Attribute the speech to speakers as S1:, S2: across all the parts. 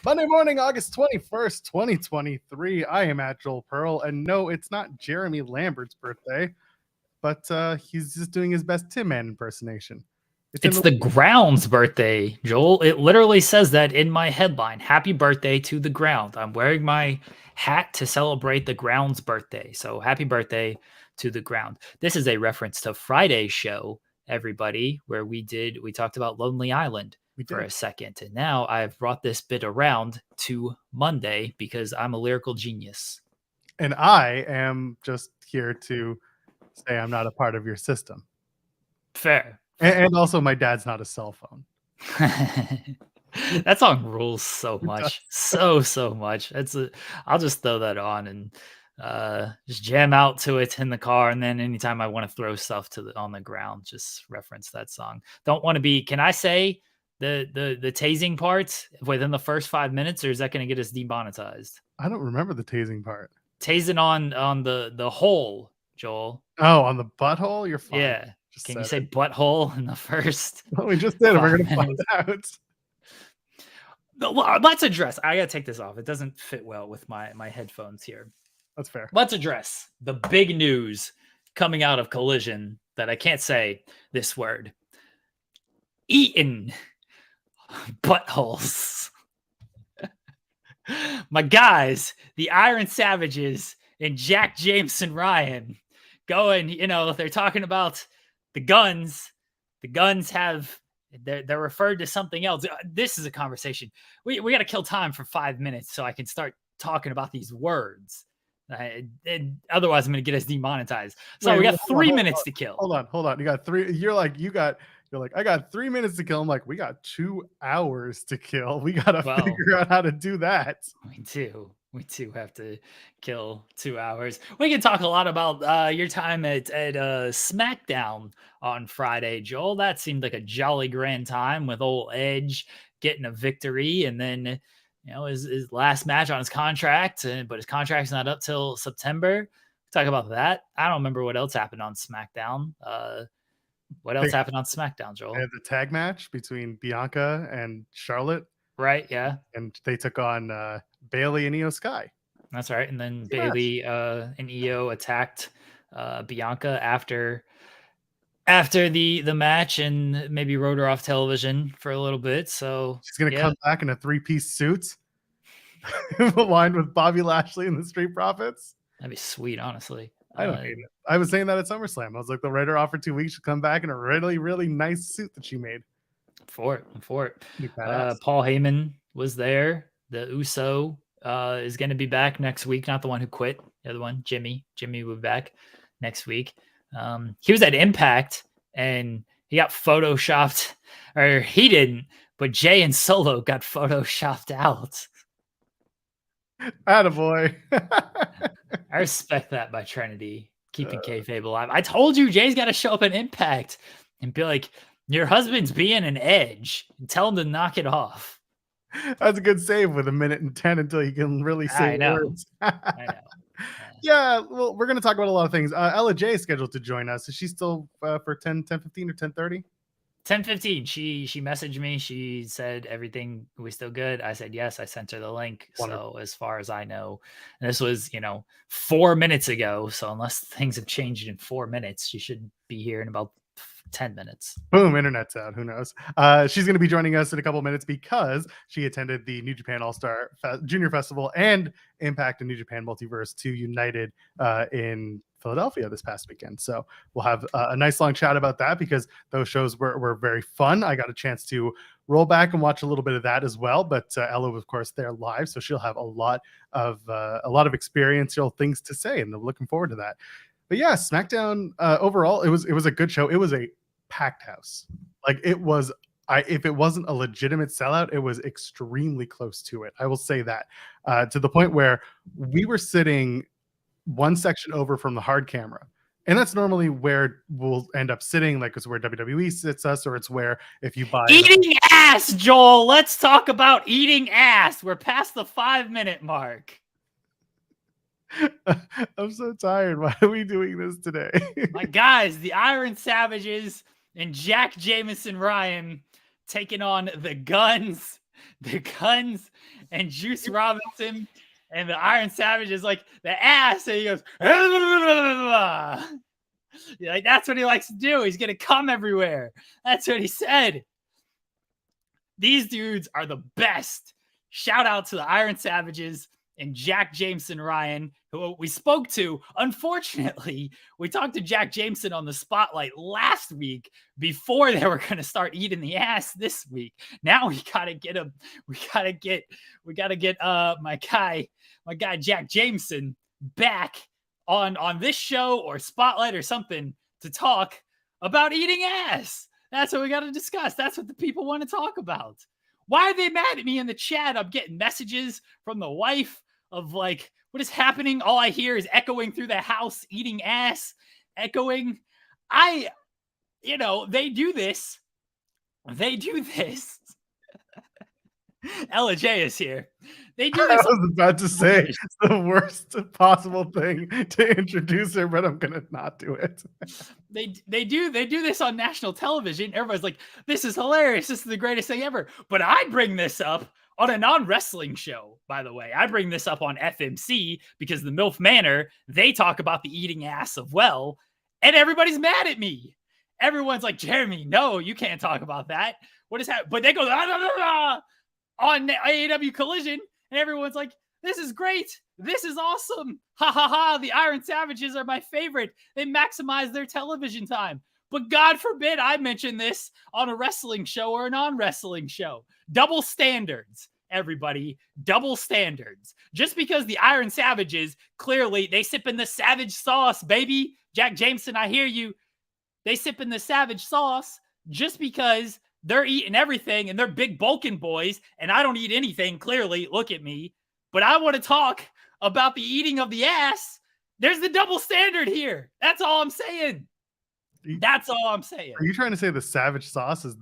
S1: Monday morning, August 21st, 2023. I am at Joel Pearl, and no, it's not Jeremy Lambert's birthday, but he's just doing his best Tin Man impersonation.
S2: It's the ground's birthday, Joel. It literally says that in my headline. Happy birthday to the ground. I'm wearing my hat to celebrate the ground's birthday. So happy birthday to the ground. This is a reference to Friday's show, everybody, where we talked about Lonely Island for a second. And now I've brought this bit around to Monday because I'm a lyrical genius.
S1: And I am just here to say I'm not a part of your system.
S2: Fair.
S1: And also, my dad's not a cell phone.
S2: That song rules so much, so much. I'll just throw that on and just jam out to it in the car, and then anytime I want to throw stuff on the ground, just reference that song. Don't want to be. Can I say the tasing part within the first 5 minutes, or is that going to get us demonetized?
S1: I don't remember the tasing part.
S2: Tasing on the hole, Joel.
S1: Oh, on the butthole? You're fine.
S2: Yeah. Can you say butthole in the first?
S1: Well, we just did. We're going to find out.
S2: Well, let's address. I got to take this off. It doesn't fit well with my headphones here.
S1: That's fair.
S2: Let's address the big news coming out of Collision that I can't say this word. Eaten buttholes. My guys, the Iron Savages and Jack Jameson Ryan going, they're talking about the guns. The guns they're referred to something else. This is a conversation. We got to kill time for 5 minutes so I can start talking about these words. And otherwise I'm going to get us demonetized. So we got 3 minutes to kill.
S1: Hold on. You got three. You're like, I got 3 minutes to kill. I'm like, we got 2 hours to kill. We got to figure out how to do that.
S2: We do have to kill 2 hours. We can talk a lot about your time at SmackDown on Friday, Joel. That seemed like a jolly grand time with old Edge getting a victory, and then his last match on his contract, but his contract's not up till September. Talk about that. I don't remember what else happened on SmackDown. What else happened on SmackDown, Joel?
S1: They had the tag match between Bianca and Charlotte.
S2: Right, yeah.
S1: And they took on Bayley and Io Sky.
S2: That's right. And then Bayley and Io attacked Bianca after the match and maybe wrote her off television for a little bit. So
S1: she's going to come back in a 3-piece suit aligned with Bobby Lashley and the Street Profits.
S2: That'd be sweet, honestly.
S1: I don't hate it. I was saying that at SummerSlam. I was like, they'll write her off for 2 weeks. She'll come back in a really, really nice suit that she made.
S2: For it. Paul Heyman was there. The Uso is going to be back next week. Not the one who quit. The other one, Jimmy. Jimmy will be back next week. He was at Impact and he got photoshopped, or he didn't, but Jay and Solo got photoshopped out.
S1: Attaboy.
S2: I respect that by Trinity, keeping kayfabe alive. I told you Jay's got to show up at Impact and be like, your husband's being an Edge, and tell him to knock it off.
S1: That's a good save with 1:10 until you can really say words.
S2: I know.
S1: Yeah, well, we're going to talk about a lot of things. Ella J is scheduled to join us. Is she still for 10:15 or 10:30?
S2: 10:15. She messaged me. She said everything was still good. I said yes. I sent her the link. Wonderful. So as far as I know, and this was 4 minutes ago. So unless things have changed in 4 minutes, she should be here in about 10 minutes.
S1: Boom, internet's out. Who knows? She's going to be joining us in a couple of minutes because she attended the New Japan All-Star Junior Festival and Impact and New Japan Multiverse 2 United in Philadelphia this past weekend. So we'll have a nice long chat about that because those shows were very fun. I got a chance to roll back and watch a little bit of that as well. But Ella was, of course, there live, so she'll have a lot of experiential things to say, and I'm looking forward to that. But yeah, SmackDown overall, it was a good show. It was a packed house. Like it was, if it wasn't a legitimate sellout, it was extremely close to it. I will say that to the point where we were sitting one section over from the hard camera. And that's normally where we'll end up sitting, like it's where WWE sits us, or it's where if you buy
S2: eating ass, Joel. Let's talk about eating ass. We're past the 5-minute mark.
S1: I'm so tired. Why are we doing this today?
S2: My guys, the Iron Savages and Jack Jameson Ryan taking on the Guns the Guns and Juice Robinson and the Iron Savage is like the ass, and he goes, like that's what he likes to do. He's gonna come everywhere. That's what he said. These dudes are the best. Shout out to the Iron Savages and Jack Jameson Ryan, who we spoke to. Unfortunately, we talked to Jack Jameson on the spotlight last week before they were going to start eating the ass this week. Now we got to get him. We got to get my guy Jack Jameson back on this show or spotlight or something to talk about eating ass. That's what we got to discuss. That's what the people want to talk about. Why are they mad at me in the chat? I'm getting messages from the wife of like, what is happening? All I hear is echoing through the house, eating ass, echoing. They do this. Ella J is here. They do this.
S1: I was about to say it's the worst possible thing to introduce her, but I'm gonna not do it.
S2: They do this on national television. Everybody's like, this is hilarious. This is the greatest thing ever. But I bring this up on a non-wrestling show, by the way. I bring this up on FMC because the MILF Manor, they talk about the eating ass of well, and everybody's mad at me. Everyone's like, Jeremy, no, you can't talk about that. What is happening? But they go, on AEW Collision, and everyone's like, this is great. This is awesome. Ha ha ha. The Iron Savages are my favorite. They maximize their television time. But God forbid I mention this on a wrestling show or a non-wrestling show. Double standards, everybody. Double standards. Just because the Iron Savages, clearly, they sip in the savage sauce, baby. Jack Jameson, I hear you. They sip in the savage sauce just because they're eating everything and they're big bulking boys, and I don't eat anything, clearly. Look at me. But I want to talk about the eating of the ass. There's the double standard here. That's all I'm saying. That's all I'm saying.
S1: Are you trying to say the savage sauce is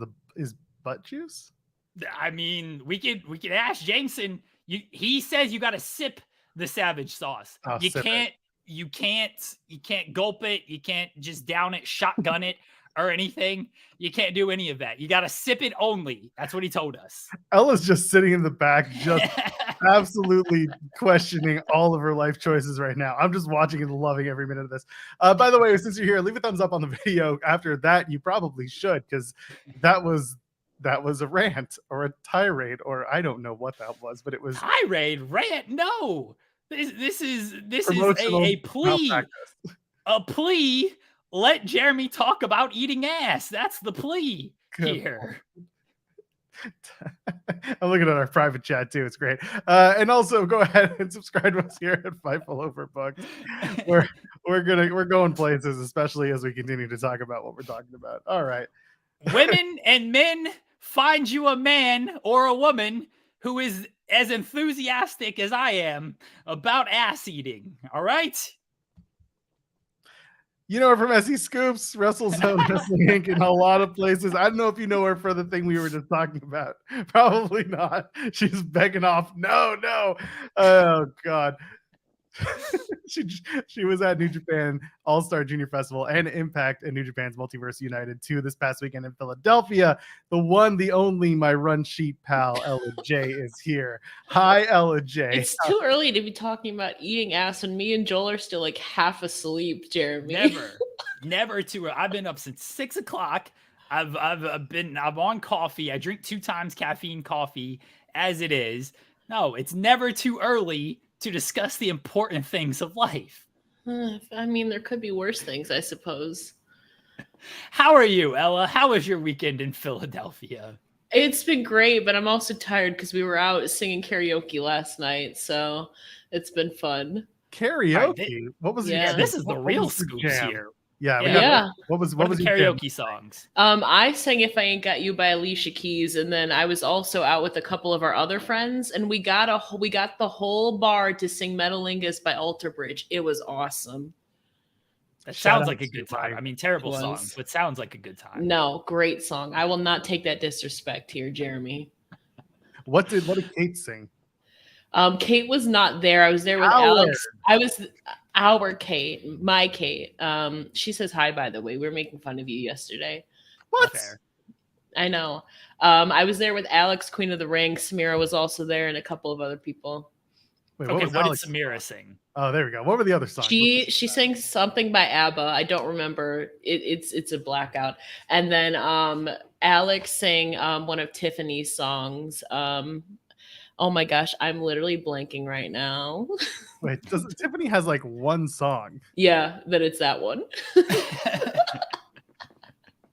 S1: butt juice?
S2: I mean, we could ask Jameson. He says you got to sip the savage sauce. You can't gulp it. You can't just down it, shotgun it, or anything. You can't do any of that. You got to sip it only. That's what he told us.
S1: Ella's just sitting in the back, just absolutely questioning all of her life choices right now. I'm just watching and loving every minute of this. By the way, since you're here, leave a thumbs up on the video. After that, you probably should, because that was a rant or a tirade, or I don't know what that was, but it was
S2: tirade, rant. No, this is a plea. A plea. Let Jeremy talk about eating ass. That's the plea here.
S1: I'm looking at our private chat too. It's great. And also go ahead and subscribe to us here at Fightful Overbooked. We're going places, especially as we continue to talk about what we're talking about. All right.
S2: Women and men, find you a man or a woman who is as enthusiastic as I am about ass eating. All right.
S1: You know her from SE Scoops, WrestleZone, Wrestling Inc., in a lot of places. I don't know if you know her for the thing we were just talking about. Probably not. She's begging off. No. Oh, God. She was at New Japan All-Star Junior Festival and Impact and New Japan's Multiverse United 2 this past weekend in Philadelphia. The one, the only, my run sheet pal, Ella J, is here. Hi, Ella J.
S3: It's too early to be talking about eating ass when me and Joel are still like half asleep, Jeremy.
S2: Never too early. I've been up since 6 o'clock. I'm on coffee. I drink 2 times caffeine coffee as it is. No, it's never too early to discuss the important things of life.
S3: I mean, there could be worse things, I suppose.
S2: How are you, Ella? How was your weekend in Philadelphia?
S3: It's been great, but I'm also tired because we were out singing karaoke last night, so it's been fun.
S1: Karaoke? What was
S2: it? This is the real scoops here.
S1: Yeah. What was
S2: your karaoke songs?
S3: I sang "If I Ain't Got You" by Alicia Keys, and then I was also out with a couple of our other friends, and we got the whole bar to sing "Metalingus" by Alter Bridge. It was awesome.
S2: That sounds like a good time. I mean, terrible song, but sounds like a good time.
S3: No, great song. I will not take that disrespect here, Jeremy.
S1: What did Kate sing?
S3: Kate was not there. I was there with Alex. I was our Kate, my Kate. She says hi, by the way. We were making fun of you yesterday.
S1: What?
S3: I know. I was there with Alex, Queen of the Ring. Samira was also there, and a couple of other people.
S1: Wait,
S2: Okay,
S1: what
S2: what did
S1: Alex?
S2: Samira sing?
S1: Oh, there we go. What were the other songs?
S3: She sang something by ABBA. I don't remember. It's a blackout. And then Alex sang one of Tiffany's songs. Oh my gosh, I'm literally blanking right now.
S1: Wait, Tiffany has like one song.
S3: Yeah, that it's that one.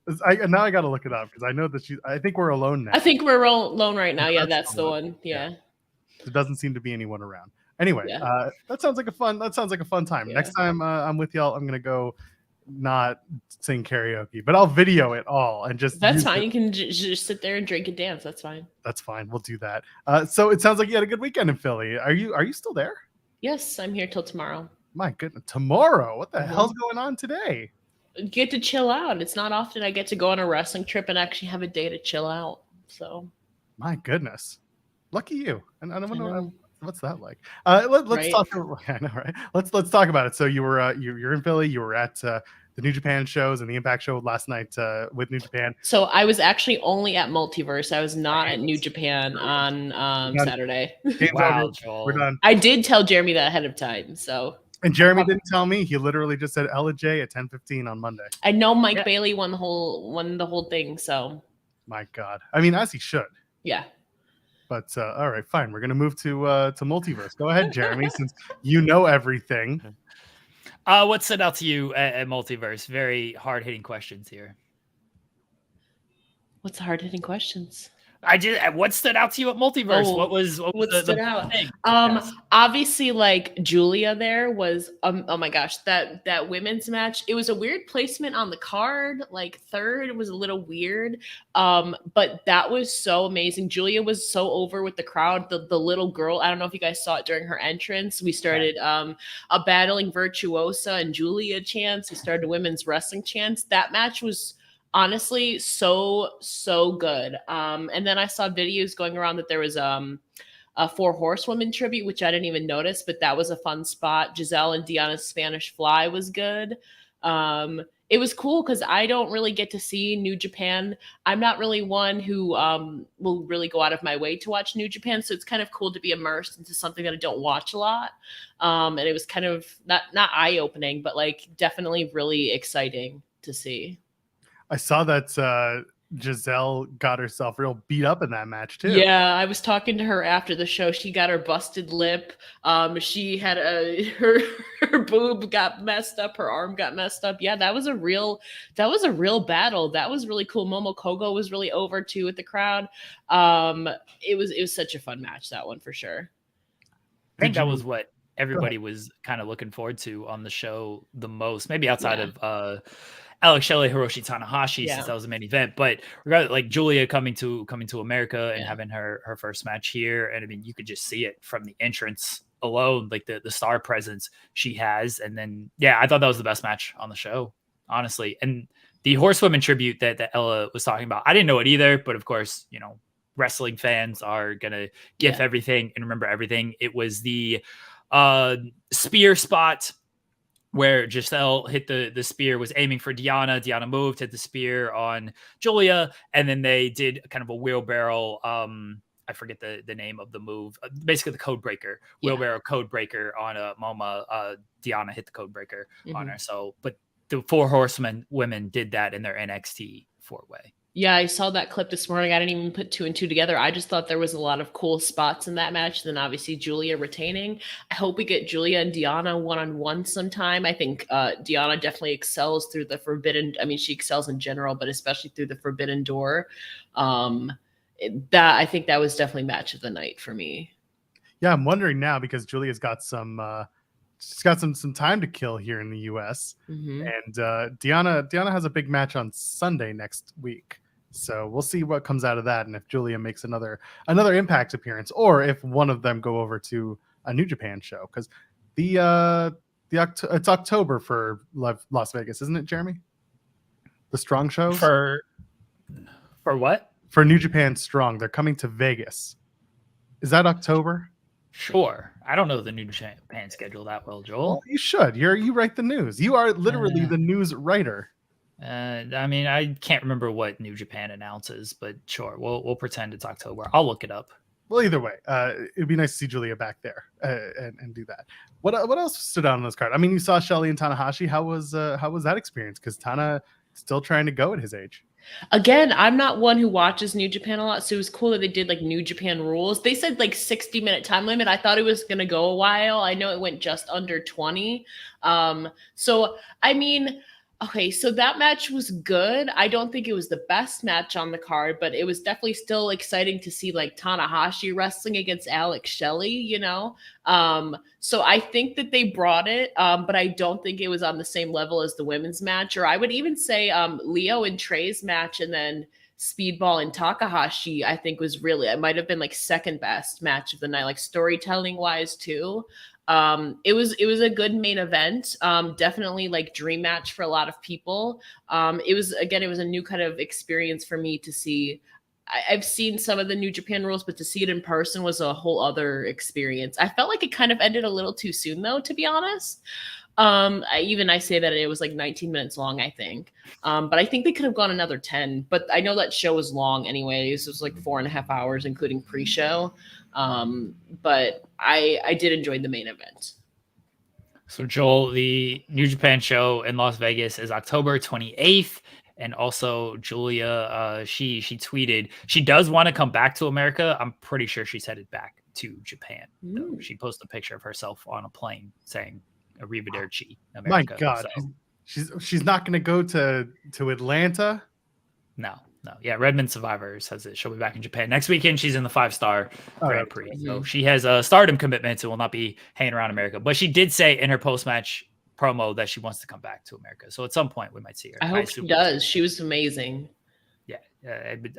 S1: Now I got to look it up because I know that I think we're alone now.
S3: I think we're alone right now. Yeah, that's the one. Yeah.
S1: There doesn't seem to be anyone around. Anyway, that sounds like a fun time.
S3: Yeah.
S1: Next time I'm with y'all, I'm gonna go not sing karaoke, but I'll video it all and just.
S3: That's fine. You can just sit there and drink and dance. That's fine.
S1: That's fine. We'll do that. So it sounds like you had a good weekend in Philly. Are you still there?
S3: Yes, I'm here till tomorrow.
S1: My goodness, tomorrow? What the hell's going on today?
S3: Get to chill out. It's not often I get to go on a wrestling trip and actually have a day to chill out. So,
S1: my goodness, lucky you. And I don't know what's that like. Let's talk. I know, right? Let's talk about it. So you were you're in Philly. You were at the New Japan shows and the Impact show last night with New Japan.
S3: So I was actually only at Multiverse. I was not at New Japan on Saturday.
S2: Wow, Joel.
S1: We're done.
S3: I did tell Jeremy that ahead of time. So.
S1: And Jeremy didn't tell me. He literally just said Ella J at 10:15 on Monday.
S3: I know Mike Bailey won the whole thing. So.
S1: My God. I mean, as he should.
S3: Yeah.
S1: But all right, fine. We're gonna move to Multiverse. Go ahead, Jeremy, since you know everything.
S2: What stood out to you at Multiverse? Very hard hitting questions here.
S3: What's the hard hitting questions?
S2: What stood out to you at Multiverse?
S3: Oh,
S2: what was
S3: stood out?
S2: thing?
S3: Obviously, like Julia there was oh my gosh, that women's match. It was a weird placement on the card, like third. It was a little weird. But that was so amazing. Julia was so over with the crowd. The little girl, I don't know if you guys saw it during her entrance. We started a battling virtuosa and Julia chants. We started a women's wrestling chants. That match was honestly so good. And then I saw videos going around that there was a 4 Horsewomen tribute, which I didn't even notice, but that was a fun spot. Giselle and Deanna's Spanish Fly was good. It was cool because I don't really get to see New Japan. I'm not really one who will really go out of my way to watch New Japan, so it's kind of cool to be immersed into something that I don't watch a lot. And it was kind of not eye-opening, but like definitely really exciting to see.
S1: I saw that Giselle got herself real beat up in that match too.
S3: Yeah, I was talking to her after the show. She got her busted lip. She had her boob got messed up. Her arm got messed up. Yeah, that was a real battle. That was really cool. Momo Kogo was really over too with the crowd. It was such a fun match, that one for sure.
S2: I think that was what everybody was kind of looking forward to on the show the most, maybe outside of Alex Shelley, Hiroshi Tanahashi, since that was the main event. But regardless, like Julia coming to America and having her first match here, and I mean, you could just see it from the entrance alone, like the star presence she has. And then I thought that was the best match on the show, honestly. And the Horsewomen tribute that Ella was talking about, I didn't know it either, but of course, you know, wrestling fans are gonna gif everything and remember everything. It was the spear spot where Giselle hit the spear, was aiming for Deanna. Deanna moved, hit the spear on Julia, and then they did kind of a wheelbarrow. I forget the name of the move. Basically, the code breaker, wheelbarrow code breaker on Moma. Deanna hit the code breaker on her. So, but the 4 Horsemen women did that in their NXT 4-way.
S3: Yeah, I saw that clip this morning. I didn't even put 2 and 2 together. I just thought there was a lot of cool spots in that match. Then obviously Julia retaining. I hope we get Julia and Deanna one-on-one sometime. I think Deanna definitely excels through the forbidden. I mean, she excels in general, but especially through the forbidden door. That I think that was definitely match of the night for me.
S1: Yeah, I'm wondering now because Julia's got some. She's got some time to kill here in the U.S. And Deanna has a big match on Sunday next week. So we'll see what comes out of that, and if Julia makes another Impact appearance, or if one of them go over to a New Japan show, because it's October for Las Vegas, isn't it, Jeremy? The Strong shows
S2: for what?
S1: For New Japan Strong, they're coming to Vegas. Is that October?
S2: Sure. I don't know the New Japan schedule that well, Joel.
S1: Well, you should. You write the news. You are literally the news writer.
S2: I mean, I can't remember what New Japan announces, but sure, we'll pretend it's October. I'll look it up.
S1: Well, either way, it'd be nice to see Julia back there and do that. What else stood out on this card? I mean, you saw Shelly and Tanahashi. How was that experience? Because Tana still trying to go at his age.
S3: Again, I'm not one who watches New Japan a lot, so it was cool that they did like New Japan rules. They said like 60-minute time limit. I thought it was gonna go a while. I know it went just under 20. So I mean, okay, so that match was good. I don't think it was the best match on the card, but it was definitely still exciting to see like Tanahashi wrestling against Alex Shelley, you know? So I think that they brought it, but I don't think it was on the same level as the women's match. Or I would even say Leo and Trey's match and then Speedball and Takahashi, I think was really, it might have been like second best match of the night, like storytelling wise too. It was a good main event. Definitely like dream match for a lot of people. It was a new kind of experience for me to see. I've seen some of the New Japan rules, but to see it in person was a whole other experience. I felt like it kind of ended a little too soon, though, to be honest. I say that it was like 19 minutes long, I think. But I think they could have gone another 10. But I know that show was long anyways. It was like 4.5 hours, including pre-show. But I did enjoy the main event.
S2: So Joel, the New Japan show in Las Vegas is October 28th. And also Julia, she tweeted she does want to come back to America. I'm pretty sure she's headed back to Japan. Though. She posted a picture of herself on a plane saying "Arrivederci, America."
S1: My God,
S2: so,
S1: she's not going to go to Atlanta.
S2: No. Yeah, Redmond Survivor says that she'll be back in Japan next weekend. She's in the 5-star Grand Prix, so she has a Stardom commitment and will not be hanging around America. But she did say in her post-match promo that she wants to come back to America. So at some point we might see her.
S3: I hope she does. She was amazing.
S2: Yeah.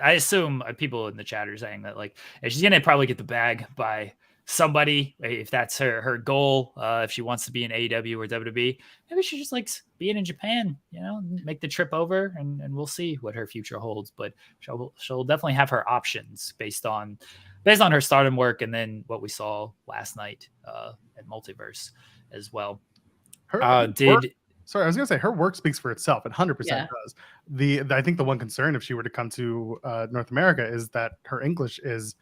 S2: I assume people in the chat are saying that like she's going to probably get the bag by somebody if that's her goal. If she wants to be in AEW or WWE, maybe she just likes being in Japan, you know, make the trip over and we'll see what her future holds. But she'll definitely have her options based on her Stardom work and then what we saw last night at Multiverse as well.
S1: I was gonna say her work speaks for itself. It 100% does. I think the one concern if she were to come to North America is that her English is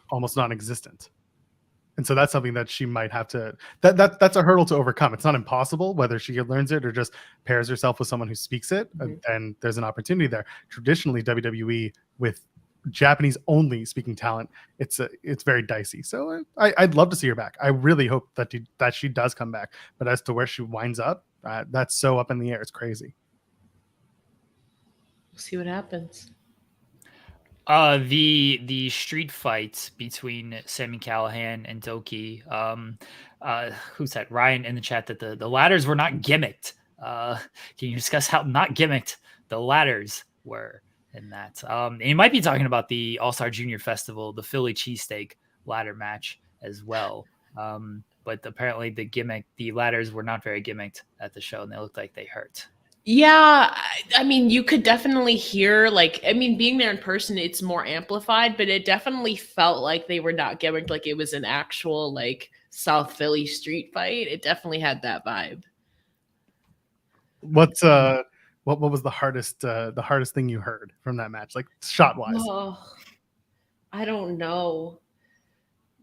S1: almost non-existent, and so that's something that she might have to. That's a hurdle to overcome. It's not impossible. Whether she learns it or just pairs herself with someone who speaks it, and there's an opportunity there. Traditionally, WWE with Japanese only speaking talent, it's very dicey. So I'd love to see her back. I really hope that she does come back. But as to where she winds up, that's so up in the air. It's crazy.
S3: We'll see what happens.
S2: The street fight between Sami Callihan and Doki. Who said Ryan in the chat that the ladders were not gimmicked? Can you discuss how not gimmicked the ladders were? In that, and you might be talking about the All-Star Junior Festival, the Philly cheesesteak ladder match as well. But apparently the ladders were not very gimmicked at the show, and they looked like they hurt.
S3: Yeah, I mean, you could definitely hear, being there in person, it's more amplified, but it definitely felt like they were not gimmicked, like it was an actual, South Philly street fight. It definitely had that vibe.
S1: What was the hardest thing you heard from that match, like shot wise?
S3: Oh, I don't know.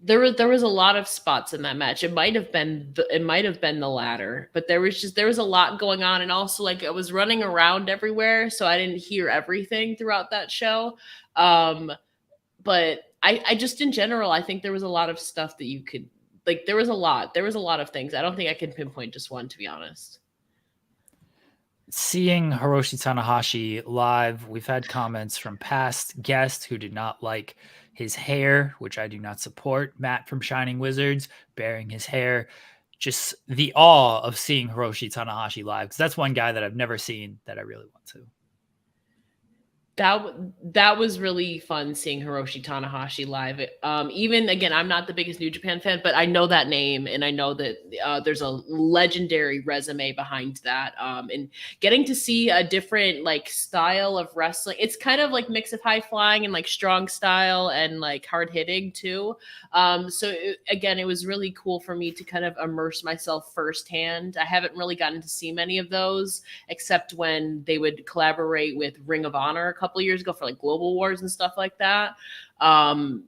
S3: There was a lot of spots in that match. It might have been the ladder, but there was a lot going on, and also I was running around everywhere, so I didn't hear everything throughout that show. But I just in general, I think there was a lot of stuff that you could there was a lot of things. I don't think I can pinpoint just one, to be honest.
S2: Seeing Hiroshi Tanahashi live, we've had comments from past guests who did not like his hair, which I do not support. Matt from Shining Wizards bearing his hair. Just the awe of seeing Hiroshi Tanahashi live, because that's one guy that I've never seen that I really want to.
S3: that was really fun seeing Hiroshi Tanahashi live. Even again, I'm not the biggest New Japan fan, but I know that name and I know that there's a legendary resume behind that. And getting to see a different like style of wrestling, it's kind of like mix of high flying and like strong style and like hard hitting too. Again, it was really cool for me to kind of immerse myself firsthand. I haven't really gotten to see many of those except when they would collaborate with Ring of Honor a couple of years ago for like Global Wars and stuff like that.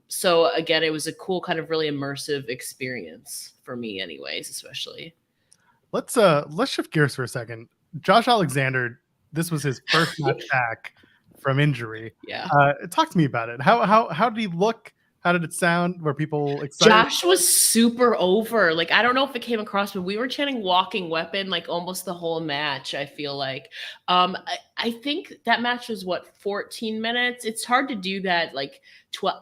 S3: So again, it was a cool kind of really immersive experience for me anyways, especially.
S1: Let's shift gears for a second. Josh Alexander, this was his first match back from injury.
S3: Yeah.
S1: Talk to me about it. How did he look? How did it sound? Were people excited?
S3: Josh was super over. Like, I don't know if it came across, but we were chanting walking weapon like almost the whole match, I feel like. I think that match was 14 minutes. It's hard to do that. Like,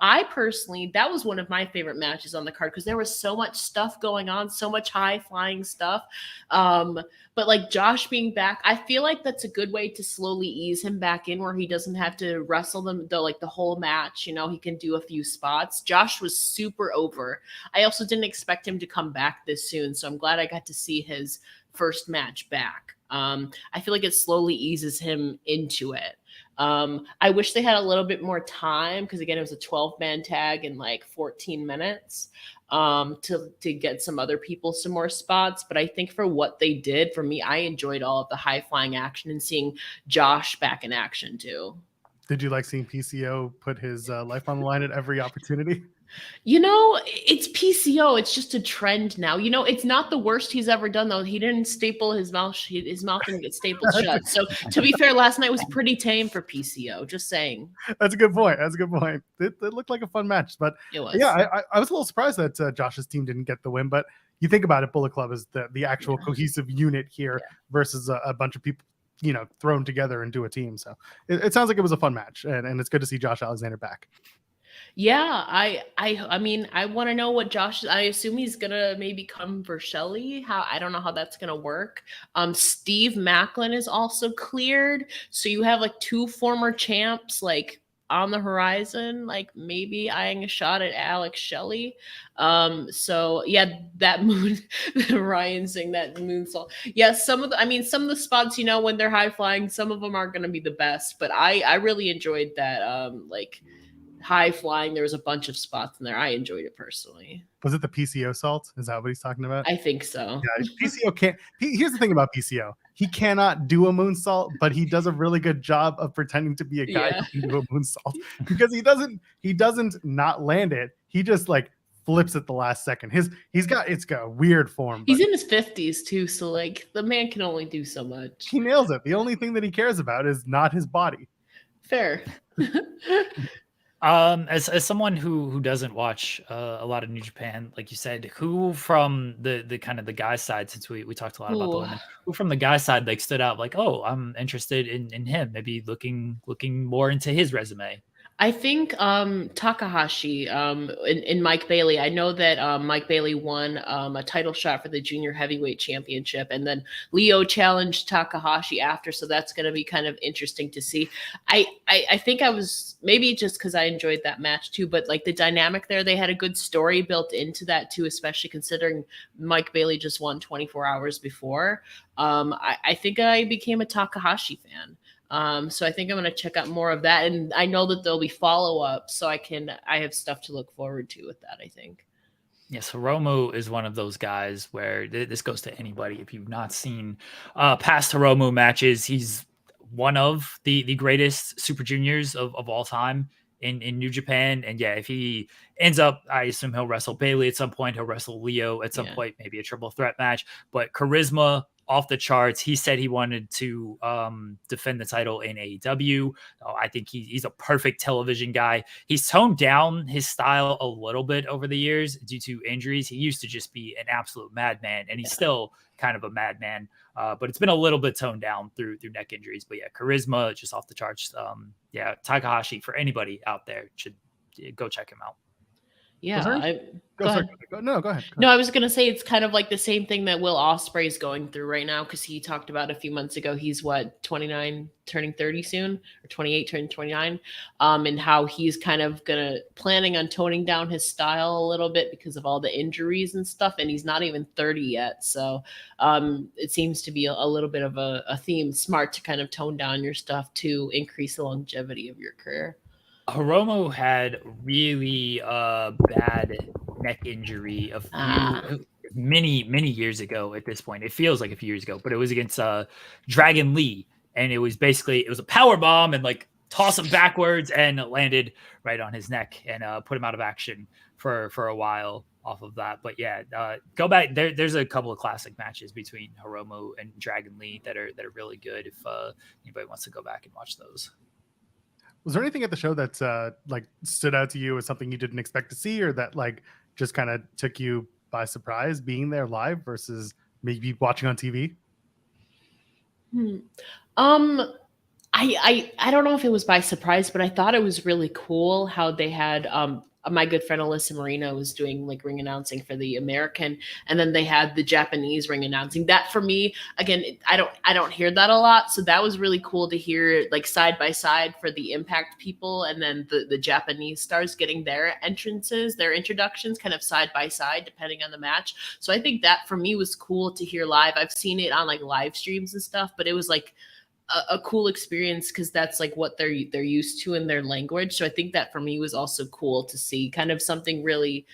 S3: I personally, that was one of my favorite matches on the card because there was so much stuff going on, so much high flying stuff. But like Josh being back, I feel like that's a good way to slowly ease him back in where he doesn't have to wrestle them the whole match. You know, he can do a few spots. Josh was super over. I also didn't expect him to come back this soon. So I'm glad I got to see his first match back. I feel like it slowly eases him into it. I wish they had a little bit more time because again, it was a 12-man tag in like 14 minutes to get some other people some more spots. But I think for what they did, for me, I enjoyed all of the high flying action and seeing Josh back in action too.
S1: Did you like seeing PCO put his life on the line at every opportunity?
S3: You know, it's PCO. It's just a trend now. You know, it's not the worst he's ever done, though. He didn't staple his mouth. His mouth didn't get stapled shut. So, to be fair, last night was pretty tame for PCO. Just saying.
S1: That's a good point. It looked like a fun match. But
S3: it was.
S1: Yeah, I was a little surprised that Josh's team didn't get the win. But you think about it, Bullet Club is the actual cohesive unit here versus a bunch of people, you know, thrown together into a team. So it sounds like it was a fun match. And it's good to see Josh Alexander back.
S3: Yeah, I mean, I want to know what Josh. I assume he's gonna maybe come for Shelly. I don't know how that's gonna work. Steve Macklin is also cleared, so you have like 2 former champs like on the horizon, like maybe eyeing a shot at Alex Shelley. So yeah, that Ryan saying that moonsault. Yeah, some of the spots, you know, when they're high flying, some of them aren't gonna be the best, but I really enjoyed that. Like. High flying, there was a bunch of spots in there. I enjoyed it personally.
S1: Was it the PCO salt? Is that what he's talking about?
S3: I think so.
S1: Yeah, PCO can't. Here's the thing about PCO: he cannot do a moonsault, but he does a really good job of pretending to be a guy who can do a moonsault because he doesn't not land it. He just like flips at the last second. It's got a weird form.
S3: He's in his 50s too, so like the man can only do so much.
S1: He nails it. The only thing that he cares about is not his body.
S3: Fair.
S2: As someone who doesn't watch a lot of New Japan, like you said, who from the kind of the guy side, since we talked a lot about the women, who from the guy side like stood out like, oh, I'm interested in him, maybe looking more into his resume.
S3: I think Takahashi and Mike Bailey. I know that Mike Bailey won a title shot for the junior heavyweight championship, and then Leo challenged Takahashi after, so that's going to be kind of interesting to see. I think I was maybe just because I enjoyed that match too, but like the dynamic there, they had a good story built into that too, especially considering Mike Bailey just won 24 hours before. I think I became a Takahashi fan. So I think I'm going to check out more of that. And I know that there'll be follow-ups, so I have stuff to look forward to with that, I think.
S2: Yes, Hiromu is one of those guys where this goes to anybody. If you've not seen past Hiromu matches, he's one of the greatest Super Juniors of all time in New Japan. And yeah, if he ends up, I assume he'll wrestle Bailey at some point. He'll wrestle Leo at some point, maybe a triple threat match. But charisma off the charts. He said he wanted to defend the title in AEW. I think he's a perfect television guy. He's toned down his style a little bit over the years due to injuries. He used to just be an absolute madman, and he's still kind of a madman. But it's been a little bit toned down through neck injuries. But yeah, charisma just off the charts. Takahashi, for anybody out there, should go check him out.
S3: Yeah.
S1: Go ahead. No, go ahead.
S3: No, I was gonna say it's kind of like the same thing that Will Ospreay is going through right now, because he talked about a few months ago. He's 29, turning 30 soon, or 28, turning 29, and how he's kind of planning on toning down his style a little bit because of all the injuries and stuff, and he's not even 30 yet. So it seems to be a little bit of a theme. Smart to kind of tone down your stuff to increase the longevity of your career.
S2: Hiromu had really bad neck injury many years ago. At this point, it feels like a few years ago, but it was against Dragon Lee, and it was a power bomb and like toss him backwards, and it landed right on his neck and put him out of action for a while off of that. But yeah, go back. There's a couple of classic matches between Hiromu and Dragon Lee that are really good. If anybody wants to go back and watch those.
S1: Was there anything at the show that like stood out to you as something you didn't expect to see, or that like just kind of took you by surprise being there live versus maybe watching on TV?
S3: I don't know if it was by surprise, but I thought it was really cool how they had my good friend Alyssa Marina was doing like ring announcing for the American, and then they had the Japanese ring announcing. That for me, again, I don't hear that a lot, so that was really cool to hear like side by side for the Impact people, and then the Japanese stars getting their introductions kind of side by side depending on the match. So I think that for me was cool to hear live. I've seen it on like live streams and stuff, but it was like a cool experience because that's like what they're used to in their language. So I think that for me was also cool to see kind of something really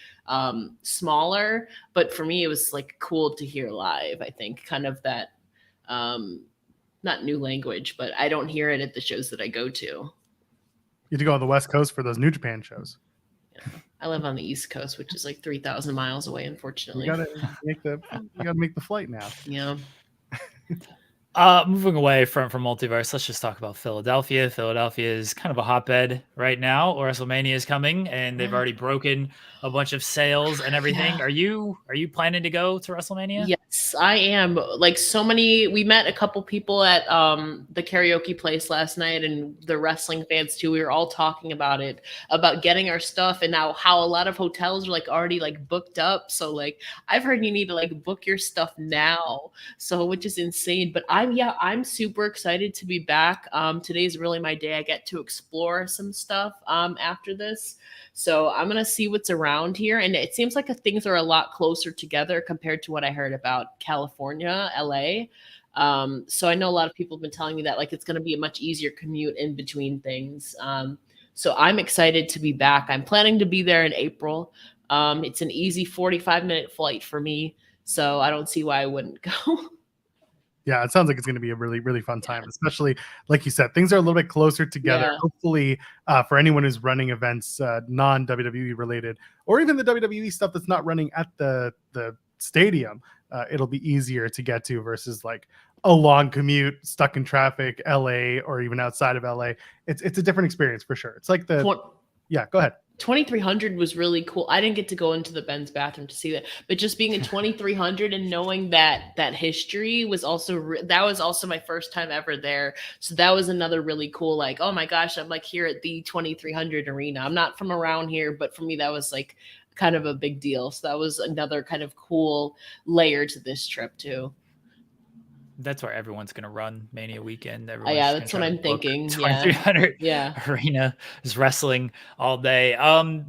S3: smaller, but for me it was like cool to hear live. I think kind of that not new language, but I don't hear it at the shows that I go to.
S1: You have to go on the West Coast for those New Japan shows.
S3: Yeah. I live on the East Coast, which is like 3,000 miles away, unfortunately.
S1: You gotta make the flight now.
S3: Yeah.
S2: Moving away from Multiverse, let's just talk about Philadelphia. Philadelphia is kind of a hotbed right now. WrestleMania is coming, and they've already broken a bunch of sales and everything. Yeah. Are you planning to go to WrestleMania?
S3: Yes, I am. Like so many, we met a couple people at the karaoke place last night, and the wrestling fans too. We were all talking about it, about getting our stuff, and now how a lot of hotels are like already like booked up. So like I've heard you need to like book your stuff now. So which is insane. But I'm super excited to be back. Today's really my day. I get to explore some stuff after this. So I'm going to see what's around here. And it seems like things are a lot closer together compared to what I heard about California, LA. So I know a lot of people have been telling me that like it's going to be a much easier commute in between things. So I'm excited to be back. I'm planning to be there in April. It's an easy 45-minute flight for me. So I don't see why I wouldn't go.
S1: Yeah, it sounds like it's going to be a really, really fun time, especially like you said, things are a little bit closer together. Yeah. Hopefully, for anyone who's running events non-WWE related, or even the WWE stuff that's not running at the stadium, it'll be easier to get to versus like a long commute, stuck in traffic, LA, or even outside of LA. It's a different experience for sure. It's like yeah, go ahead.
S3: 2300 was really cool. I didn't get to go into the Ben's bathroom to see that, but just being in 2300 and knowing that history was also that was also my first time ever there. So that was another really cool, like, oh my gosh, I'm like here at the 2300 arena. I'm not from around here, but for me that was like kind of a big deal. So that was another kind of cool layer to this trip too.
S2: That's where everyone's going to run Mania weekend.
S3: Yeah, that's what I'm thinking.
S2: 2300 arena is wrestling all day.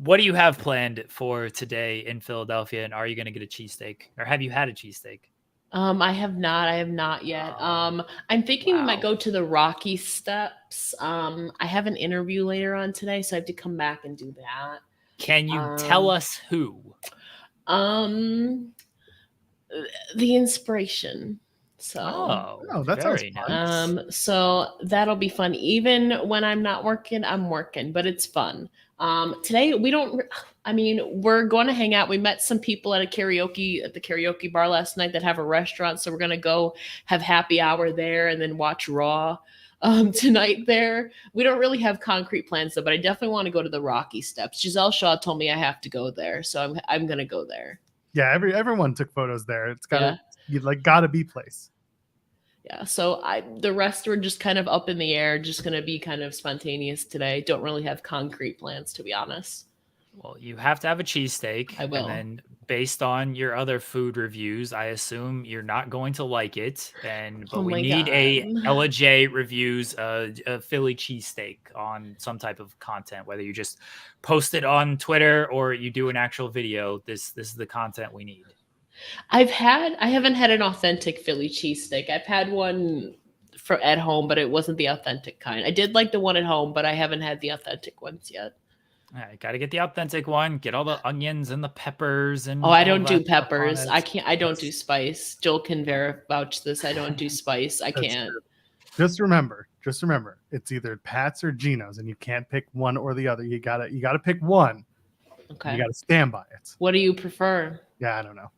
S2: What do you have planned for today in Philadelphia? And are you going to get a cheesesteak, or have you had a cheesesteak?
S3: I have not yet. I'm thinking we might go to the Rocky Steps. I have an interview later on today, so I have to come back and do that.
S2: Can you tell us who?
S3: The Inspiration. So
S1: that sounds fun.
S3: Nice. So that'll be fun. Even when I'm not working, I'm working, but it's fun. Today we're going to hang out. We met some people at the karaoke bar last night that have a restaurant. So we're going to go have happy hour there and then watch Raw tonight there. We don't really have concrete plans though, but I definitely want to go to the Rocky Steps. Giselle Shaw told me I have to go there. So I'm going to go there.
S1: Yeah. Everyone took photos there. It's gotta be place.
S3: Yeah, so the rest were just kind of up in the air, just going to be kind of spontaneous today. Don't really have concrete plans, to be honest.
S2: Well, you have to have a cheesesteak.
S3: I will.
S2: And then based on your other food reviews, I assume you're not going to like it. But
S3: Oh
S2: we
S3: my
S2: need a
S3: God.
S2: Ella J reviews a Philly cheesesteak on some type of content, whether you just post it on Twitter or you do an actual video. This is the content we need.
S3: I haven't had an authentic Philly cheesesteak. I've had one at home, but it wasn't the authentic kind. I did like the one at home, but I haven't had the authentic ones yet.
S2: All right, got to get the authentic one. Get all the onions and the peppers and.
S3: Oh, I
S2: all
S3: don't do
S2: that stuff on
S3: peppers.
S2: it.
S3: I can't. I don't do spice. Joel can vouch this. I don't do spice. I
S1: That's
S3: can't.
S1: true. Just remember, it's either Pat's or Geno's, and you can't pick one or the other. You gotta pick one.
S3: Okay.
S1: You gotta stand by it.
S3: What do you prefer?
S1: Yeah, I don't know.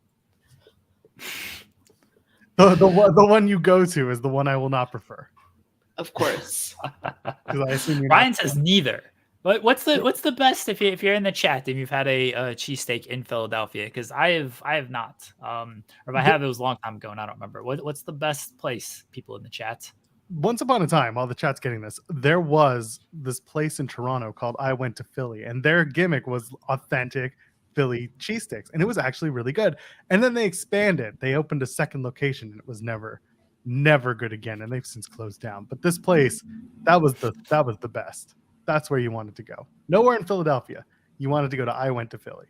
S1: The one you go to is the one I will not prefer.
S3: Of course.
S1: Because I assume you're
S2: Ryan
S1: not
S2: says neither. But what's the best if you're in the chat and you've had a cheesesteak in Philadelphia? Because I have not. Or if I have, it was a long time ago and I don't remember. What's the best place? People in the chat.
S1: Once upon a time, while the chat's getting this, there was this place in Toronto called I Went to Philly, and their gimmick was authentic Philly cheesesteaks, and it was actually really good. And then they expanded. They opened a second location, and it was never good again. And they've since closed down. But this place, that was the best. That's where you wanted to go. Nowhere in Philadelphia. You wanted to go to I Went to Philly.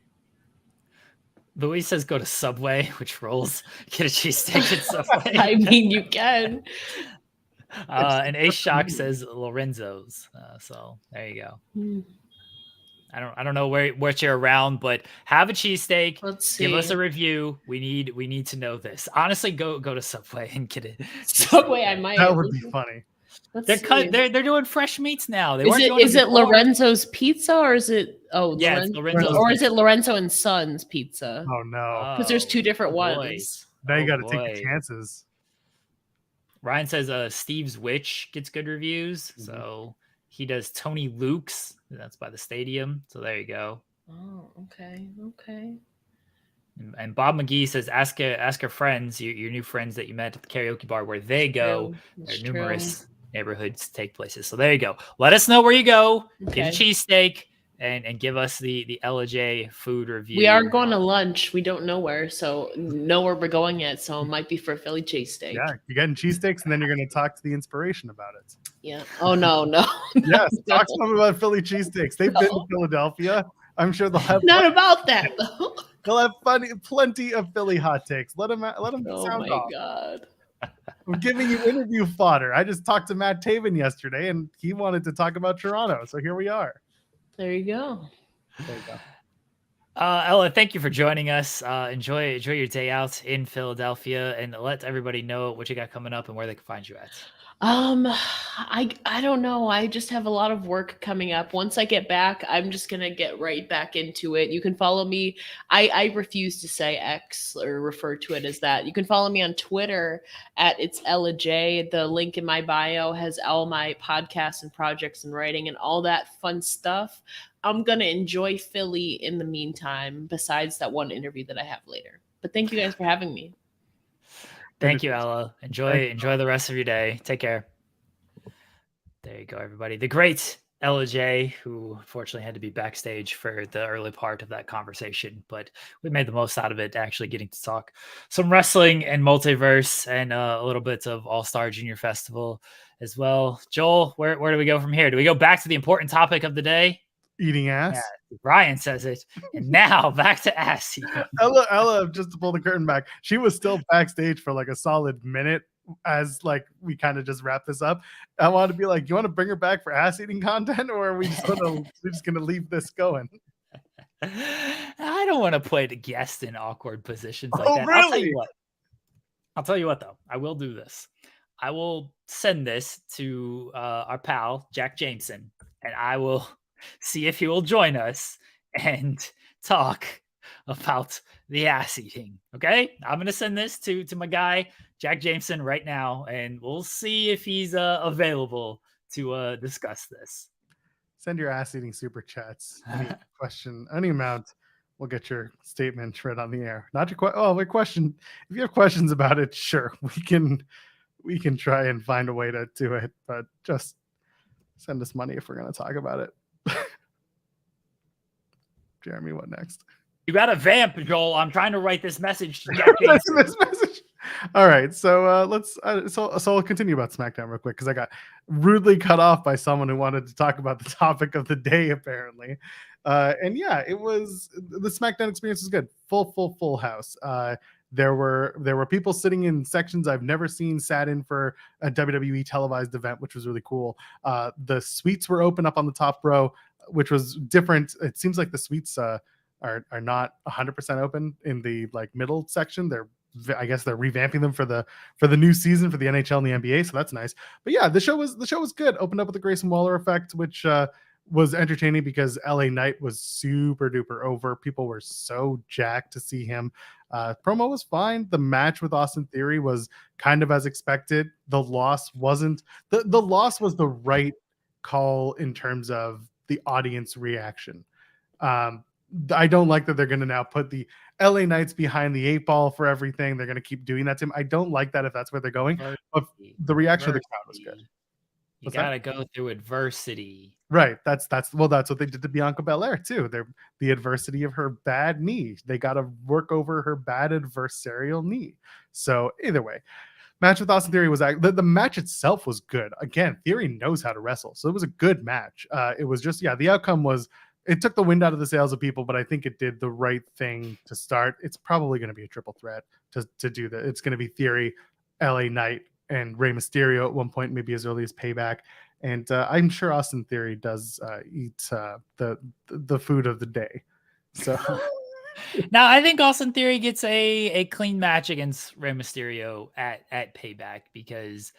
S2: Louise says go to Subway, which rolls. Get a cheesesteak at Subway.
S3: I mean, you can.
S2: And Ace Shock says Lorenzo's. So there you go. I don't know what you're around, but have a cheesesteak.
S3: Let's see.
S2: Give us a review. We need to know this. Honestly, go to Subway and get it.
S3: Subway, I might.
S1: That would be funny.
S2: They're doing fresh meats now.
S3: Is it Lorenzo's Pizza or is it
S2: it's Lorenzo's
S3: or is it Lorenzo and Sons Pizza?
S1: Oh no.
S3: Because there's two different
S2: boy.
S3: ones.
S1: Now you got to
S2: boy.
S1: take the chances.
S2: Ryan says Steve's Witch gets good reviews.
S1: Mm-hmm.
S2: So he does Tony Luke's. That's by the stadium. So there you go.
S3: Oh, okay.
S2: And Bob McGee says, ask your friends, your new friends that you met at the karaoke bar where they go. There are numerous neighborhoods take places. So there you go. Let us know where you go.
S3: Okay.
S2: Get a cheesesteak and give us the LJ food review.
S3: We are going to lunch. We don't know where, so know where we're going yet. So it might be for Philly cheesesteak.
S1: Yeah, you're getting cheesesteaks, and then you're going to talk to the inspiration about it.
S3: Yeah. Oh no.
S1: Yes, talk to them about Philly cheesesteaks. They've been to Philadelphia. I'm sure they'll have
S3: not about that though.
S1: They'll have plenty of Philly hot takes. Let them
S3: Oh
S1: sound
S3: my
S1: off.
S3: God.
S1: I'm giving you interview fodder. I just talked to Matt Taven yesterday, and he wanted to talk about Toronto. So here we are.
S3: There you go.
S1: There you go.
S2: Ella, thank you for joining us. Enjoy your day out in Philadelphia, and let everybody know what you got coming up and where they can find you at.
S3: I don't know. I just have a lot of work coming up. Once I get back, I'm just gonna get right back into it. You can follow me. I refuse to say X or refer to it as that. You can follow me on Twitter at it's Ella J. The link in my bio has all my podcasts and projects and writing and all that fun stuff. I'm gonna enjoy Philly in the meantime, besides that one interview that I have later. But thank you guys for having me.
S2: Thank you, Ella. Enjoy the rest of your day. Take care. There you go, everybody. The great Ella J, who unfortunately had to be backstage for the early part of that conversation, but we made the most out of it, actually getting to talk some wrestling and multiverse and a little bit of All-Star Junior Festival as well. Joel, where do we go from here? Do we go back to the important topic of the day?
S1: Eating ass.
S2: Yeah, Ryan says it. And now back to ass eating.
S1: Ella, just to pull the curtain back, she was still backstage for like a solid minute as like we kind of just wrap this up. I want to be like, you want to bring her back for ass eating content, or are we just gonna leave this going?
S2: I don't want to play the guest in awkward positions like that.
S1: Really?
S2: I'll tell you what though. I will do this. I will send this to our pal Jack Jameson, and I will see if he will join us and talk about the ass eating. Okay, I'm gonna send this to my guy Jack Jameson right now, and we'll see if he's available to discuss this.
S1: Send your ass eating super chats. Any question, any amount, we'll get your statement read on the air. Not your question. If you have questions about it, sure, we can try and find a way to do it, but just send us money if we're gonna talk about it. Jeremy, what next?
S2: You got to vamp, Joel. I'm trying to write this message to Jack Jameson.
S1: This message. All right, so let's. So I'll continue about SmackDown real quick because I got rudely cut off by someone who wanted to talk about the topic of the day, apparently. And yeah, it was the SmackDown experience was good. Full house. There were people sitting in sections I've never seen sat in for a WWE televised event, which was really cool. The suites were open up on the top row, which was different. It seems like the suites are not 100% open in the like middle section. I guess they're revamping them for the new season for the NHL and the NBA, so that's nice. But yeah, the show was good. Opened up with the Grayson Waller effect, which was entertaining because LA Knight was super duper over. People were so jacked to see him. Promo was fine. The match with Austin Theory was kind of as expected. The loss wasn't. The loss was the right call in terms of the audience reaction. I don't like that they're going to now put the LA Knights behind the 8 ball for everything. They're going to keep doing that to him. I don't like that if that's where they're going. But the reaction of the crowd was good.
S2: You got to go through adversity.
S1: Right. That's what they did to Bianca Belair too. They're the adversity of her bad knee. They got to work over her bad adversarial knee. So either way, match with Austin Theory was the match itself was good. Again, Theory knows how to wrestle, so it was a good match. It was just the outcome was. It took the wind out of the sails of people, but I think it did the right thing to start. It's probably going to be a triple threat to do that. It's going to be Theory, LA Knight, and Rey Mysterio at one point, maybe as early as Payback. And I'm sure Austin Theory does eat the food of the day. So
S2: now I think Austin Theory gets a clean match against Rey Mysterio at Payback because.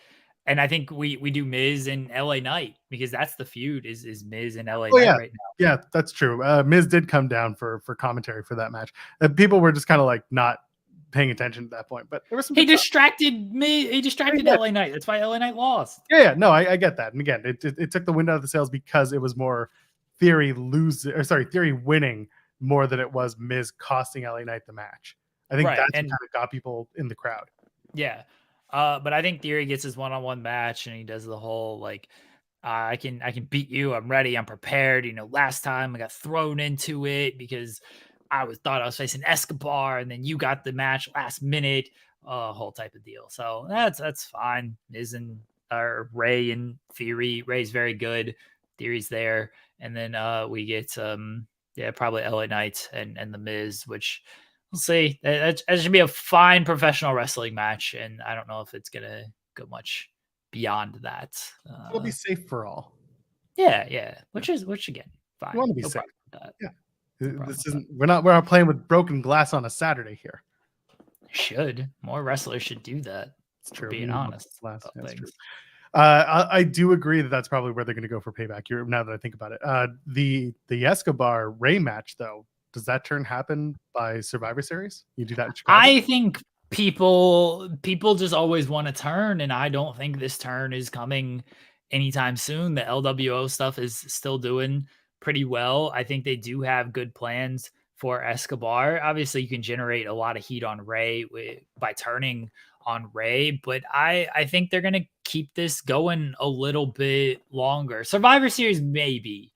S2: And I think we do Miz and LA Knight because that's the feud is Miz and LA Knight right now.
S1: Yeah, that's true. Miz did come down for commentary for that match. People were just kind of like not paying attention at that point. But there was some.
S2: He distracted me. He distracted LA Knight. That's why LA Knight lost.
S1: Yeah. No, I get that. And again, it took the wind out of the sails because it was more Theory winning more than it was Miz costing LA Knight the match. I think that's what kind of got people in the crowd.
S2: Yeah. But I think Theory gets his one-on-one match and he does the whole like I can beat you. I'm ready. I'm prepared. Last time I got thrown into it because I thought I was facing Escobar, and then you got the match last minute. Whole type of deal. So that's fine. Ray and Theory. Ray's very good. Theory's there, and then we get probably LA Knight and the Miz, which. We'll see. That should be a fine professional wrestling match, and I don't know if it's gonna go much beyond that.
S1: It'll be safe for all.
S2: Yeah. Which again, fine.
S1: You want to be safe. Yeah. This isn't. We're not playing with broken glass on a Saturday here.
S2: Should more wrestlers should do that?
S1: It's true.
S2: Being honest,
S1: that's true. I do agree that's probably where they're going to go for Payback. Now that I think about it, the Escobar Ray match though. Does that turn happen by Survivor Series? You do that in Chicago?
S2: I think people just always want to turn, and I don't think this turn is coming anytime soon. The LWO stuff is still doing pretty well. I think they do have good plans for Escobar. Obviously, you can generate a lot of heat on Ray by turning on Ray, but I think they're going to keep this going a little bit longer. Survivor Series, maybe,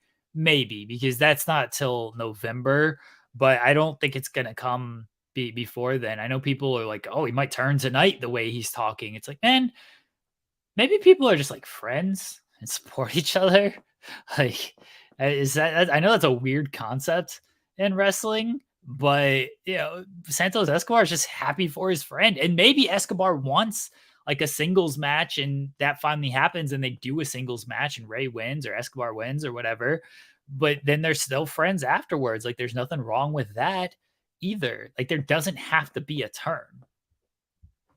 S2: because that's not till November, but I don't think it's going to come before then. I know people are like, oh, he might turn tonight the way he's talking. It's like, man, maybe people are just like friends and support each other. Like, is that, I know that's a weird concept in wrestling, but Santos Escobar is just happy for his friend, and maybe Escobar wants like a singles match, and that finally happens, and they do a singles match, and Ray wins or Escobar wins or whatever. But then they're still friends afterwards. Like, there's nothing wrong with that either. Like, there doesn't have to be a turn.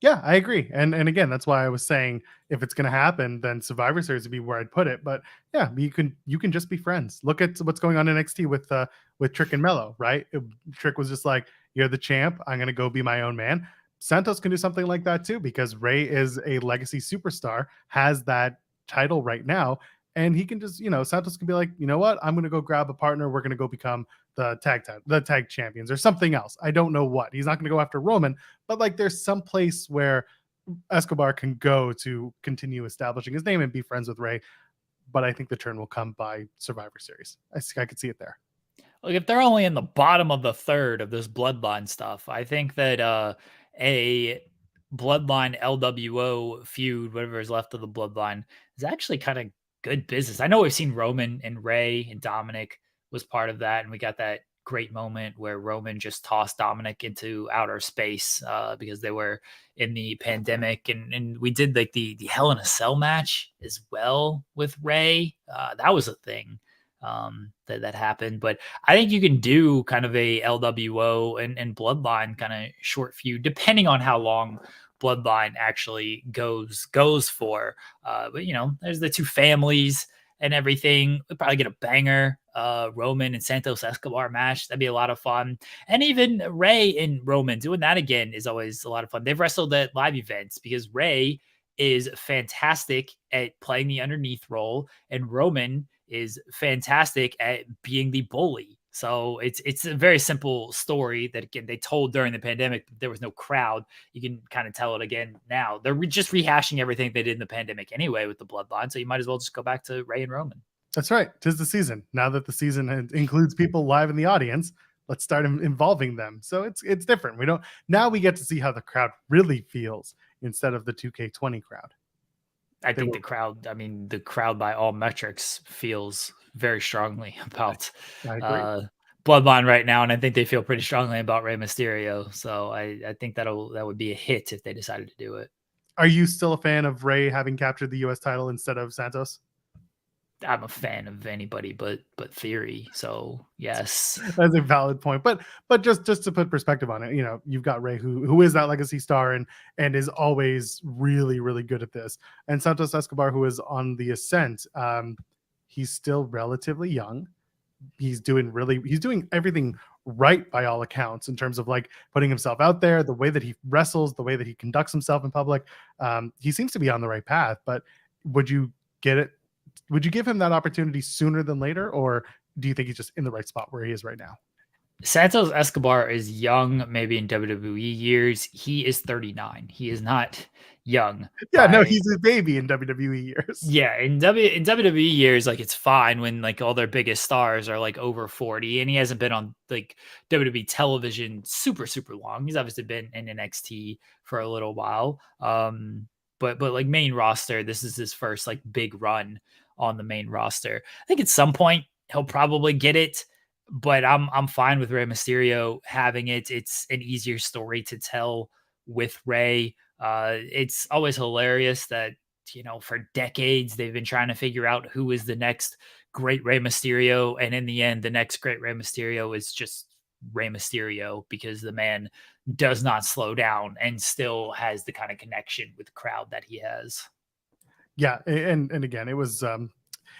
S1: Yeah, I agree. And again, that's why I was saying if it's going to happen, then Survivor Series would be where I'd put it. But yeah, you can just be friends. Look at what's going on in NXT with Trick and Mello, right? Trick was just like, you're the champ. I'm going to go be my own man. Santos can do something like that too, because Ray is a legacy superstar, has that title right now. And he can just, Santos can be like, you know what? I'm going to go grab a partner. We're going to go become the tag champions or something else. I don't know what. He's not going to go after Roman, but like there's some place where Escobar can go to continue establishing his name and be friends with Ray. But I think the turn will come by Survivor Series. I could see it there.
S2: Like if they're only in the bottom of the third of this bloodline stuff, I think that a bloodline LWO feud, whatever is left of the bloodline, is actually kind of good business. I know we've seen Roman and Ray and Dominic was part of that, and we got that great moment where Roman just tossed Dominic into outer space because they were in the pandemic, and we did like the Hell in a Cell match as well with Ray. That was a thing that happened. But I think you can do kind of a LWO and Bloodline kind of short feud, depending on how long Bloodline actually goes for. But you know, there's the two families and everything. We'll probably get a banger Roman and Santos Escobar match. That'd be a lot of fun. And even Ray and Roman doing that again is always a lot of fun. They've wrestled at live events because Ray is fantastic at playing the underneath role, and Roman is fantastic at being the bully. So it's a very simple story that again they told during the pandemic. There was no crowd. You can kind of tell it again now. They're just rehashing everything they did in the pandemic anyway with the bloodline. So you might as well just go back to Ray and Roman.
S1: That's right. 'Tis the season. Now that the season includes people live in the audience, let's start involving them. So it's different. Now we get to see how the crowd really feels instead of the 2K20 crowd.
S2: I think the crowd by all metrics feels very strongly about Bloodline right now, and I think they feel pretty strongly about Rey Mysterio. So I think that would be a hit if they decided to do it.
S1: Are you still a fan of Rey having captured the U.S. title instead of Santos?
S2: I'm a fan of anybody but Theory. So yes,
S1: that's a valid point. But just to put perspective on it, you know, you've got Ray who is that legacy star and is always really, really good at this. And Santos Escobar, who is on the ascent, he's still relatively young. He's doing everything right by all accounts in terms of like putting himself out there, the way that he wrestles, the way that he conducts himself in public. He seems to be on the right path. But would you give him that opportunity sooner than later, or do you think he's just in the right spot where he is right now?
S2: Santos Escobar is young, maybe in WWE years. He is 39. He is not young.
S1: Yeah, no, he's a baby in WWE years.
S2: Yeah, in WWE years, like it's fine when like all their biggest stars are like over 40, and he hasn't been on like WWE television super long. He's obviously been in NXT for a little while. But like main roster, this is his first like big run on the main roster. I think at some point he'll probably get it, but I'm fine with Rey Mysterio having it. It's an easier story to tell with Rey. It's always hilarious that, you know, for decades they've been trying to figure out who is the next great Rey Mysterio, and in the end, the next great Rey Mysterio is just Rey Mysterio because the man does not slow down and still has the kind of connection with the crowd that he has.
S1: Yeah, and again, it was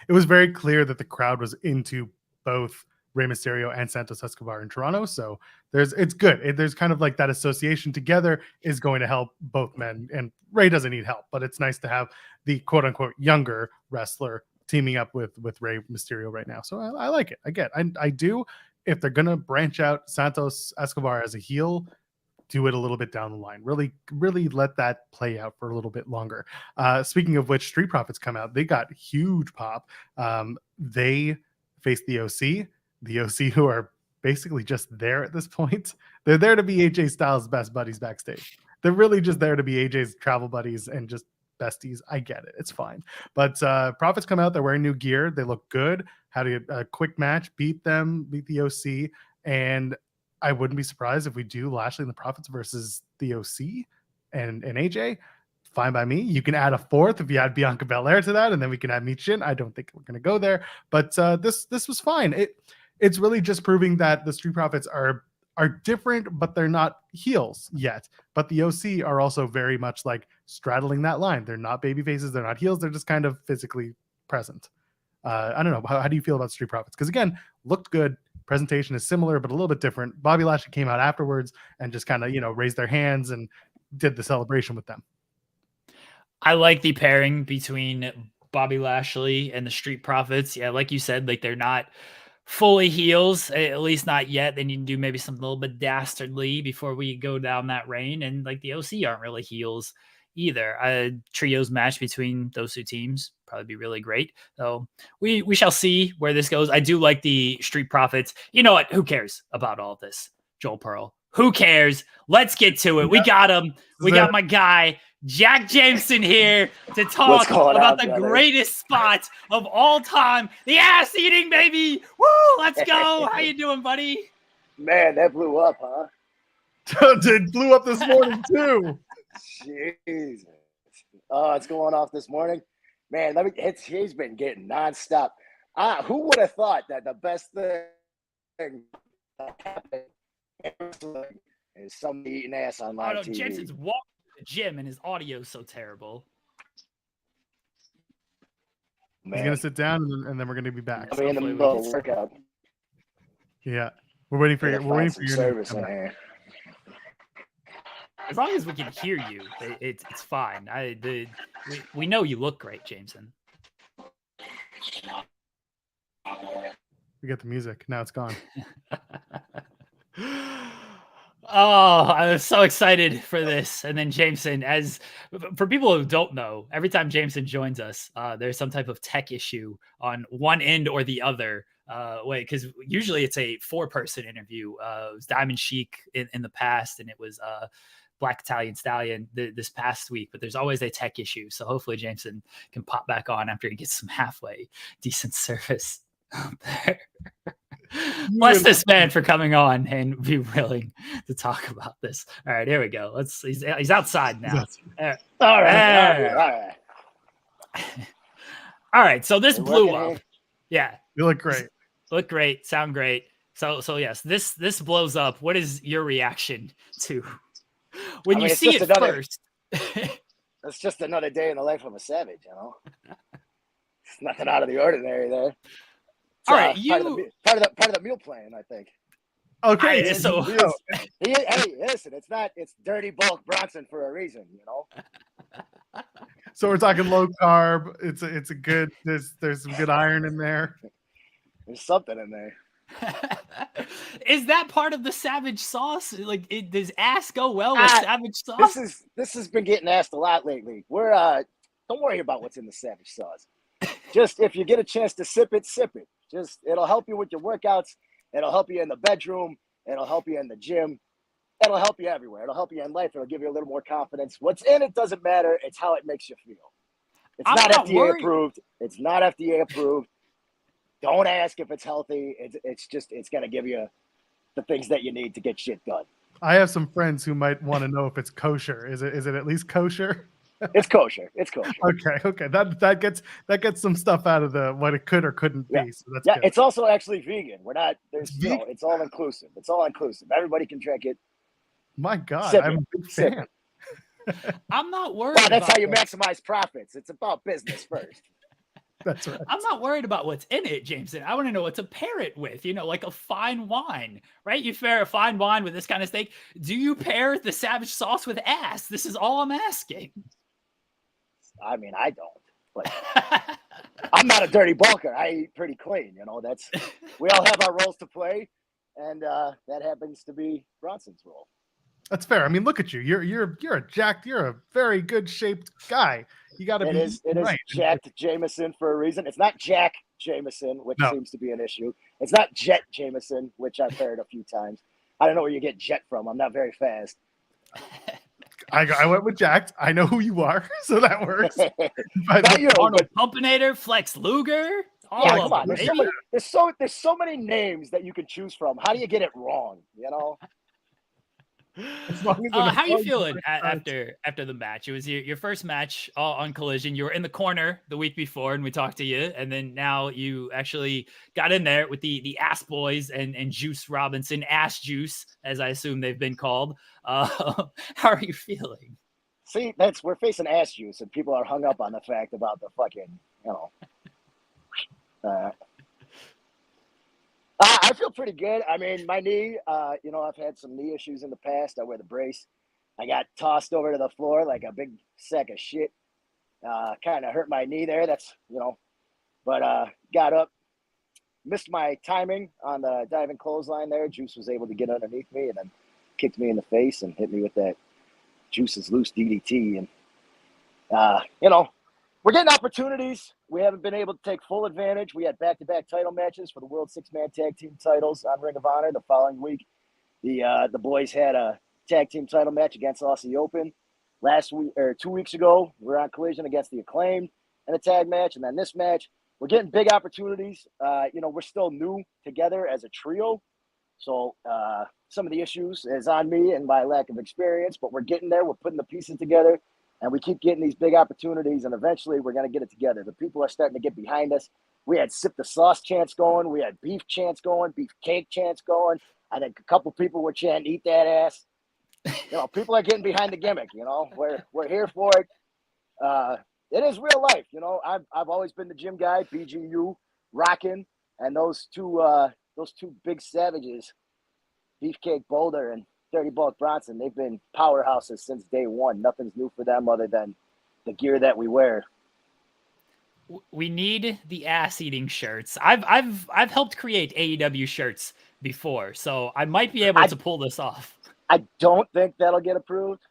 S1: very clear that the crowd was into both Rey Mysterio and Santos Escobar in Toronto. So it's good. There's kind of like that association together is going to help both men. And Rey doesn't need help, but it's nice to have the quote unquote younger wrestler teaming up with Rey Mysterio right now. So I like it. I do. If they're gonna branch out Santos Escobar as a heel, do it a little bit down the line. Really let that play out for a little bit longer. Speaking of which, Street Profits come out. They got huge pop. They faced the OC, who are basically just there at this point. They're there to be AJ Styles' best buddies backstage. They're really just there to be AJ's travel buddies and just besties. I get it. It's fine. But Profits come out. They're wearing new gear. They look good. Had a quick match, beat the OC, and I wouldn't be surprised if we do Lashley and the Profits versus the OC and AJ. Fine by me. You can add a fourth if you add Bianca Belair to that, and then we can add Michin. I don't think we're going to go there, but this was fine. It's really just proving that the Street Profits are different, but they're not heels yet. But the OC are also very much like straddling that line. They're not baby faces. They're not heels. They're just kind of physically present. I don't know. How do you feel about Street Profits? Because again, looked good. Presentation is similar, but a little bit different. Bobby Lashley came out afterwards and just kind of, raised their hands and did the celebration with them.
S2: I like the pairing between Bobby Lashley and the Street Profits. Yeah, like you said, like they're not fully heels, at least not yet. They need to do maybe something a little bit dastardly before we go down that reign. And like the OC aren't really heels either. A trios match between those two teams probably be really great. So we shall see where this goes. I do like the Street Profits. You know what? Who cares about all this? Joel Pearl. Who cares? Let's get to it. We got him. We got my guy, Jack Jameson, here to talk about the greatest spot of all time. The ass eating, baby. Woo! Let's go. How you doing, buddy?
S4: Man, that blew up, huh?
S1: It blew up this morning, too.
S4: Jesus. Oh, it's going off this morning. Man, he's been getting nonstop. Who would have thought that the best thing that happened is somebody eating ass on live TV?
S2: Jensen's walking to the gym and his audio is so terrible.
S1: Man. He's going to sit down and then we're going to be back.
S4: I'll be in the middle of workout.
S1: Yeah. We're waiting for your
S4: service in here.
S2: As long as we can hear you, it's fine. We know you look great, Jameson.
S1: We got the music. Now it's gone.
S2: Oh, I was so excited for this. And then Jameson, for people who don't know, every time Jameson joins us, there's some type of tech issue on one end or the other. Because usually it's a 4-person interview. It was Diamond Sheik in the past, and it was Black Italian Stallion this past week. But there's always a tech issue, so hopefully Jameson can pop back on after he gets some halfway decent service out there. Bless this man for coming on and be willing to talk about this. All right, here we go. He's outside now.
S4: All right.
S2: All right. So this blew up. Yeah,
S1: you look great.
S2: Look great. Sound great. So yes, this blows up. What is your reaction to when you see it first?
S4: It's just another day in the life of a savage, you know. It's nothing out of the ordinary there.
S2: All right,
S4: part of the meal plan, I think.
S1: Okay,
S4: hey, listen, it's Dirty Bulk Bronson for a reason, you know.
S1: So we're talking low carb. It's a good. There's some good iron in there.
S4: There's something in there.
S2: Is that part of the savage sauce? Like, does ass go well with savage sauce?
S4: This has been getting asked a lot lately. Don't worry about what's in the savage sauce. Just if you get a chance to sip it, sip it. Just it'll help you with your workouts. It'll help you in the bedroom. It'll help you in the gym. It'll help you everywhere. It'll help you in life. It'll give you a little more confidence. What's in it doesn't matter. It's how it makes you feel. It's not FDA approved. It's not FDA approved. Don't ask if it's healthy. It's going to give you the things that you need to get shit done.
S1: I have some friends who might want to know if it's kosher. Is it at least kosher?
S4: It's kosher. It's kosher.
S1: Okay. That gets some stuff out of the what it could or couldn't be. So that's good.
S4: It's also actually vegan. We're not. It's all inclusive. It's all inclusive. Everybody can drink it.
S1: My God, I'm a big fan.
S2: I'm not worried.
S4: That's how you maximize profits. It's about business first.
S1: That's right.
S2: I'm not worried about what's in it, Jameson. I want to know what to pair it with, like a fine wine, right? You pair a fine wine with this kind of steak. Do you pair the savage sauce with ass? This is all I'm asking.
S4: I mean, I don't. But I'm not a dirty bulker. I eat pretty clean. We all have our roles to play, and that happens to be Bronson's role.
S1: That's fair. I mean, look at you. You're a very good shaped guy. You got to be.
S4: It is jacked Jameson for a reason. It's not Jack Jameson, which seems to be an issue. It's not Jet Jameson, which I've heard a few times. I don't know where you get Jet from. I'm not very fast.
S1: I went with Jacked. I know who you are, so that works.
S2: Arnold Pumpinator, Flex Luger.
S4: Come on. There's so many names that you can choose from. How do you get it wrong?
S2: How are you feeling after the match? It was your first match on Collision. You were in the corner the week before, and we talked to you, and then now you actually got in there with the Ass Boys and Juice Robinson, Ass Juice, as I assume they've been called. How are you feeling?
S4: See, we're facing Ass Juice, and people are hung up on the fact about the fucking, I feel pretty good. I mean, my knee, I've had some knee issues in the past. I wear the brace. I got tossed over to the floor like a big sack of shit. Kind of hurt my knee there. But got up, missed my timing on the diving clothesline there. Juice was able to get underneath me and then kicked me in the face and hit me with that Juice's loose DDT. And, we're getting opportunities. we haven't been able to take full advantage. We had back-to-back title matches for the World Six-Man Tag Team titles on Ring of Honor the following week. The boys had a tag team title match against Aussie Open. Last week or 2 weeks ago, we were on Collision against the Acclaimed in a tag match, and then this match, we're getting big opportunities. We're still new together as a trio, so some of the issues is on me and my lack of experience, but we're getting there. We're putting the pieces together, and we keep getting these big opportunities, and eventually we're going to get it together. The people are starting to get behind us. We had Sip the Sauce chants going. We had beef chants going, beef cake chants going. I think a couple people were chanting, eat that ass. People are getting behind the gimmick, We're here for it. It is real life, I've always been the gym guy, BGU, rocking, and those two big savages, Beefcake Boulder and Dirty Bulk Bronson, they've been powerhouses since day one. Nothing's new for them other than the gear that we wear.
S2: We need the ass-eating shirts. I've helped create AEW shirts before, so I might be able to pull this off.
S4: I don't think that'll get approved.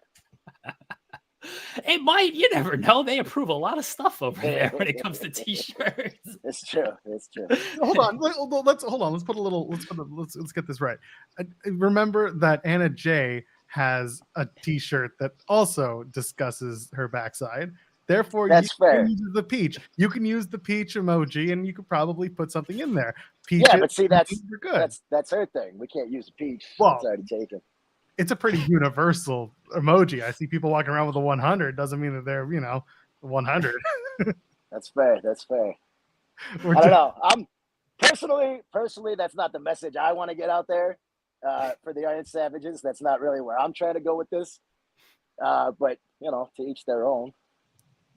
S2: It might. You never know. They approve a lot of stuff over there when it comes to t-shirts.
S4: It's true. It's true.
S1: Hold on. Let's get this right. Remember that Anna J has a t-shirt that also discusses her backside. Therefore,
S4: that's fair.
S1: Can use the peach. You can use the peach emoji, and you could probably put something in there. Peach
S4: but see, that's her thing. We can't use the peach.
S1: Well,
S4: it's already taken.
S1: It's a pretty universal emoji. I see people walking around with a 100. Doesn't mean that they're 100.
S4: That's fair. I don't know. I'm personally, that's not the message I want to get out there for the Iron Savages. That's not really where I'm trying to go with this. But to each their own.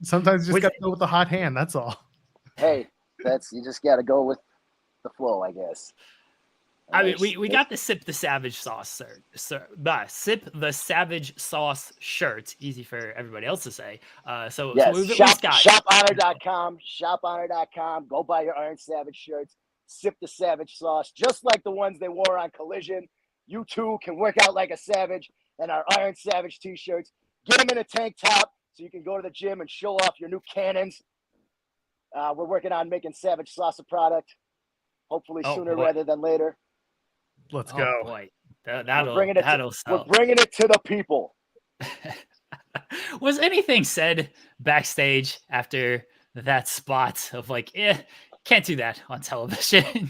S1: Sometimes you just got to go with the hot hand. That's all.
S4: Hey, you just got to go with the flow, I guess.
S2: I mean, we got the Sip the Savage Sauce, sir. Sip the Savage Sauce shirt. Easy for everybody else to say. So we've got
S4: shophonor.com. Shophonor.com. Go buy your Iron Savage shirts. Sip the Savage Sauce, just like the ones they wore on Collision. You too can work out like a savage. And our Iron Savage t-shirts. Get them in a tank top so you can go to the gym and show off your new cannons. We're working on making Savage Sauce a product. Hopefully sooner rather than later.
S1: Let's go.
S2: Boy.
S4: We're bringing it to the people.
S2: Was anything said backstage after that spot of can't do that on television?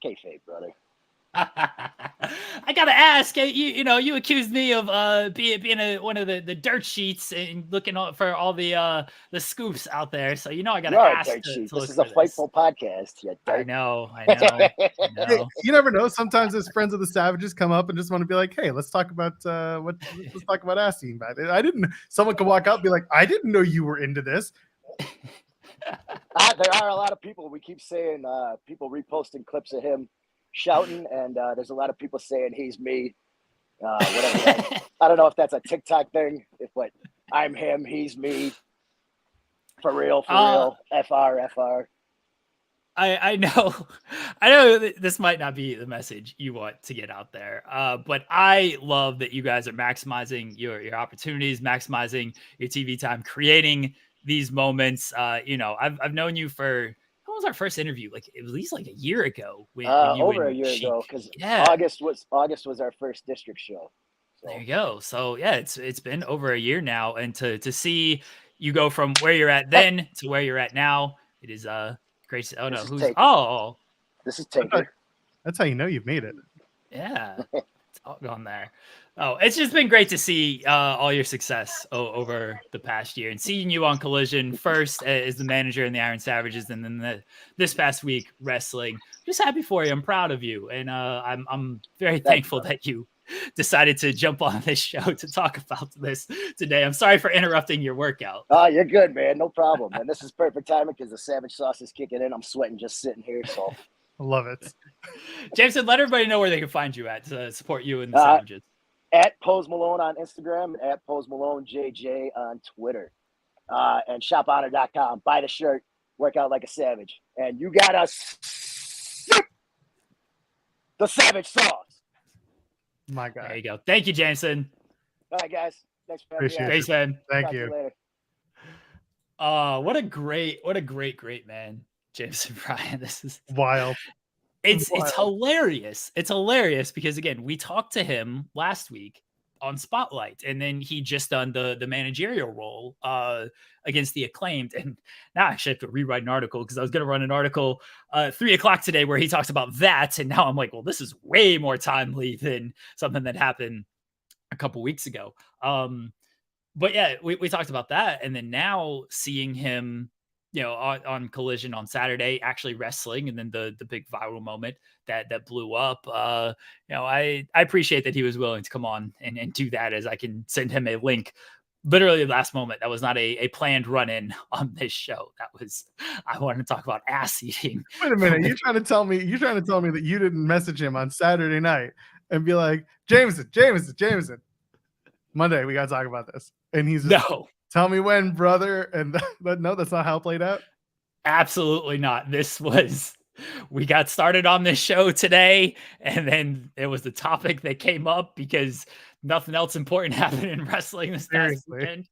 S4: Kayfabe, brother.
S2: I gotta ask. You accused me of being one of the dirt sheets and looking for all the scoops out there. So I gotta ask.
S4: This is a Fightful podcast.
S2: I know.
S1: You never know. Sometimes as friends of the Savages come up and just want to be like, "Hey, let's talk about let's talk about ass eating." Someone could walk out and be like, "I didn't know you were into this."
S4: There are a lot of people. We keep saying people reposting clips of him shouting, and there's a lot of people saying he's me. Whatever. I don't know if that's a TikTok thing, but I'm him, he's me. For real. FR.
S2: I know this might not be the message you want to get out there, but I love that you guys are maximizing your opportunities, maximizing your TV time, creating these moments. I've known you for, when was our first interview? At least a year ago.
S4: Over a year ago, because August was our first district show. So.
S2: There you go. So yeah, it's been over a year now, and to see you go from where you're at then to where you're at now, it is great.
S4: This is Taker.
S1: That's how you know you've made it.
S2: Yeah, it's all gone there. Oh, it's just been great to see all your success over the past year, and seeing you on Collision first as the manager in the Iron Savages, and then this past week wrestling. I'm just happy for you. I'm proud of you, and I'm very thankful that you decided to jump on this show to talk about this today. I'm sorry for interrupting your workout.
S4: Oh, you're good, man. No problem. And this is perfect timing because the Savage Sauce is kicking in. I'm sweating just sitting here, so
S1: I love it.
S2: Jameson, let everybody know where they can find you at to support you and the Savages.
S4: At Pose Malone on Instagram, and at Pose Malone JJ on Twitter. And shophonor.com. Buy the shirt, work out like a savage. And you gotta sip the Savage Sauce.
S1: My God.
S2: There you go. Thank you, Jameson.
S4: All right, guys. Thanks for having me.
S1: Appreciate it.
S2: Thanks, man.
S1: Thank you.
S4: Later.
S2: What a great man, Jameson Bryan. This is
S1: Wild.
S2: it's
S1: Wild.
S2: hilarious. It's hilarious because again, we talked to him last week on Spotlight, and then he just done the managerial role against the Acclaimed. And now I actually have to rewrite an article because I was gonna run an article 3:00 today where he talks about that. And now I'm like, well, this is way more timely than something that happened a couple weeks ago. But yeah, we talked about that. And then now seeing him, on Collision on Saturday, actually wrestling, and then the big viral moment that blew up. I appreciate that he was willing to come on and do that, as I can send him a link literally last moment. That was not a planned run-in on this show. That was, I wanted to talk about ass eating.
S1: Wait a minute, you're trying to tell me that you didn't message him on Saturday night and be like, Jameson, Monday we gotta talk about this. And he's just,
S2: No.
S1: Tell me when, brother. And no, that's not how it played out.
S2: Absolutely not. This was, we got started on this show today, and then it was the topic that came up because nothing else important happened in wrestling this past weekend,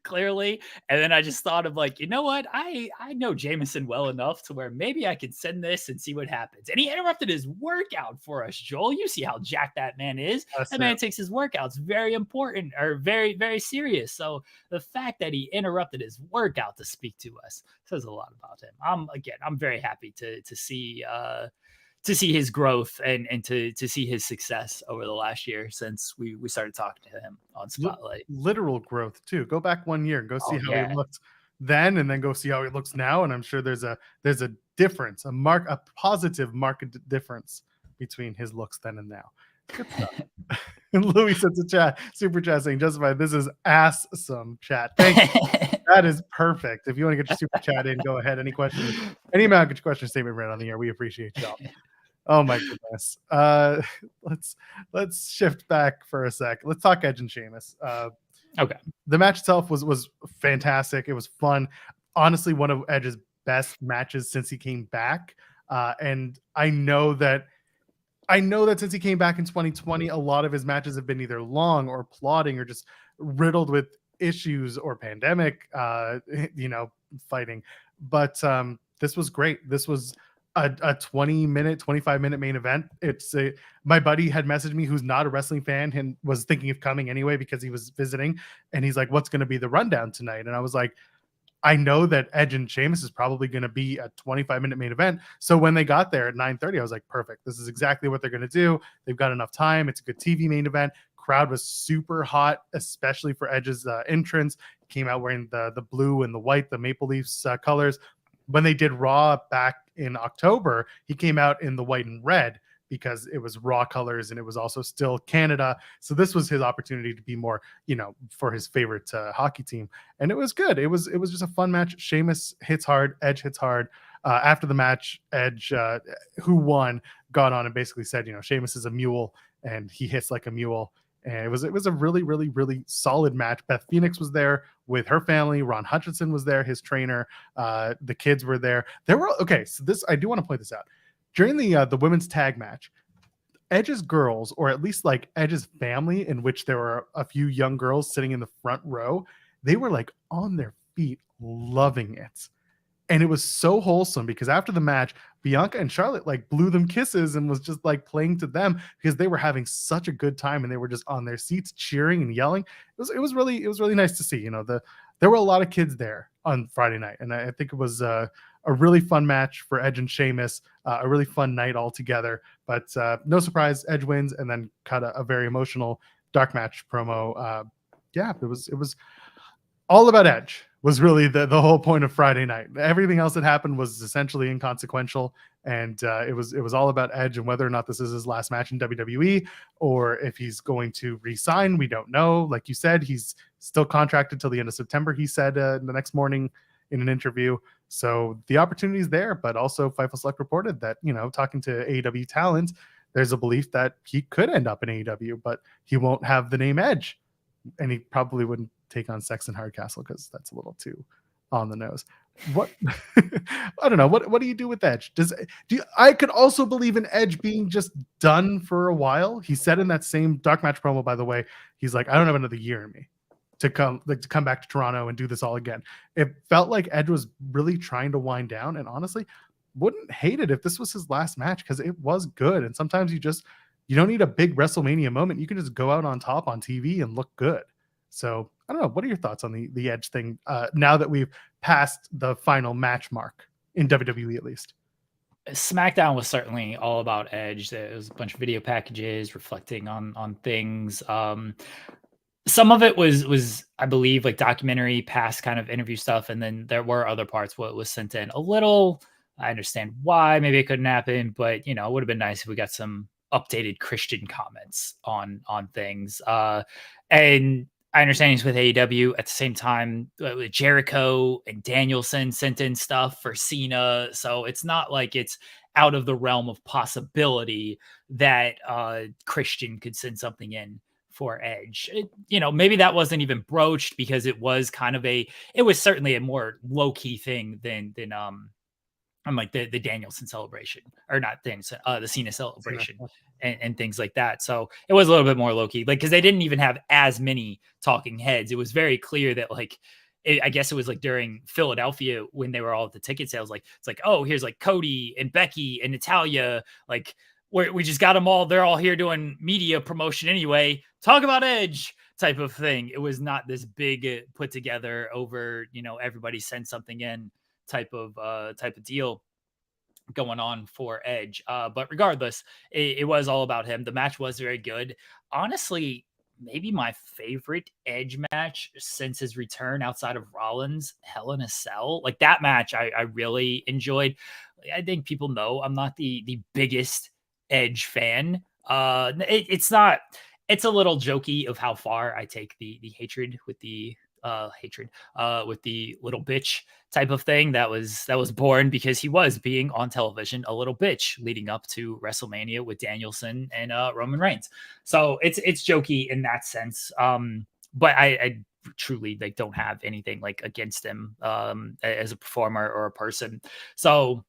S2: clearly. And then I just thought of like, you know what? I know Jameson well enough to where maybe I could send this and see what happens. And he interrupted his workout for us, Joel. You see how jacked that man is. That man takes his workouts very important, or very, very serious. So the fact that he interrupted his workout to speak to us says a lot about him. I'm very happy to see his growth and to see his success over the last year since we started talking to him on Spotlight.
S1: Literal growth too. Go back 1 year and go see how he looked then, and then go see how he looks now. And I'm sure there's a difference, a positive market difference between his looks then and now. Good stuff. And Louis sends a chat, super chat saying, "Justified, this is awesome chat." Thank you. That is perfect. If you want to get your super chat in, go ahead. Any questions, any amount, get your question statement read on the air. We appreciate y'all. Oh my goodness. Let's shift back for a sec. Let's talk Edge and Sheamus.
S2: Okay.
S1: The match itself was fantastic. It was fun. Honestly, one of Edge's best matches since he came back. And I know that since he came back in 2020, a lot of his matches have been either long or plotting or just riddled with issues or pandemic, fighting. But this was great. This was a 25-minute main event. My buddy had messaged me, who's not a wrestling fan and was thinking of coming anyway because he was visiting, and he's like, "What's going to be the rundown tonight?" And I was like, I know that Edge and Sheamus is probably going to be a 25-minute main event. So when they got there at 9:30, I was like, perfect. This is exactly what they're going to do. They've got enough time. It's a good TV main event. Crowd was super hot, especially for Edge's entrance. He came out wearing the blue and the white, the Maple Leafs colors. When they did Raw back in October, he came out in the white and red because it was Raw colors and it was also still Canada. So this was his opportunity to be more, for his favorite hockey team. And it was good. It was just a fun match. Sheamus hits hard. Edge hits hard. After the match, Edge, who won, got on and basically said, Sheamus is a mule and he hits like a mule. And it was a really, really, really solid match. Beth Phoenix was there with her family. Ron Hutchinson was there, his trainer. The kids were there. So this, I do want to point this out. During the women's tag match, Edge's girls, or at least like Edge's family, in which there were a few young girls sitting in the front row, they were like on their feet loving it. And it was so wholesome because after the match, Bianca and Charlotte like blew them kisses and was just like playing to them because they were having such a good time and they were just on their seats cheering and yelling. It was really nice to see. There were a lot of kids there on Friday night, and I think it was a really fun match for Edge and Sheamus, a really fun night altogether. But no surprise, Edge wins and then cut a very emotional dark match promo. It was all about Edge. Was really the whole point of Friday night. Everything else that happened was essentially inconsequential, and it was all about Edge and whether or not this is his last match in WWE or if he's going to re-sign. We don't know. Like you said, he's still contracted till the end of September. He said the next morning in an interview. So the opportunity is there, but also Fightful Select reported that talking to AEW talent, there's a belief that he could end up in AEW, but he won't have the name Edge, and he probably wouldn't take on Sexton Hardcastle because that's a little too on the nose. What I don't know. What do you do with Edge? I could also believe in Edge being just done for a while. He said in that same dark match promo, by the way, he's like, I don't have another year in me. to come back to Toronto and do this all again. It felt like Edge was really trying to wind down, and honestly, wouldn't hate it if this was his last match because it was good. And sometimes you don't need a big WrestleMania moment. You can just go out on top on TV and look good. So I don't know. What are your thoughts on the Edge thing now that we've passed the final match mark in WWE at least?
S2: SmackDown was certainly all about Edge. There was a bunch of video packages reflecting on things. Some of it was I believe like documentary past kind of interview stuff, and then there were other parts what was sent in a little. I understand why maybe it couldn't happen, but it would have been nice if we got some updated Christian comments on things. And I understand he's with AEW at the same time. Jericho and Danielson sent in stuff for Cena, so it's not like it's out of the realm of possibility that Christian could send something in for Edge. Maybe that wasn't even broached because it was kind of it was certainly a more low key thing than I'm like the Danielson celebration, or not Danielson, the Cena celebration and things like that. So it was a little bit more low key, like, because they didn't even have as many talking heads. It was very clear that I guess it was like during Philadelphia when they were all at the ticket sales, like it's like, oh, here's like Cody and Becky and Natalia, like we just got them all. They're all here doing media promotion anyway. Talk about Edge type of thing. It was not this big put together over, everybody sent something in type of deal going on for Edge. But regardless, it was all about him. The match was very good. Honestly, maybe my favorite Edge match since his return outside of Rollins, Hell in a Cell. Like that match I really enjoyed. I think people know I'm not the biggest Edge fan. It's not, it's a little jokey of how far I take the hatred with the with the little bitch type of thing that was born because he was being on television a little bitch leading up to WrestleMania with Danielson and Roman Reigns. So it's jokey in that sense. But I truly don't have anything against him as a performer or a person. So,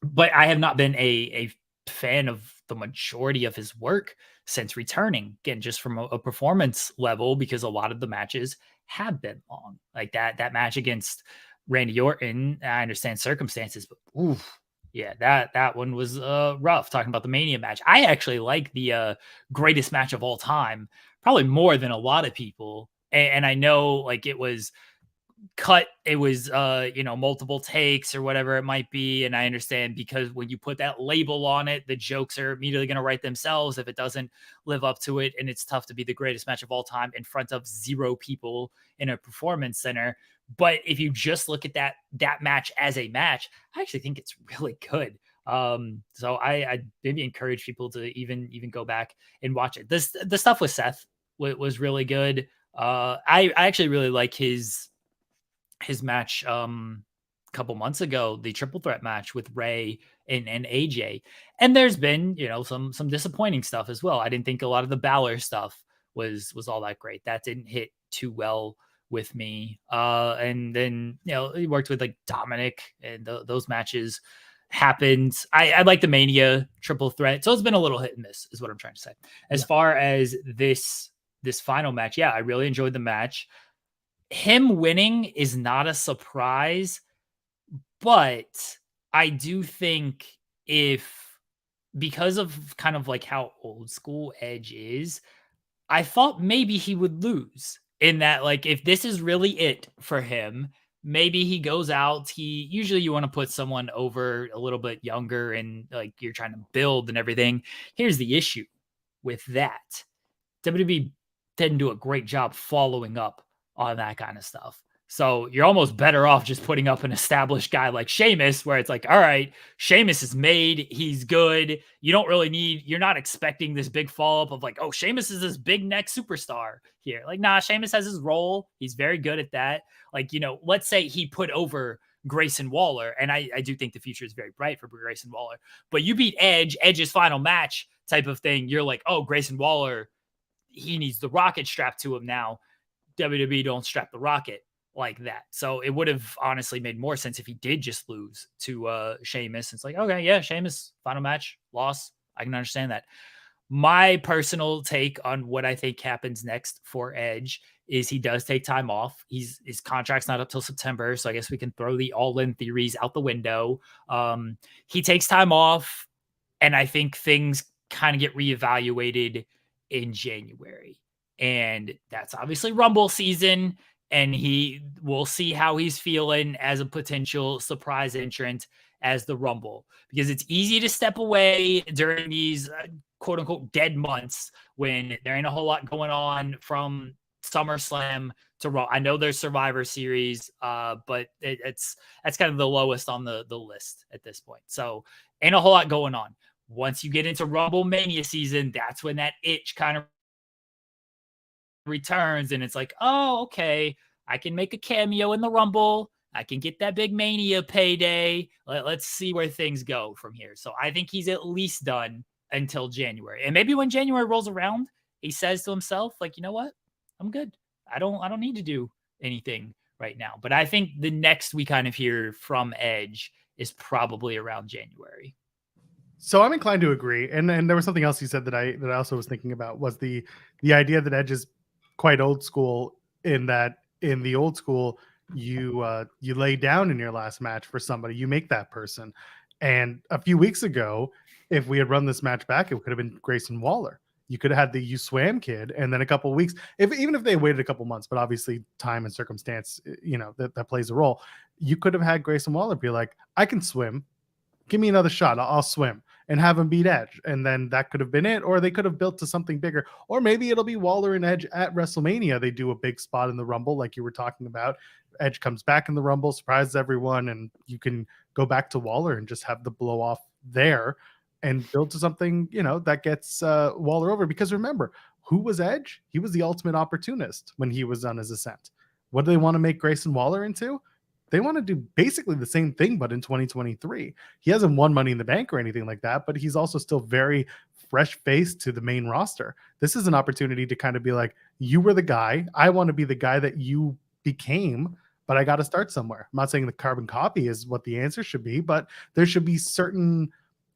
S2: but I have not been a fan of the majority of his work since returning, again, just from a performance level, because a lot of the matches have been long. Like that match against Randy Orton, I understand circumstances, but oof, yeah, that one was rough. Talking about the Mania match, I actually like the greatest match of all time, probably more than a lot of people. And I know it was cut, it was multiple takes or whatever it might be, and I understand, because when you put that label on it, the jokes are immediately going to write themselves if it doesn't live up to it, and it's tough to be the greatest match of all time in front of 0 people in a performance center. But if you just look at that match as a match, I actually think it's really good. So I maybe encourage people to even go back and watch it. The stuff with Seth was really good. I actually really like his match a couple months ago, the triple threat match with Ray and AJ. And there's been, some disappointing stuff as well. I didn't think a lot of the Balor stuff was all that great. That didn't hit too well with me. And then, he worked with Dominic, and those matches happened. I like the Mania triple threat. So it's been a little hit and miss is what I'm trying to say. As far as this final match, yeah, I really enjoyed the match. Him winning is not a surprise, but I do think because of kind of how old school Edge is, I thought maybe he would lose in that, if this is really it for him, maybe he goes out. Usually you want to put someone over a little bit younger and you're trying to build and everything. Here's the issue with that. WWE didn't do a great job following up on that kind of stuff. So you're almost better off just putting up an established guy like Sheamus, where it's all right, Sheamus is made, he's good. You don't really you're not expecting this big follow-up of oh, Sheamus is this big neck superstar here. Nah, Sheamus has his role. He's very good at that. Let's say he put over Grayson Waller, and I do think the future is very bright for Grayson Waller, but you beat Edge's final match type of thing. You're oh, Grayson Waller, he needs the rocket strapped to him now. WWE don't strap the rocket like that. So it would have honestly made more sense if he did just lose to Sheamus. It's okay, yeah, Sheamus, final match, loss. I can understand that. My personal take on what I think happens next for Edge is he does take time off. His contract's not up till September, so I guess we can throw the all-in theories out the window. He takes time off, and I think things kind of get reevaluated in January. And that's obviously Rumble season, and we'll see how he's feeling as a potential surprise entrant as the Rumble, because it's easy to step away during these quote unquote dead months when there ain't a whole lot going on from SummerSlam to Raw. I know there's Survivor Series, but that's kind of the lowest on the list at this point. So ain't a whole lot going on. Once you get into Rumble Mania season, that's when that itch kind of returns, and it's like, oh, okay, I can make a cameo in the Rumble. I can get that big Mania payday. Let's see where things go from here. So I think he's at least done until January. And maybe when January rolls around, he says to himself, like, you know what? I'm good. I don't need to do anything right now. But I think the next we kind of hear from Edge is probably around January.
S1: So I'm inclined to agree. And there was something else you said that I also was thinking about, was the idea that Edge is quite old school, in that in the old school, you lay down in your last match for somebody, you make that person. And a few weeks ago, if we had run this match back, it could have been Grayson Waller. You could have had the You Swam kid, and then a couple of weeks, even if they waited a couple months, but obviously time and circumstance, that plays a role. You could have had Grayson Waller be like, I can swim. Give me another shot. I'll swim, and have him beat Edge. And then that could have been it. Or they could have built to something bigger. Or maybe it'll be Waller and Edge at WrestleMania. They do a big spot in the Rumble, like you were talking about. Edge comes back in the Rumble, surprises everyone, and you can go back to Waller and just have the blow off there and build to something, that gets Waller over. Because remember, who was Edge? He was the ultimate opportunist when he was on his ascent. What do they want to make Grayson Waller into? They want to do basically the same thing, but in 2023. He hasn't won Money in the Bank or anything like that, but he's also still very fresh faced to the main roster. This is an opportunity to kind of be like, you were the guy. I want to be the guy that you became, but I got to start somewhere. I'm not saying the carbon copy is what the answer should be, but there should be certain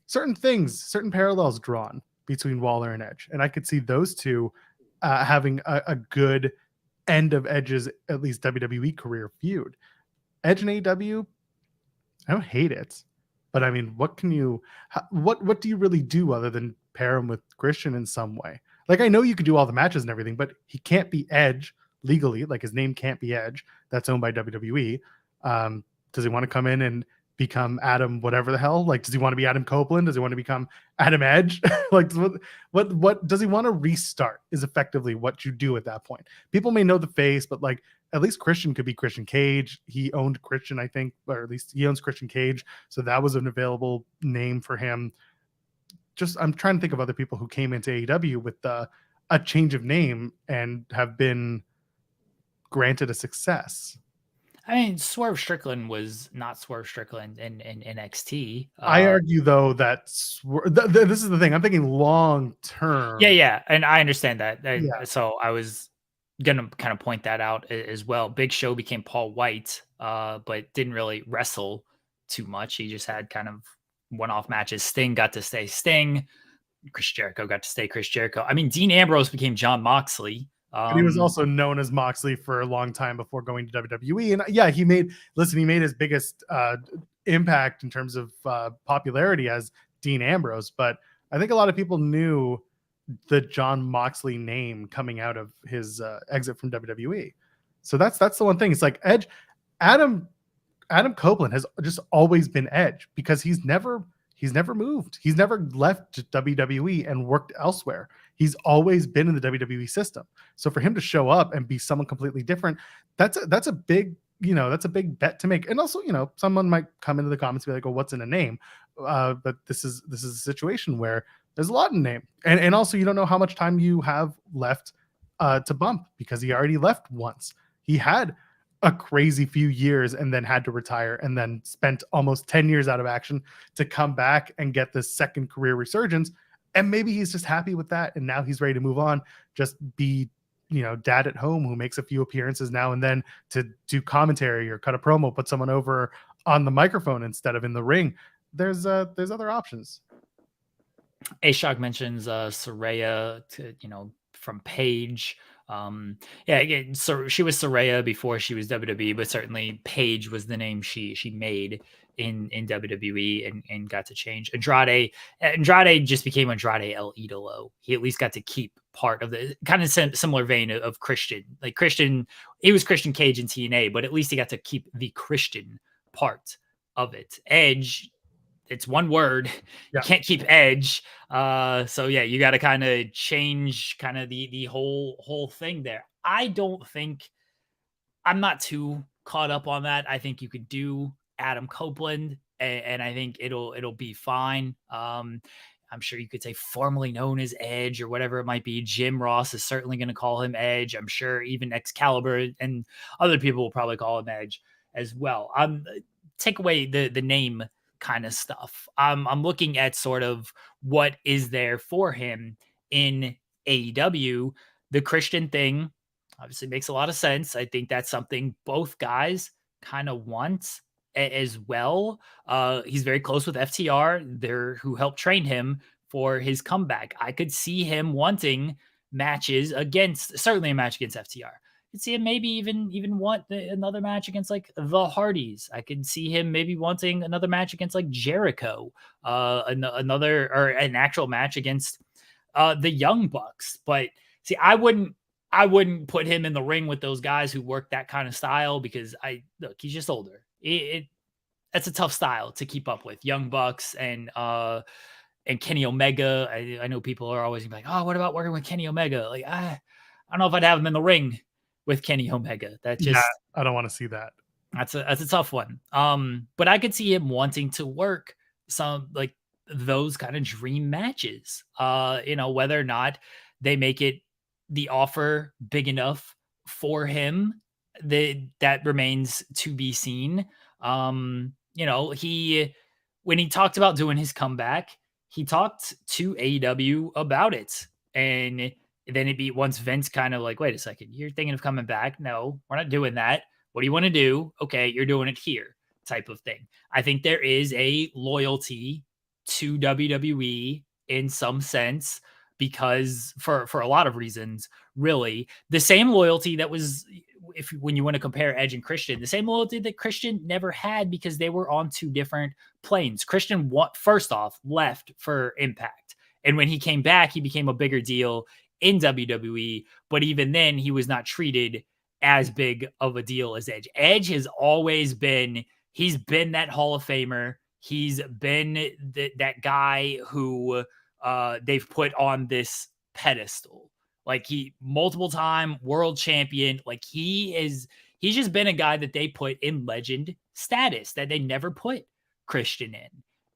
S1: things, certain parallels drawn between Waller and Edge. And I could see those two having a good end of Edge's, at least WWE career feud. Edge and AEW, I don't hate it, but I mean, what do you really do other than pair him with Christian in some way? Like, I know you could do all the matches and everything, but he can't be Edge legally. Like, his name can't be Edge. That's owned by WWE. Does he want to come in and become Adam whatever the hell? Like, does he want to be Adam Copeland? Does he want to become Adam Edge? Like, what does he want to restart is effectively what you do at that point. People may know the face, but like, at least Christian could be Christian Cage. He owned Christian, I think, or at least he owns Christian Cage. So that was an available name for him. I'm trying to think of other people who came into AEW with a change of name and have been granted a success.
S2: I mean, Swerve Strickland was not Swerve Strickland in NXT.
S1: I argue, though, that this is the thing. I'm thinking long term.
S2: Yeah. And I understand that.
S1: Yeah.
S2: So I was going to kind of point that out as well. Big Show became Paul White, but didn't really wrestle too much. He just had kind of one-off matches. Sting got to stay Sting. Chris Jericho got to stay Chris Jericho. I mean, Dean Ambrose became John Moxley.
S1: And he was also known as Moxley for a long time before going to WWE. And yeah, he made his biggest impact in terms of popularity as Dean Ambrose. But I think a lot of people knew the John Moxley name coming out of his exit from WWE. So that's the one thing. It's like Edge, Adam Copeland has just always been Edge because he's never moved. He's never left WWE and worked elsewhere. He's always been in the WWE system. So for him to show up and be someone completely different, that's a big, that's a big bet to make. And also, someone might come into the comments and be like, "Oh, what's in a name?" But this is a situation where there's a lot in name. And also you don't know how much time you have left to bump, because he already left once. He had a crazy few years and then had to retire and then spent almost 10 years out of action to come back and get this second career resurgence. And maybe he's just happy with that. And now he's ready to move on, just be, dad at home who makes a few appearances now and then to do commentary or cut a promo, put someone over on the microphone instead of in the ring. There's other options.
S2: Ashok mentions Saraya from Paige. Yeah, again, so she was Saraya before she was WWE, but certainly Paige was the name she made in WWE and got to change. Andrade just became Andrade El Idolo. He at least got to keep part of the kind of similar vein of Christian. Like Christian, he was Christian Cage in TNA, but at least he got to keep the Christian part of it. Edge, it's one word.
S1: Yeah.
S2: You can't keep Edge. So yeah, you got to kind of change kind of the whole thing there. I don't think, I'm not too caught up on that. I think you could do Adam Copeland, and I think it'll be fine. I'm sure you could say formerly known as Edge or whatever it might be. Jim Ross is certainly going to call him Edge. I'm sure even Excalibur and other people will probably call him Edge as well. Take away the name kind of stuff. I'm looking at sort of what is there for him in AEW. The Christian thing obviously makes a lot of sense. I think that's something both guys kind of want as well. He's very close with FTR, who helped train him for his comeback. I could see him wanting matches certainly a match against FTR. I could see him maybe even want another match against like the Hardys. I could see him maybe wanting another match against like Jericho, another or an actual match against the Young Bucks. But see, I wouldn't put him in the ring with those guys who work that kind of style because he's just older. That's a tough style to keep up with. Young Bucks and Kenny Omega. I know people are always like, oh, what about working with Kenny Omega? Like, I don't know if I'd have him in the ring with Kenny Omega. That's just,
S1: I don't want to see that.
S2: That's a tough one. But I could see him wanting to work some like those kind of dream matches. Whether or not they make it the offer big enough for him, that remains to be seen. When he talked about doing his comeback, he talked to AEW about it. And then it'd be once Vince kind of like, wait a second, you're thinking of coming back? No, we're not doing that. What do you want to do? Okay, you're doing it here type of thing. I think there is a loyalty to WWE in some sense because for a lot of reasons, really, the same loyalty that was, when you want to compare Edge and Christian, the same loyalty that Christian never had because they were on two different planes. Christian, first off, left for Impact. And when he came back, he became a bigger deal in WWE, but even then he was not treated as big of a deal as Edge. Edge has always been, he's been that Hall of Famer. He's been that guy who they've put on this pedestal. Like he multiple time world champion. Like he's just been a guy that they put in legend status that they never put Christian in.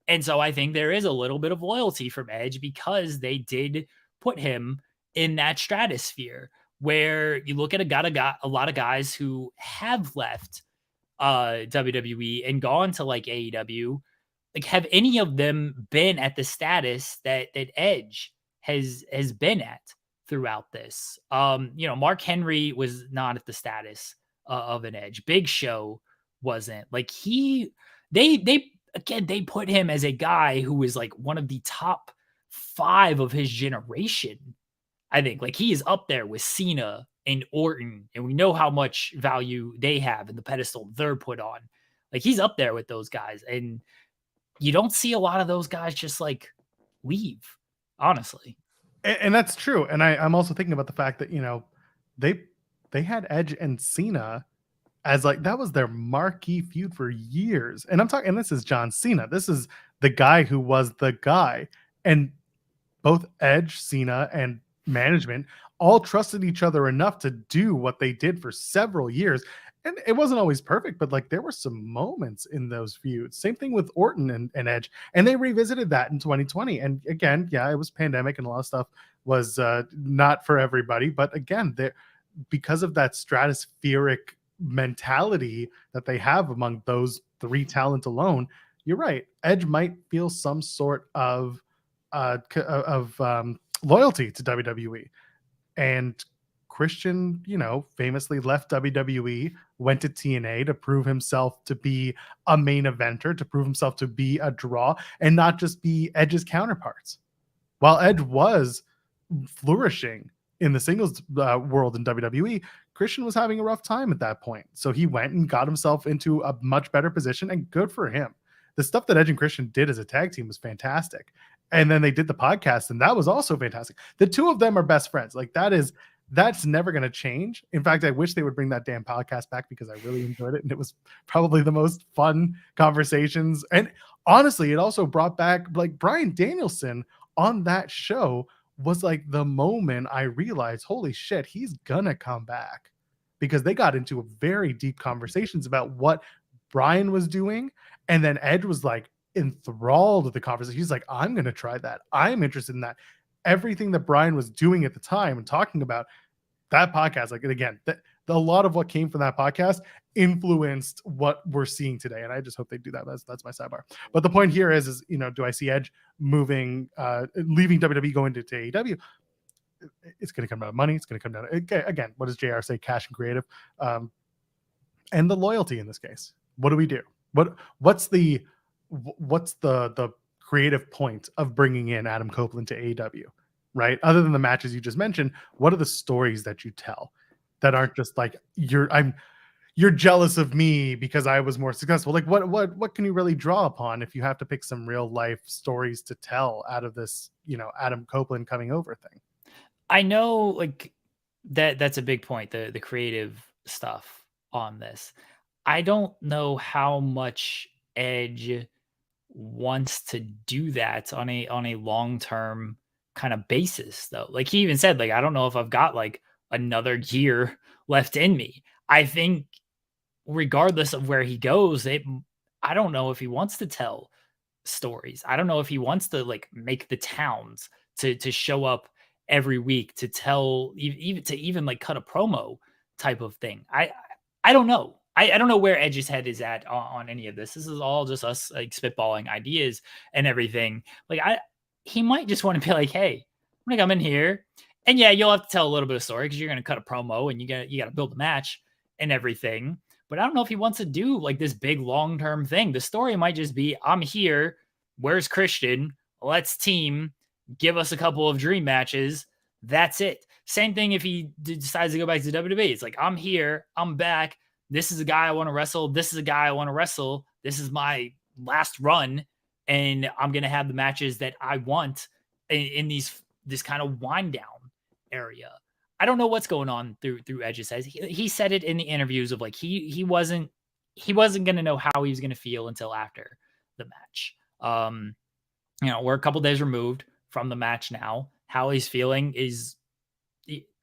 S2: And so I think there is a little bit of loyalty from Edge because they did put him in that stratosphere where you look at a lot of guys who have left WWE and gone to like AEW. Like, have any of them been at the status that Edge has been at throughout this? Mark Henry was not at the status of an Edge. Big Show wasn't. Like they put him as a guy who was like one of the top 5 of his generation. I think like he is up there with Cena and Orton, and we know how much value they have in the pedestal they're put on. Like he's up there with those guys, and you don't see a lot of those guys just like leave, honestly.
S1: And that's true. And I'm also thinking about the fact that, they had Edge and Cena as like, that was their marquee feud for years. And this is John Cena. This is the guy who was the guy. And both Edge, Cena, and management all trusted each other enough to do what they did for several years. And it wasn't always perfect, but like there were some moments in those feuds. Same thing with Orton and Edge. And they revisited that in 2020. And again, yeah, it was pandemic and a lot of stuff was not for everybody. But again, because of that stratospheric mentality that they have among those 3 talent alone, you're right. Edge might feel some sort of loyalty to WWE. And Christian, famously left WWE, went to TNA to prove himself to be a main eventer, to prove himself to be a draw, and not just be Edge's counterparts. While Edge was flourishing in the singles world in WWE, Christian was having a rough time at that point. So he went and got himself into a much better position, and good for him. The stuff that Edge and Christian did as a tag team was fantastic. And then they did the podcast, and that was also fantastic. The two of them are best friends. Like that's never going to change. In fact, I wish they would bring that damn podcast back because I really enjoyed it. And it was probably the most fun conversations. And honestly, it also brought back like Bryan Danielson on that show was like the moment I realized, holy shit, he's gonna come back, because they got into a very deep conversations about what Bryan was doing. And then Edge was like enthralled with the conversation. He's like, I'm going to try that. I'm interested in that. Everything that Bryan was doing at the time and talking about, that podcast, like, and again, a lot of what came from that podcast influenced what we're seeing today. And I just hope they do that. That's my sidebar. But the point here is, you know, do I see Edge moving, leaving WWE, going to AEW? It's going to come down to money. It's going to come down to, again, what does JR say? Cash and creative, and the loyalty in this case. What do we do? What's the creative point of bringing in Adam Copeland to AEW, right? Other than the matches you just mentioned, what are the stories that you tell that aren't just like you're jealous of me because I was more successful? Like what can you really draw upon if you have to pick some real life stories to tell out of this, you know, Adam Copeland coming over thing?
S2: I know, like, that's a big point, the creative stuff on this. I don't know how much Edge wants to do that on a long-term kind of basis, though. Like, he even said, like, I don't know if I've got like another year left in me. I think regardless of where he goes, I don't know if he wants to tell stories. I don't know if he wants to like make the towns to show up every week to tell, even like cut a promo type of thing. I don't know. I don't know where Edge's head is at on any of this. This is all just us like spitballing ideas and everything. Like, he might just want to be like, hey, I'm gonna come in here, and yeah, you'll have to tell a little bit of story because you're gonna cut a promo and you got to build a match and everything. But I don't know if he wants to do like this big long-term thing. The story might just be, I'm here. Where's Christian? Let's team. Give us a couple of dream matches. That's it. Same thing if he decides to go back to WWE. It's like, I'm here. I'm back. This is a guy I want to wrestle. This is a guy I want to wrestle. This is my last run, and I'm going to have the matches that I want in this kind of wind down area. I don't know what's going on through Edge's head. He said it in the interviews of like he wasn't going to know how he was going to feel until after the match. You know, we're a couple days removed from the match now. How he's feeling is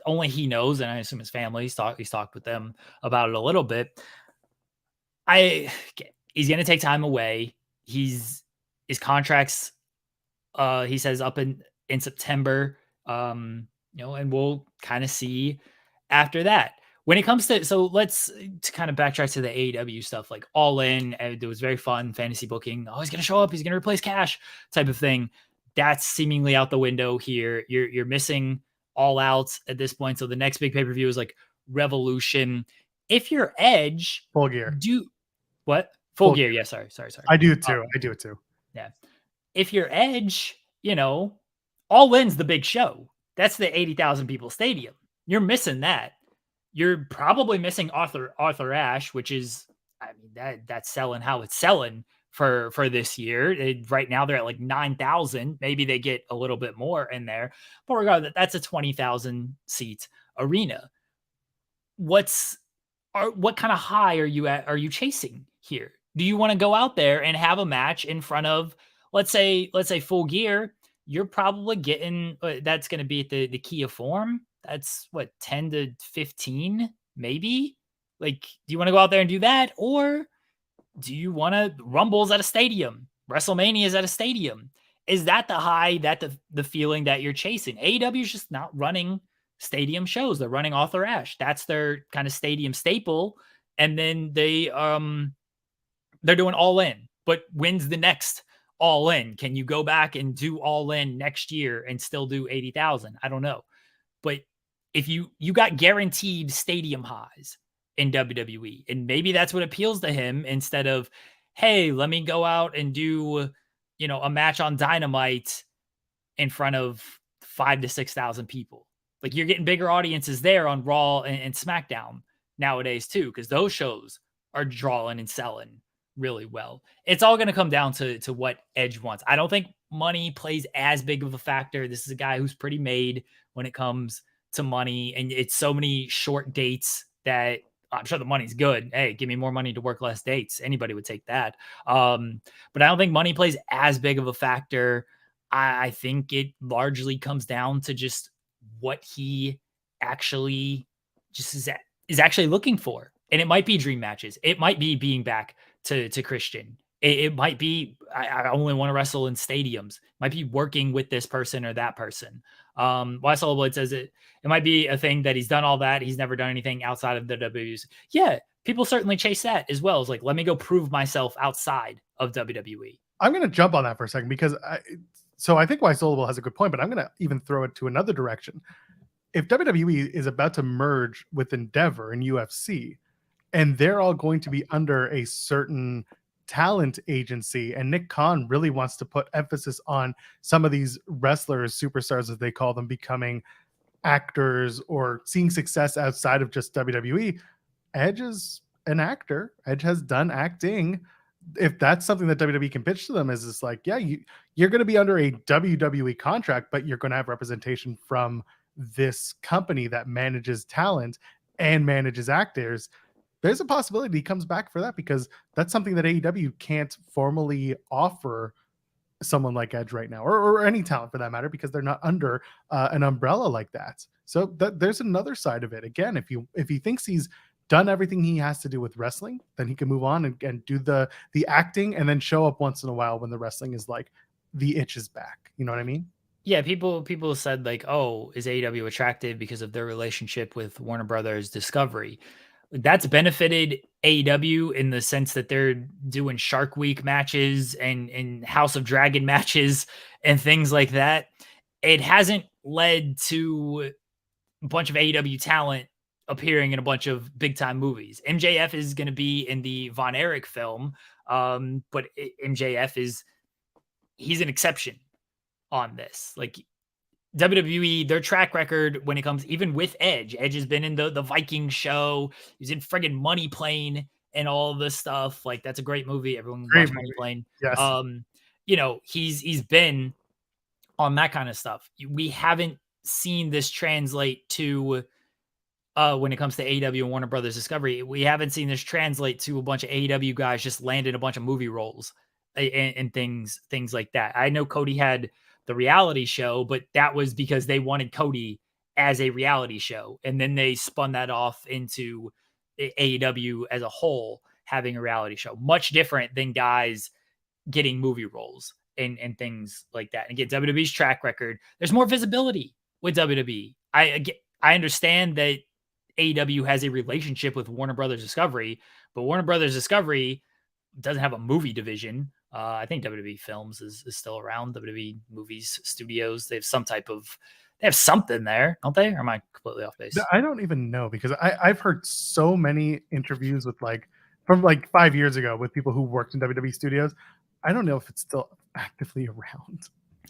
S2: only he knows, and I assume his family. He's talked with them about it a little bit. He's going to take time away. His contract's he says up in September. You know, and we'll kind of see after that. When it comes to, let's kind of backtrack to the AEW stuff, like All In. It was very fun, fantasy booking. Oh, he's going to show up. He's going to replace Cash type of thing. That's seemingly out the window here. You're missing All Out at this point. So the next big pay-per-view is like Revolution. If you're Edge,
S1: Full Gear.
S2: Full Gear. Yeah. Sorry.
S1: I do too. I do it too.
S2: Yeah. If you're Edge, you know, All In's the big show. That's the 80,000 people stadium. You're missing that. You're probably missing Arthur Ashe, which is, I mean, that's selling how it's selling for this year. Right now they're at like 9,000. Maybe they get a little bit more in there, but regardless, that's a 20,000 seat arena. What kind of high are you chasing here? Do you want to go out there and have a match in front of, let's say Full Gear? You're probably getting, that's going to be at the Kia Forum. That's what, 10 to 15, maybe? Like, do you want to go out there and do that? Or do you want to Rumbles at a stadium? WrestleMania's at a stadium? Is that the high, that the feeling that you're chasing? AEW is just not running stadium shows. They're running Arthur Ashe. That's their kind of stadium staple. And then they're doing All In. But when's the next All In? Can you go back and do All In next year and still do 80,000? I don't know. But if you got guaranteed stadium highs in WWE, and maybe that's what appeals to him, instead of, hey, let me go out and do, a match on Dynamite in front of 5,000 to 6,000 people. Like you're getting bigger audiences there on Raw and SmackDown nowadays too, because those shows are drawing and selling really well. It's all going to come down to what Edge wants. I don't think money plays as big of a factor. This is a guy who's pretty made when it comes to money, and it's so many short dates that I'm sure the money's good. Hey, give me more money to work less dates. Anybody would take that. But I don't think money plays as big of a factor. I think it largely comes down to just what he actually just is actually looking for. And it might be dream matches. It might be being back to Christian. It might be, I only want to wrestle in stadiums. It might be working with this person or that person. Why Solo Blade says it might be a thing that he's done all that. He's never done anything outside of the WWE's. Yeah, people certainly chase that as well. It's like, let me go prove myself outside of WWE.
S1: I'm going to jump on that for a second because I think Why Solo has a good point, but I'm going to even throw it to another direction. If WWE is about to merge with Endeavor and UFC, and they're all going to be under a certain talent agency, and Nick Khan really wants to put emphasis on some of these wrestlers, superstars as they call them, becoming actors or seeing success outside of just WWE. Edge is an actor. Edge has done acting. If that's something that WWE can pitch to them, is it's like, yeah, you're going to be under a WWE contract, but you're going to have representation from this company that manages talent and manages actors. There's a possibility he comes back for that, because that's something that AEW can't formally offer someone like Edge right now, or any talent for that matter, because they're not under an umbrella like that. So there's another side of it. Again, if he thinks he's done everything he has to do with wrestling, then he can move on and do the acting, and then show up once in a while when the wrestling is like, the itch is back. You know what I mean?
S2: Yeah, people said like, oh, is AEW attractive because of their relationship with Warner Brothers Discovery? That's benefited AEW in the sense that they're doing Shark Week matches and House of Dragon matches and things like that. It hasn't led to a bunch of AEW talent appearing in a bunch of big time movies. MJF is going to be in the Von Erich film, but MJF he's an exception on this. Like WWE, their track record when it comes, even with Edge has been in the Viking show. He's in friggin' Money Plane and all this stuff. Like, that's a great movie. Everyone watch Money Plane.
S1: Yes.
S2: He's been on that kind of stuff. We haven't seen this translate to when it comes to AEW and Warner Brothers Discovery. We haven't seen this translate to a bunch of AEW guys just landing a bunch of movie roles and things like that. I know Cody had the reality show, but that was because they wanted Cody as a reality show. And then they spun that off into AEW as a whole, having a reality show, much different than guys getting movie roles and things like that. And again, WWE's track record, there's more visibility with WWE. I understand that AEW has a relationship with Warner Brothers Discovery, but Warner Brothers Discovery doesn't have a movie division. I think WWE Films is still around. WWE Movies Studios. They have something there, don't they? Or am I completely off base?
S1: I don't even know, because I've heard so many interviews with from 5 years ago with people who worked in WWE studios. I don't know if it's still actively around.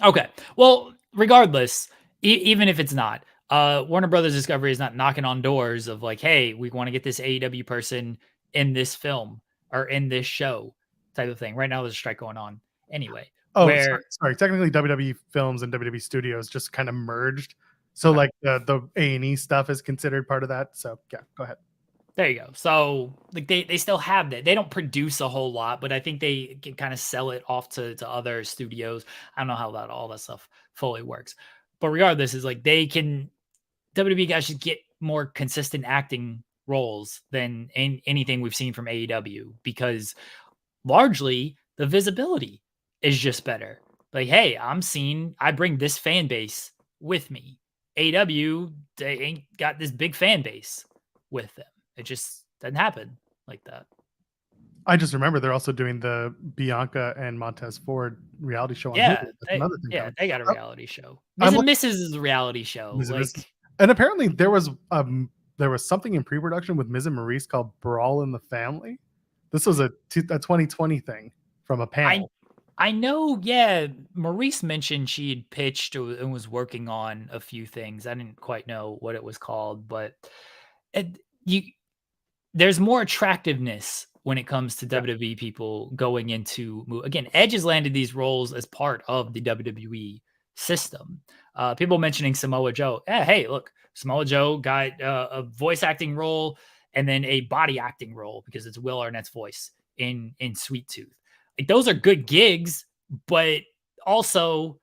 S2: Okay. Well, regardless, even if it's not, Warner Brothers Discovery is not knocking on doors of like, hey, we want to get this AEW person in this film or in this show type of thing. Right now there's a strike going on anyway.
S1: Oh, sorry. Technically WWE Films and WWE Studios just kind of merged. So the A&E stuff is considered part of that. So yeah, go ahead.
S2: There you go. So like they still have that. They don't produce a whole lot, but I think they can kind of sell it off to other studios. I don't know how all that stuff fully works. But regardless, is like WWE guys should get more consistent acting roles than anything we've seen from AEW, because largely the visibility is just better. Like, hey, I bring this fan base with me. AEW, they ain't got this big fan base with them. It just doesn't happen like that.
S1: I just remember they're also doing the Bianca and Montez Ford reality show on
S2: Hulu. They got a reality show. Ms. and Mrs. is a reality show.
S1: And apparently there was something in pre-production with Miz and Maurice called Brawl in the Family. This was a 2020 thing from a panel.
S2: I know, yeah, Maurice mentioned she had pitched and was working on a few things. I didn't quite know what it was called, but it, you there's more attractiveness when it comes to
S1: Yeah.
S2: WWE people going into again. Edge has landed these roles as part of the WWE system. People mentioning Samoa Joe. Hey, look, Samoa Joe got a voice acting role and then a body acting role because it's Will Arnett's voice in Sweet Tooth. Like those are good gigs, but also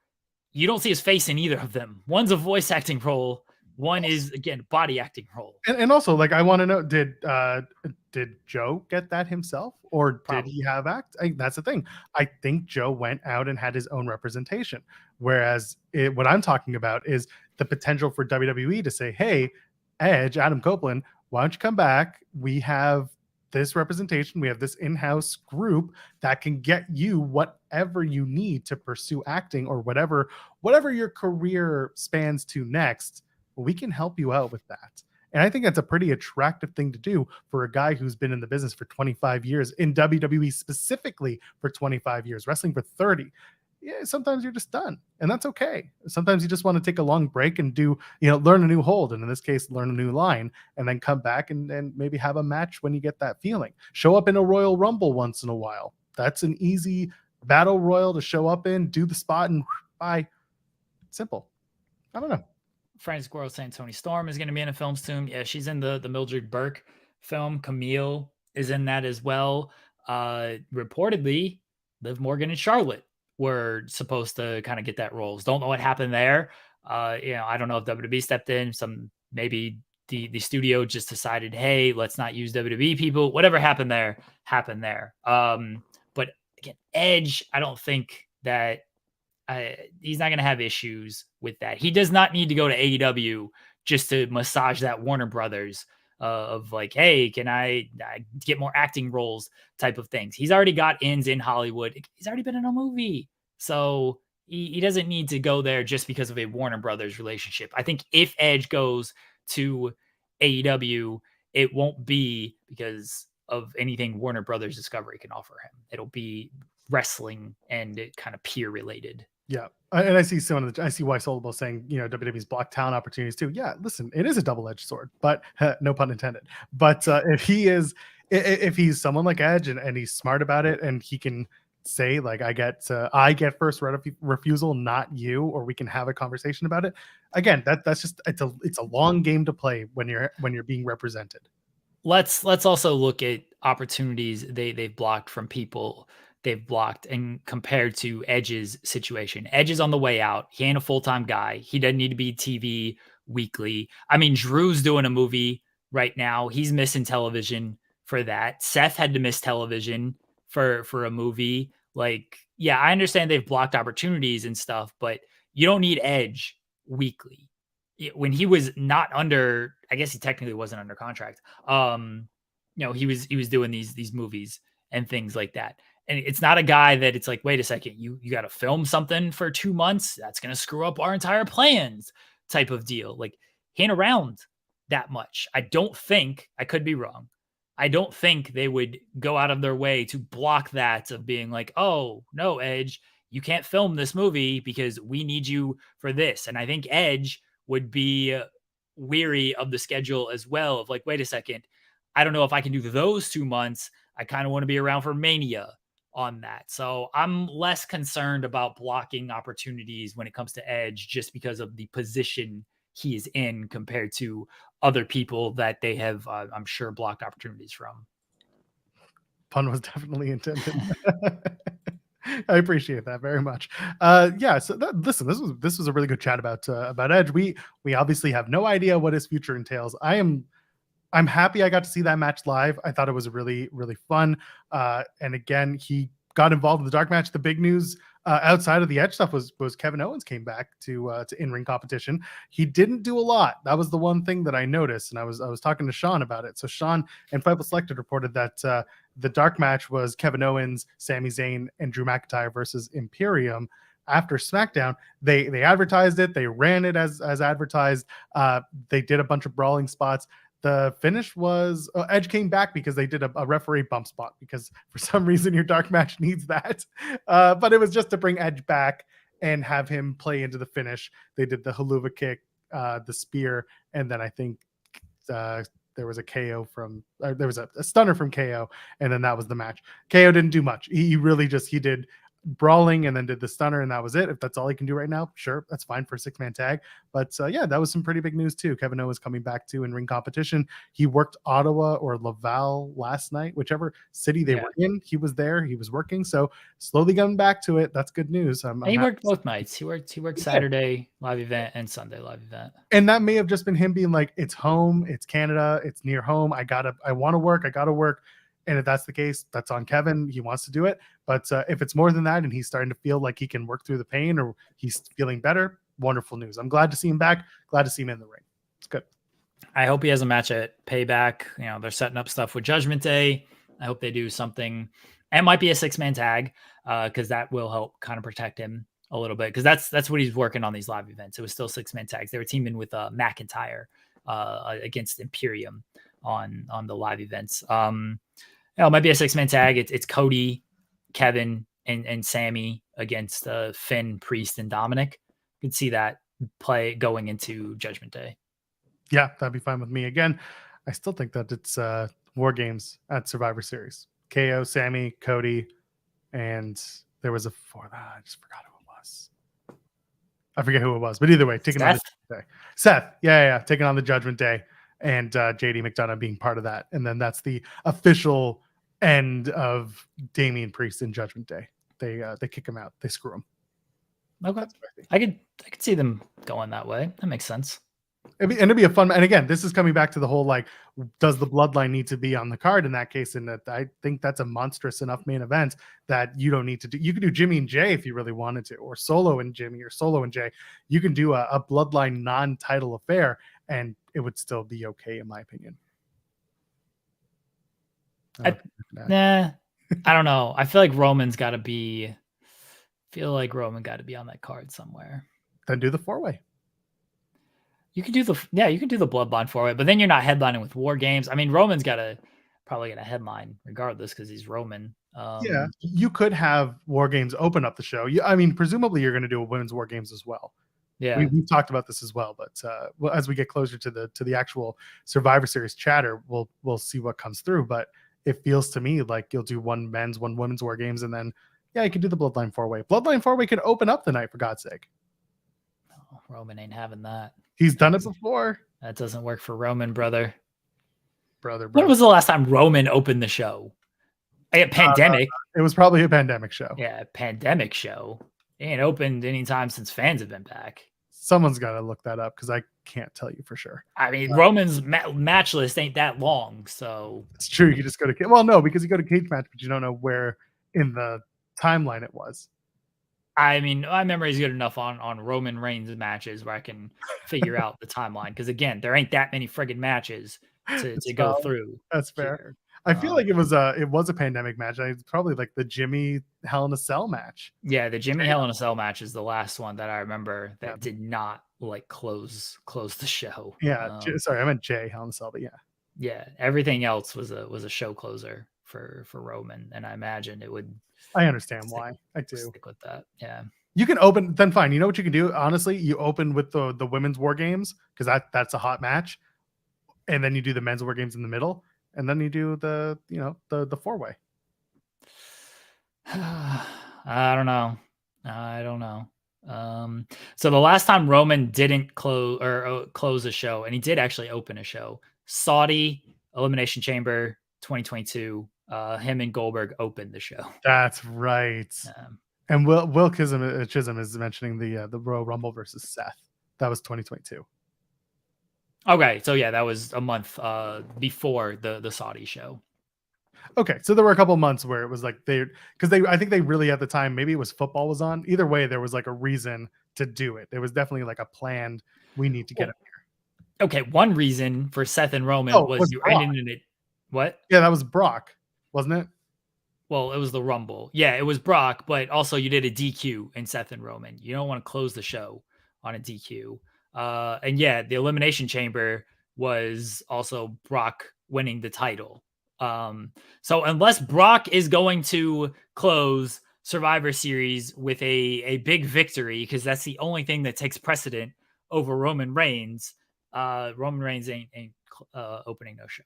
S2: you don't see his face in either of them. One's a voice acting role. One is again body acting role.
S1: And also, like, I want to know, did Joe get that himself, or did
S2: Probably.
S1: he have act? That's the thing. I think Joe went out and had his own representation. Whereas what I'm talking about is the potential for WWE to say, "Hey, Edge, Adam Copeland, why don't you come back? We have this representation. We have this in-house group that can get you whatever you need to pursue acting or whatever your career spans to next. We can help you out with that." And I think that's a pretty attractive thing to do for a guy who's been in the business for 25 years, in WWE specifically for 25 years, wrestling for 30. Yeah, sometimes you're just done, and that's okay. Sometimes you just want to take a long break and learn a new hold, and in this case, learn a new line, and then come back and maybe have a match when you get that feeling. Show up in a Royal Rumble once in a while. That's an easy battle royal to show up in, do the spot, and bye. Simple. I don't know.
S2: Francis Squirrel saying Tony Storm is going to be in a film soon. Yeah, she's in the Mildred Burke film. Camille is in that as well. Reportedly, Liv Morgan and Charlotte were supposed to kind of get that roles. Don't know what happened there. I don't know if WWE stepped in. Maybe the studio just decided, hey, let's not use WWE people. Whatever happened there, happened there. But again, Edge, I don't think that he's not going to have issues with that. He does not need to go to AEW just to massage that Warner Brothers of like, hey, can I get more acting roles type of things. He's already got ins in Hollywood. He's already been in a movie. So he doesn't need to go there just because of a Warner Brothers relationship. I think if Edge goes to AEW, it won't be because of anything Warner Brothers Discovery can offer him. It'll be wrestling and kind of peer related.
S1: Yeah, and I see I see why Solable saying WWE's blocked talent opportunities too. Yeah, listen, it is a double-edged sword, but no pun intended. But if he's someone like Edge and he's smart about it and he can say like I get first refusal, not you, or we can have a conversation about it. Again, that's just it's a long game to play when you're being represented.
S2: Let's also look at opportunities they've blocked from people they've blocked and compared to Edge's situation. Edge is on the way out. He ain't a full-time guy. He doesn't need to be TV weekly. I mean, Drew's doing a movie right now. He's missing television for that. Seth had to miss television for a movie. Like, yeah, I understand they've blocked opportunities and stuff, but you don't need Edge weekly. When he was not under, I guess he technically wasn't under contract. He was doing these movies and things like that. And it's not a guy that it's like, wait a second, you got to film something for 2 months. That's going to screw up our entire plans type of deal. Like, he ain't around that much. I could be wrong. I don't think they would go out of their way to block that of being like, oh, no, Edge, you can't film this movie because we need you for this. And I think Edge would be weary of the schedule as well of like, wait a second, I don't know if I can do those 2 months. I kind of want to be around for Mania on that. So I'm less concerned about blocking opportunities when it comes to Edge just because of the position he is in compared to other people that they have, I'm sure, blocked opportunities from.
S1: Pun was definitely intended. I appreciate that very much. So listen, this was a really good chat about Edge. We obviously have no idea what his future entails. I'm happy I got to see that match live. I thought it was really, really fun. And again, he got involved in the dark match. The big news outside of the Edge stuff was Kevin Owens came back to in-ring competition. He didn't do a lot. That was the one thing that I noticed, and I was talking to Sean about it. So Sean and Fightful Selected reported that the dark match was Kevin Owens, Sami Zayn, and Drew McIntyre versus Imperium. After SmackDown, they advertised it. They ran it as advertised. They did a bunch of brawling spots. The finish was Edge came back because they did a referee bump spot because for some reason your dark match needs that. But it was just to bring Edge back and have him play into the finish. They did the haluva kick, the spear, and then I think there was a KO from there was a stunner from KO, and then that was the match. KO didn't do much. He really just he did brawling and then did the stunner, and that was it. If that's all he can do right now, sure, that's fine for a 6-man tag. But yeah, that was some pretty big news too. Kevin Owens coming back to in ring competition. He worked Ottawa or Laval last night, whichever city they were in. He was there. He was working. So slowly getting back to it. That's good news.
S2: He worked both nights. He worked Saturday live event and Sunday live event.
S1: And that may have just been him being like, it's home, it's Canada, it's near home. I want to work. I got to work. And if that's the case, that's on Kevin. He wants to do it. But if it's more than that and he's starting to feel like he can work through the pain or he's feeling better, wonderful news. I'm glad to see him back. Glad to see him in the ring. It's good.
S2: I hope he has a match at Payback. You know, they're setting up stuff with Judgment Day. I hope they do something. And it might be a 6-man tag because that will help kind of protect him a little bit because that's what he's working on these live events. It was still 6-man tags. They were teaming with McIntyre against Imperium on the live events. It might be a 6-man tag. It's Cody, Kevin, and Sammy against Finn, Priest, and Dominic. You can see that play going into Judgment Day.
S1: Yeah, that'd be fine with me. Again, I still think that it's War Games at Survivor Series. KO, Sammy, Cody, and there was a fourth. I just forgot who it was. I forget who it was, but either way, taking on the Judgment Day. Seth, yeah, taking on the Judgment Day, and JD McDonough being part of that, and then that's the official end of Damian Priest in Judgment Day. They kick him out. They screw him.
S2: Okay, I could see them going that way. That makes sense.
S1: It'd be a fun. And again, this is coming back to the whole like, does the bloodline need to be on the card in that case? And that I think that's a monstrous enough main event that you don't need to do. You could do Jimmy and Jay if you really wanted to, or Solo and Jimmy, or Solo and Jay. You can do a bloodline non-title affair, and it would still be okay, in my opinion.
S2: I don't know. I feel like Roman's got to be. Roman got to be on that card somewhere.
S1: Then do the 4-way.
S2: You can do the bloodline 4-way, but then you're not headlining with War Games. I mean, Roman's probably gonna headline regardless because he's Roman.
S1: Yeah, you could have War Games open up the show. I mean, presumably you're going to do a women's War Games as well.
S2: Yeah,
S1: we've talked about this as well, but as we get closer to the actual Survivor Series chatter, we'll see what comes through. But it feels to me like you'll do one men's, one women's War Games, and then you can do the bloodline 4-way. Bloodline 4-way could open up the night, for God's sake.
S2: Oh, Roman ain't having that.
S1: He's done it before.
S2: That doesn't work for Roman, brother.
S1: When
S2: was the last time Roman opened the show? A pandemic.
S1: It was probably a pandemic show.
S2: Yeah, pandemic show. It ain't opened anytime since fans have been back.
S1: Someone's got to look that up because I can't tell you for sure.
S2: I mean, Roman's match list ain't that long, so
S1: it's true. You just go to no, because you go to cage match, but you don't know where in the timeline it was.
S2: I mean, my memory is good enough on Roman Reigns matches where I can figure out the timeline. Because again, there ain't that many friggin' matches to go through.
S1: That's fair. Here. I feel like it was a pandemic match. It's probably like the Jimmy Hell in a Cell match.
S2: Yeah, the Jimmy Hell in a Cell match is the last one that I remember that did not like close the show.
S1: Yeah, sorry, I meant Jay Hell in a Cell, but yeah.
S2: Yeah, everything else was a show closer for Roman, and I imagine it would.
S1: I understand why. I do
S2: stick with that. Yeah,
S1: you can open. Then fine. You know what you can do? Honestly, you open with the women's War Games because that's a hot match, and then you do the men's War Games in the middle, and then you do the 4-way.
S2: I don't know. So the last time Roman didn't close a show, and he did actually open a show, Saudi Elimination Chamber 2022. Him and Goldberg opened the show.
S1: That's right. And Will Chisholm is mentioning the Royal Rumble versus Seth. That was 2022.
S2: Okay, so yeah, that was a month before the Saudi show.
S1: Okay, so there were a couple months where it was like I think they really at the time, maybe it was football was on. Either way, there was like a reason to do it. There was definitely like a planned, we need to get him here.
S2: Okay, one reason for Seth and Roman was you ended in it. What?
S1: Yeah, that was Brock, wasn't it?
S2: Well, it was the Rumble. Yeah, it was Brock, but also you did a DQ in Seth and Roman. You don't want to close the show on a DQ. And yeah, the Elimination Chamber was also Brock winning the title. So unless Brock is going to close Survivor Series with a big victory, because that's the only thing that takes precedent over Roman Reigns, Roman Reigns ain't opening no show.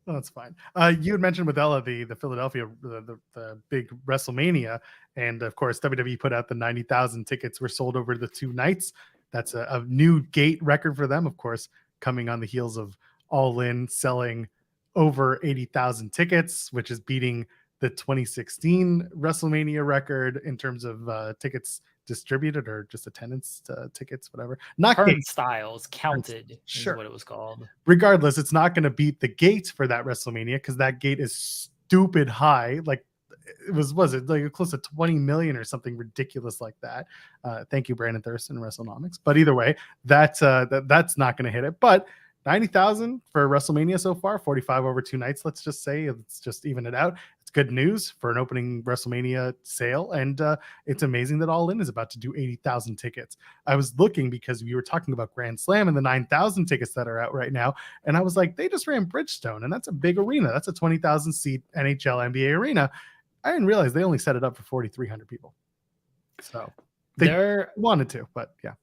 S1: Oh, that's fine. You had mentioned with Ella the Philadelphia, the big WrestleMania, and of course WWE put out the 90,000 tickets were sold over the 2 nights. That's a new gate record for them, of course, coming on the heels of All In selling over 80,000 tickets, which is beating the 2016 WrestleMania record in terms of tickets distributed or just attendance tickets, whatever. Not
S2: Turnstiles counted,
S1: sure,
S2: is what it was called.
S1: Regardless, it's not going to beat the gate for that WrestleMania because that gate is stupid high. Like it was it like close to 20 million or something ridiculous like that. Thank you, Brandon Thurston, WrestleNomics. But either way, that's not going to hit it. But 90,000 for WrestleMania so far, 45 over 2 nights. Let's just say, let's just even it out. It's good news for an opening WrestleMania sale, and it's amazing that All In is about to do 80,000 tickets. I was looking because we were talking about Grand Slam and the 9,000 tickets that are out right now, and I was like, they just ran Bridgestone, and that's a big arena. That's a 20,000 seat NHL NBA arena. I didn't realize they only set it up for 4,300 people. So they wanted to, but yeah.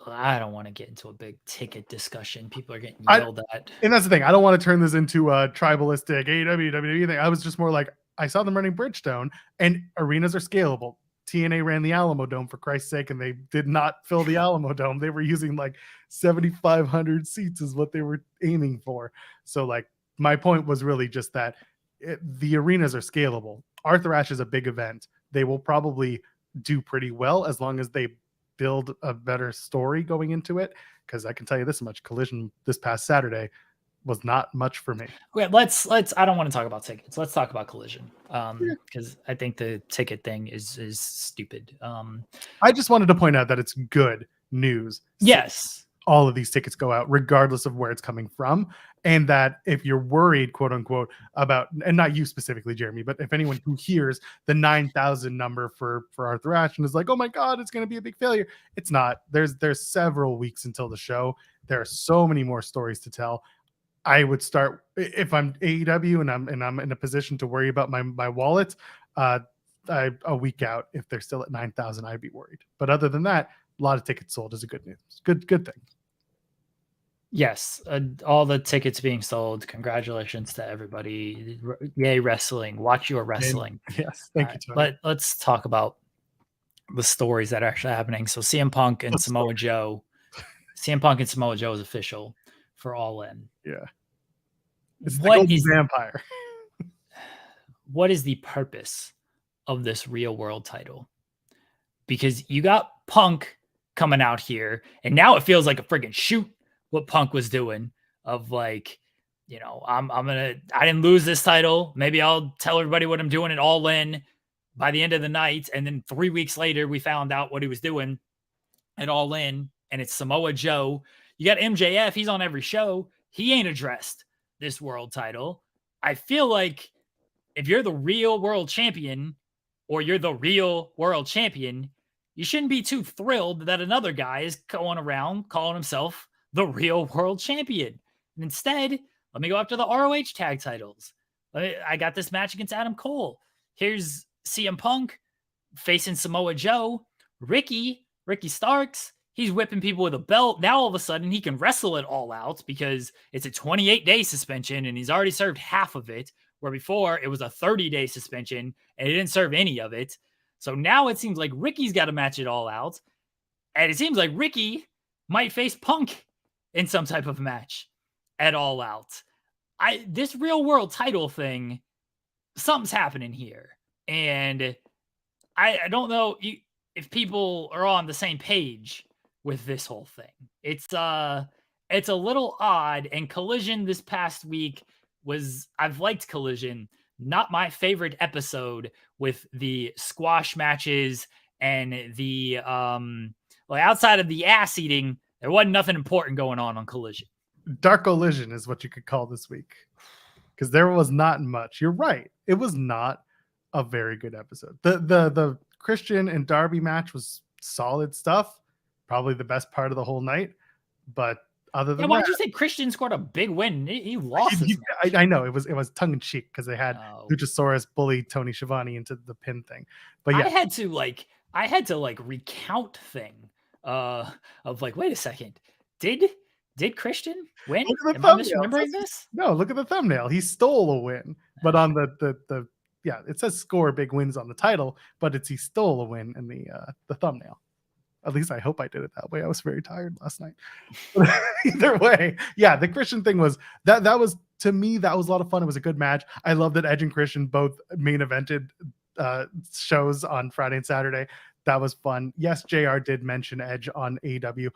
S2: I don't want to get into a big ticket discussion. People are getting yelled at.
S1: And that's the thing. I don't want to turn this into a tribalistic AEW, WWE thing. I was just more like, I saw them running Bridgestone, and arenas are scalable. TNA ran the Alamo Dome, for Christ's sake, and they did not fill the Alamo Dome. They were using like 7,500 seats is what they were aiming for. So like my point was really just that the arenas are scalable. Arthur Ashe is a big event. They will probably do pretty well as long as they build a better story going into it, because I can tell you this much: Collision this past Saturday was not much for me.
S2: Okay, let's I don't want to talk about tickets. Let's talk about Collision, because I think the ticket thing is stupid.
S1: I just wanted to point out that it's good news.
S2: Yes,
S1: all of these tickets go out regardless of where it's coming from, and that if you're worried, quote unquote, about, and not you specifically, Jeremy, but if anyone who hears the 9,000 number for Arthur Ashe and is like, oh my god, it's going to be a big failure, it's not. There's several weeks until the show. There are so many more stories to tell. I would start, if I'm AEW and I'm in a position to worry about my wallet, a week out. If they're still at 9,000, I'd be worried. But other than that, a lot of tickets sold is a good news. Good thing.
S2: Yes, all the tickets being sold. Congratulations to everybody. Yay, wrestling. Watch your wrestling.
S1: Yes, thank you, Tony.
S2: Let's talk about the stories that are actually happening. So CM Punk and Samoa Joe. CM Punk and Samoa Joe is official for All In.
S1: Yeah. It's the golden vampire.
S2: What is the purpose of this real world title? Because you got Punk coming out here, and now it feels like a freaking shoot what Punk was doing of like, you know, I didn't lose this title. Maybe I'll tell everybody what I'm doing at All In by the end of the night. And then 3 weeks later, we found out what he was doing at All In, and it's Samoa Joe. You got MJF. He's on every show. He ain't addressed this world title. I feel like if you're the real world champion, or you're the real world champion, you shouldn't be too thrilled that another guy is going around calling himself the real world champion. And instead, let me go after the ROH tag titles. I got this match against Adam Cole. Here's CM Punk facing Samoa Joe. Ricky Starks, he's whipping people with a belt. Now all of a sudden he can wrestle it All Out because it's a 28-day suspension and he's already served half of it, where before it was a 30-day suspension and he didn't serve any of it. So now it seems like Ricky's got to match it All Out. And it seems like Ricky might face Punk in some type of match at All Out. This real world title thing, something's happening here. And I don't know if people are on the same page with this whole thing. It's a little odd. And Collision this past week I've liked Collision. Not my favorite episode with the squash matches and the outside of the ass eating, there wasn't nothing important going on Collision.
S1: Dark Collision is what you could call this week, because there was not much. You're right. It was not a very good episode. The Christian and Darby match was solid stuff. Probably the best part of the whole night. But other
S2: Yeah,
S1: than
S2: why
S1: that,
S2: did you say Christian scored a big win? He lost this match.
S1: I know it was tongue in cheek because they had
S2: Oh.
S1: Luchasaurus bully Tony Schiavone into the pin thing. But
S2: I
S1: yeah,
S2: had to recount thing of like, wait a second. Did Christian win?
S1: look at the
S2: Am I
S1: thumbnail.
S2: misremembering this?
S1: No, look at the thumbnail. He stole a win, but on the yeah, it says score big wins on the title, but it's he stole a win in the thumbnail. At least I hope I did it that way. I was very tired last night. Either way, yeah, the Christian thing was that was, to me, that was a lot of fun. It was a good match. I love that Edge and Christian both main evented shows on Friday and Saturday. That was fun. Yes, JR did mention Edge on AEW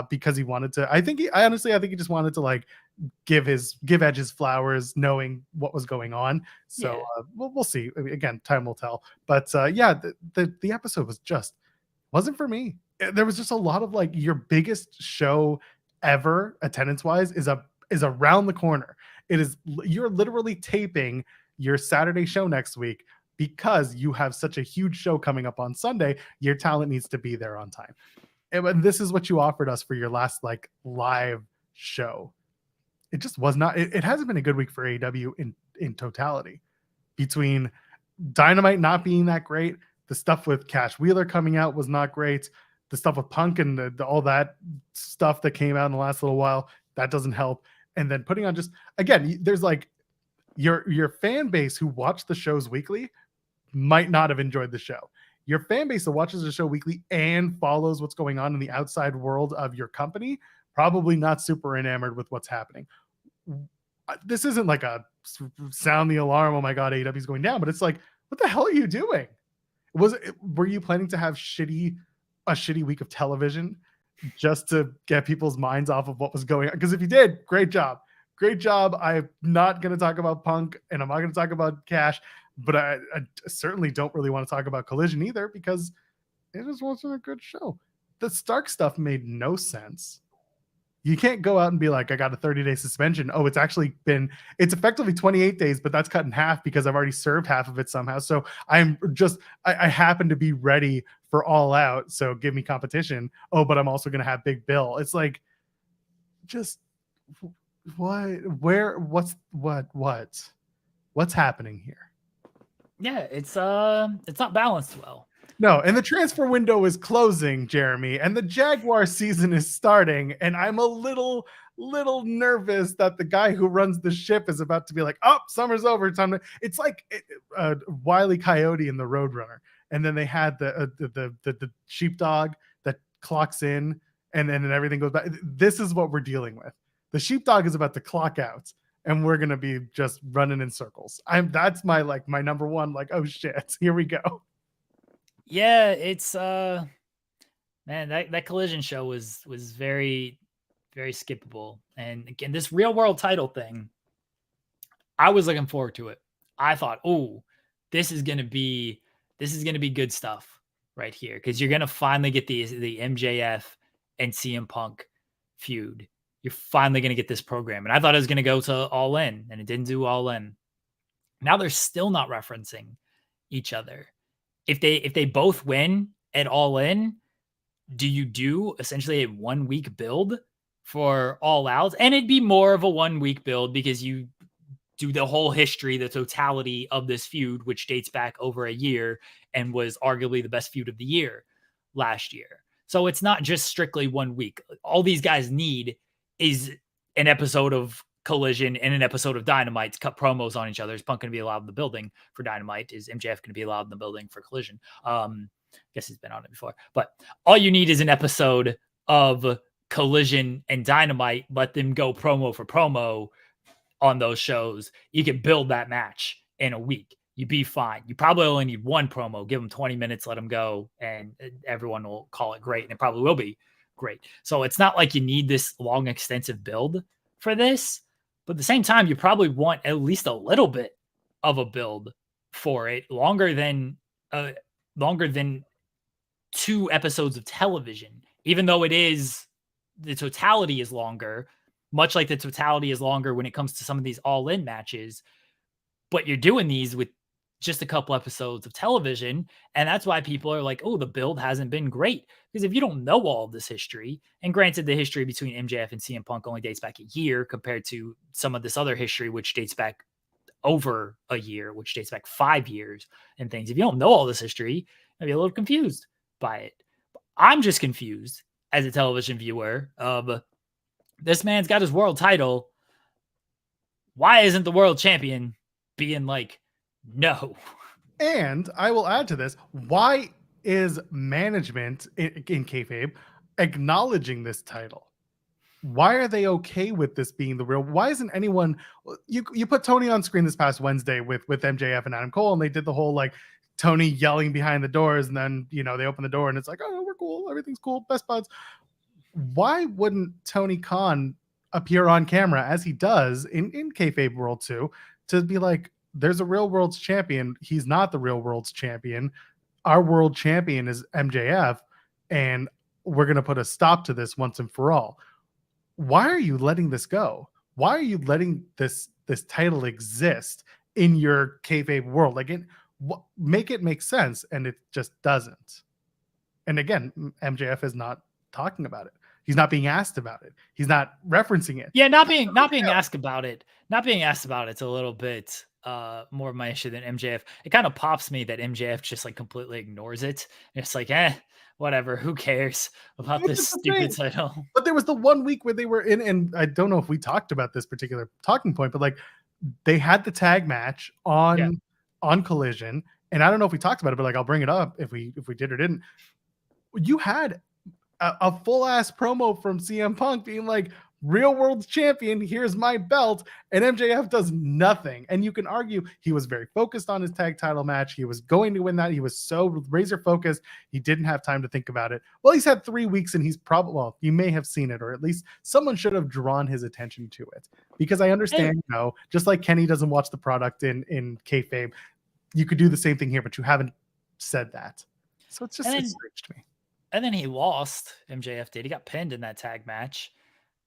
S1: because he wanted to. I think he just wanted to like give Edge his flowers, knowing what was going on. So we'll see. Again, time will tell. But yeah, the episode was just wasn't for me. There was just a lot of like, your biggest show ever attendance wise is around the corner. You're literally taping your Saturday show next week because you have such a huge show coming up on Sunday. Your talent needs to be there on time. And this is what you offered us for your last like live show. It just was not, it hasn't been a good week for AEW in totality, between Dynamite not being that great. The stuff with Cash Wheeler coming out was not great. The stuff with Punk and all that stuff that came out in the last little while, that doesn't help. And then putting on just, again, there's like your fan base who watch the shows weekly might not have enjoyed the show. Your fan base that watches the show weekly and follows what's going on in the outside world of your company, probably not super enamored with what's happening. This isn't like a sound the alarm, oh my God, AEW is going down, but it's like, what the hell are you doing? Were you planning to have a shitty week of television just to get people's minds off of what was going on? Because if you did, great job. I'm not going to talk about Punk and I'm not going to talk about Cash, but I certainly don't really want to talk about Collision either, because it just wasn't a good show. The Stark stuff made no sense. You can't go out and be like, I got a 30-day suspension. Oh, it's effectively 28 days, but that's cut in half because I've already served half of it somehow. So I happen to be ready for All Out. So give me competition. Oh, but I'm also going to have Big Bill. It's like, just what's happening here?
S2: Yeah, it's not balanced well.
S1: No, and the transfer window is closing, Jeremy, and the Jaguar season is starting, and I'm a little nervous that the guy who runs the ship is about to be like, oh, summer's over, it's like Wile E. Coyote in the Roadrunner, and then they had the sheepdog that clocks in, and then everything goes back. This is what we're dealing with. The sheepdog is about to clock out, and we're gonna be just running in circles. That's my number one, like, oh shit, here we go.
S2: Yeah, it's man, that Collision show was very, very skippable. And again, this real world title thing, I was looking forward to it. I thought, oh, this is gonna be good stuff right here, because you're gonna finally get the MJF and CM Punk feud. You're finally gonna get this program, and I thought it was gonna go to All In, and it didn't do All In. Now they're still not referencing each other. If they both win at All In, do you do essentially a 1 week build for All Out? And it'd be more of a 1 week build because you do the whole history, the totality of this feud, which dates back over a year and was arguably the best feud of the year last year. So it's not just strictly 1 week. All these guys need is an episode of Collision and an episode of Dynamite to cut promos on each other. Is Punk going to be allowed in the building for Dynamite? Is MJF going to be allowed in the building for Collision? Guess he's been on it before. But all you need is an episode of Collision and Dynamite. Let them go promo for promo on those shows. You can build that match in a week. You'd be fine. You probably only need one promo. Give them 20 minutes, let them go, and everyone will call it great. And it probably will be great. So it's not like you need this long, extensive build for this. But at the same time, you probably want at least a little bit of a build for it, longer than 2 episodes of television, even though the totality is longer, much like the totality is longer when it comes to some of these All In matches. But you're doing these with just a couple episodes of television. And that's why people are like, oh, the build hasn't been great. Because if you don't know all of this history, and granted, the history between MJF and CM Punk only dates back a year compared to some of this other history, which dates back over a year, which dates back 5 years and things. If you don't know all this history, you'll be a little confused by it. I'm just confused as a television viewer of this man's got his world title. Why isn't the world champion being like, no?
S1: And I will add to this, why is management in kayfabe acknowledging this title? Why are they okay with this being the real? Why isn't anyone? You put Tony on screen this past Wednesday with MJF and Adam Cole, and they did the whole like Tony yelling behind the doors, and then they open the door and it's like, oh, we're cool, everything's cool, best buds. Why wouldn't Tony Khan appear on camera as he does in kayfabe world too, to be like, there's a real world's champion. He's not the real world's champion. Our world champion is MJF, and we're going to put a stop to this once and for all. Why are you letting this go? Why are you letting this title exist in your kayfabe world? Like, make it make sense, and it just doesn't. And again, MJF is not talking about it. He's not being asked about it. He's not referencing it.
S2: Yeah, not being asked about it. Not being asked about it's a little bit more of my issue than MJF. It kind of pops me that MJF just like completely ignores it. It's like, whatever, who cares about this stupid title?
S1: But there was the 1 week where they were in, and I don't know if we talked about this particular talking point, but like they had the tag match on Collision, and I don't know if we talked about it, but like I'll bring it up if we did or didn't. You had a full ass promo from CM Punk being like, real world champion, here's my belt, and MJF does nothing. And you can argue he was very focused on his tag title match. He was going to win that. He was so razor focused. He didn't have time to think about it. Well, he's had 3 weeks, and he's probably, well, you may have seen it, or at least someone should have drawn his attention to it, because I understand, just like Kenny doesn't watch the product in kayfabe, you could do the same thing here, but you haven't said that. So it's just it's strange to me.
S2: And then he lost. MJF did. He got pinned in that tag match.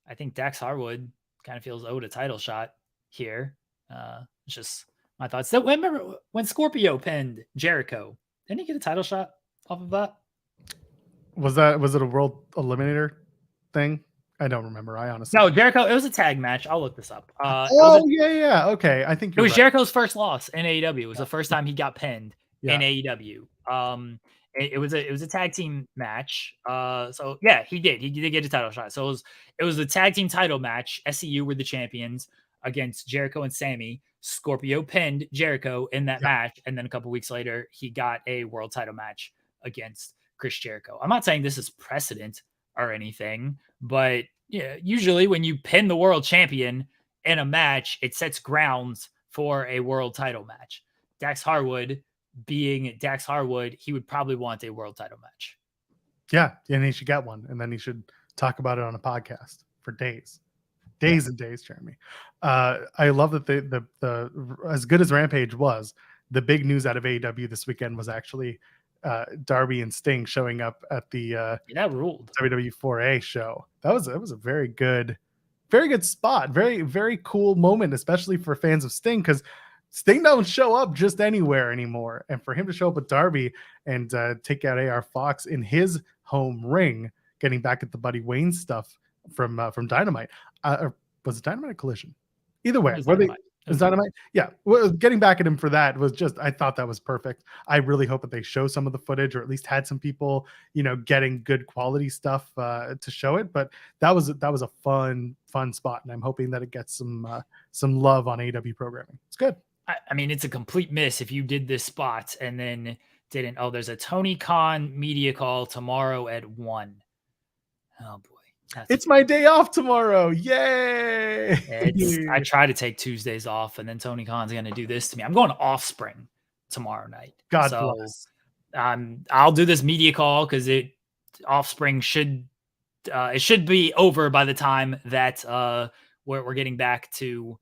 S2: I think Dax Harwood kind of feels owed a title shot here. It's just my thoughts. So remember when Scorpio pinned Jericho? Didn't he get a title shot off of that?
S1: Was it a World Eliminator thing? I don't remember. I honestly
S2: no. Jericho. It was a tag match. I'll look this up.
S1: Yeah. Okay, I think
S2: it was right. Jericho's first loss in AEW. It was the first time he got pinned in AEW. It was a tag team match. So yeah, he did get a title shot. So it was a tag team title match. SCU were the champions against Jericho and Sammy. Scorpio pinned Jericho in that match, and then a couple weeks later, he got a world title match against Chris Jericho. I'm not saying this is precedent or anything, but usually when you pin the world champion in a match, it sets grounds for a world title match. Dax Harwood, being Dax Harwood, he would probably want a world title match.
S1: Yeah, and he should get one, and then he should talk about it on a podcast for days and days, Jeremy. I love that the as good as Rampage was, the big news out of AEW this weekend was actually Darby and Sting showing up at the
S2: that ruled
S1: WWE 4A show. That was a very good spot, very very cool moment, especially for fans of Sting, because Sting don't show up just anywhere anymore, and for him to show up with Darby and take out AR Fox in his home ring, getting back at the Buddy Wayne stuff from Dynamite, or was it Dynamite or Collision? Either way, was Dynamite? Yeah, getting back at him for that was just, I thought that was perfect. I really hope that they show some of the footage, or at least had some people, getting good quality stuff to show it. But that was a fun spot, and I'm hoping that it gets some love on AEW programming. It's good.
S2: I mean, it's a complete miss if you did this spot and then didn't. Oh, there's a Tony Khan media call tomorrow at 1. Oh boy.
S1: It's my day off tomorrow. Yay.
S2: I try to take Tuesdays off, and then Tony Khan's going to do this to me. I'm going to Offspring tomorrow night.
S1: God bless.
S2: I'll do this media call because Offspring should be over by the time that we're getting back to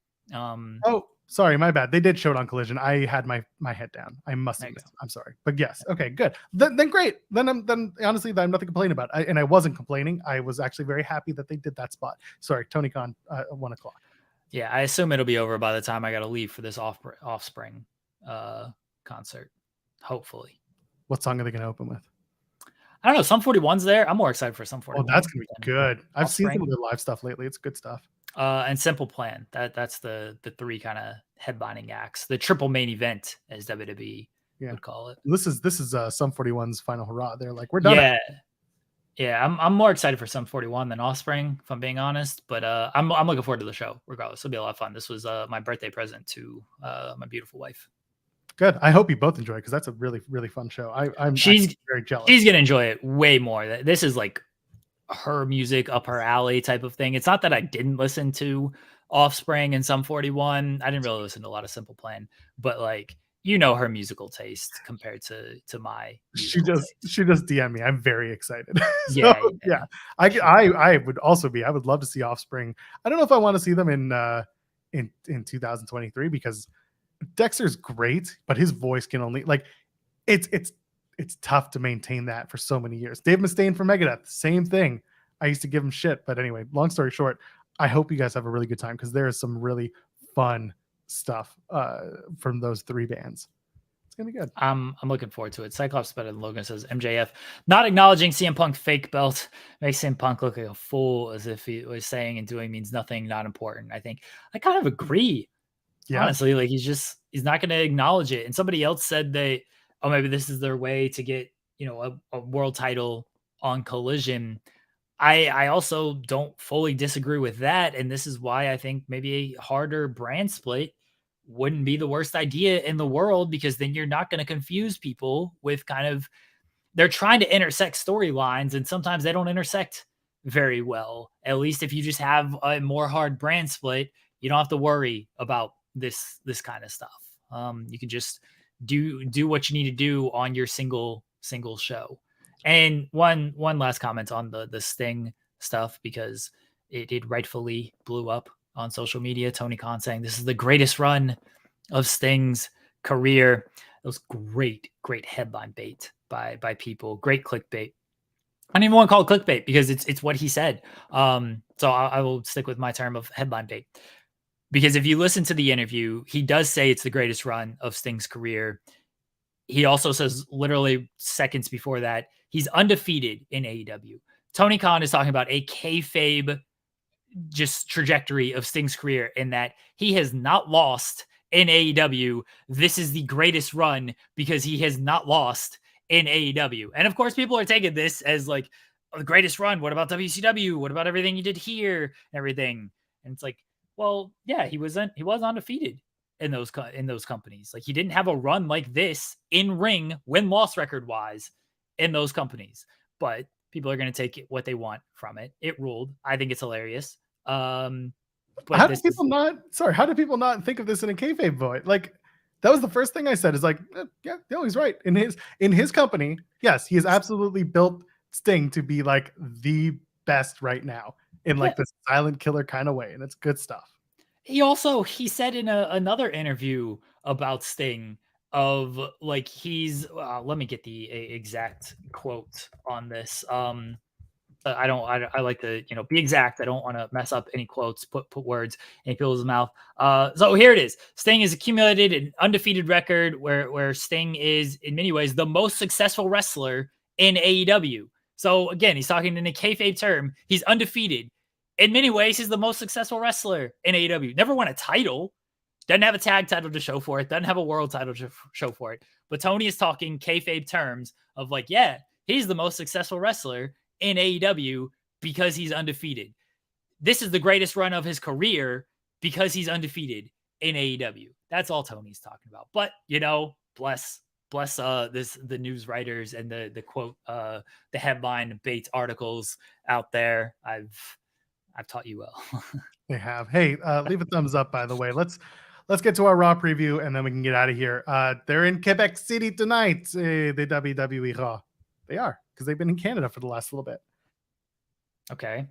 S1: Sorry, my bad. They did show it on Collision. I had my head down. I must have missed. I'm sorry, but yes. Okay, good. Then great. Then honestly, I have nothing to complain about. I wasn't complaining. I was actually very happy that they did that spot. Sorry, Tony Khan, 1 o'clock.
S2: Yeah, I assume it'll be over by the time I got to leave for this Offspring concert. Hopefully.
S1: What song are they going to open with?
S2: I don't know. Sum 41's there. I'm more excited for Sum 41.
S1: Oh, that's going to be good. I've seen
S2: Offspring.
S1: some of their live stuff lately. It's good stuff.
S2: And Simple Plan. That's the three kind of headlining acts. The triple main event, as WWE would call it.
S1: This is Sum 41's final hurrah. They're like, we're done.
S2: Yeah. I'm more excited for Sum 41 than Offspring, if I'm being honest. But I'm looking forward to the show. Regardless, it'll be a lot of fun. This was my birthday present to my beautiful wife.
S1: Good. I hope you both enjoy it because that's a really, really fun show. I'm very jealous.
S2: She's gonna enjoy it way more. This is like her music up her alley type of thing. It's not that I didn't listen to Offspring and Sum 41. I didn't really listen to a lot of Simple Plan, but like her musical taste compared to my.
S1: She just DM'd me. I'm very excited.
S2: Yeah.
S1: I would also be. I would love to see Offspring. I don't know if I want to see them in 2023 because Dexter's great, but his voice can only it's tough to maintain that for so many years. Dave Mustaine from Megadeth, same thing. I used to give him shit, but anyway, long story short, I hope you guys have a really good time because there is some really fun stuff from those three bands. It's gonna be good.
S2: I'm looking forward to it. Cyclops better than Logan says MJF not acknowledging CM Punk fake belt makes CM Punk look like a fool, as if he was saying and doing means nothing, not important. I think I kind of agree. Yeah. Honestly, like he's not going to acknowledge it. And somebody else said maybe this is their way to get, a world title on Collision. I also don't fully disagree with that. And this is why I think maybe a harder brand split wouldn't be the worst idea in the world, because then you're not going to confuse people with they're trying to intersect storylines and sometimes they don't intersect very well. At least if you just have a more hard brand split, you don't have to worry about this kind of stuff. You can just do what you need to do on your single show. And one last comment on the Sting stuff, because it rightfully blew up on social media. Tony Khan saying this is the greatest run of Sting's career. It was great headline bait by people. Great clickbait. I don't even want to call it clickbait because it's what he said. So I will stick with my term of headline bait. Because if you listen to the interview, he does say it's the greatest run of Sting's career. He also says literally seconds before that, he's undefeated in AEW. Tony Khan is talking about a kayfabe just trajectory of Sting's career in that he has not lost in AEW. This is the greatest run because he has not lost in AEW. And of course, people are taking this as like the greatest run. What about WCW? What about everything you did here and everything? And it's like, well, yeah, he was undefeated in those companies. Like he didn't have a run like this in ring win-loss record wise in those companies, but people are going to take what they want from it. It ruled. I think it's hilarious. But
S1: how do people not think of this in a kayfabe void? Like that was the first thing I said is like, yeah, no, he's right. In his company, yes, he has absolutely built Sting to be like the best right now in like this silent killer kind of way. And it's good stuff.
S2: He said in another interview about Sting of like, let me get the exact quote on this. I like to, be exact. I don't want to mess up any quotes, put words in people's mouth. So here it is. Sting has accumulated an undefeated record where Sting is in many ways the most successful wrestler in AEW. So again, he's talking in a kayfabe term. He's undefeated. In many ways, he's the most successful wrestler in AEW. Never won a title. Doesn't have a tag title to show for it. Doesn't have a world title to show for it. But Tony is talking kayfabe terms of like, yeah, he's the most successful wrestler in AEW because he's undefeated. This is the greatest run of his career because he's undefeated in AEW. That's all Tony's talking about. But, bless the news writers and the quote, the headline bait articles out there. I've taught you well.
S1: They have. Hey, leave a thumbs up, by the way. Let's get to our Raw preview, and then we can get out of here. They're in Quebec City tonight, the WWE Raw. They are, because they've been in Canada for the last little bit.
S2: Okay.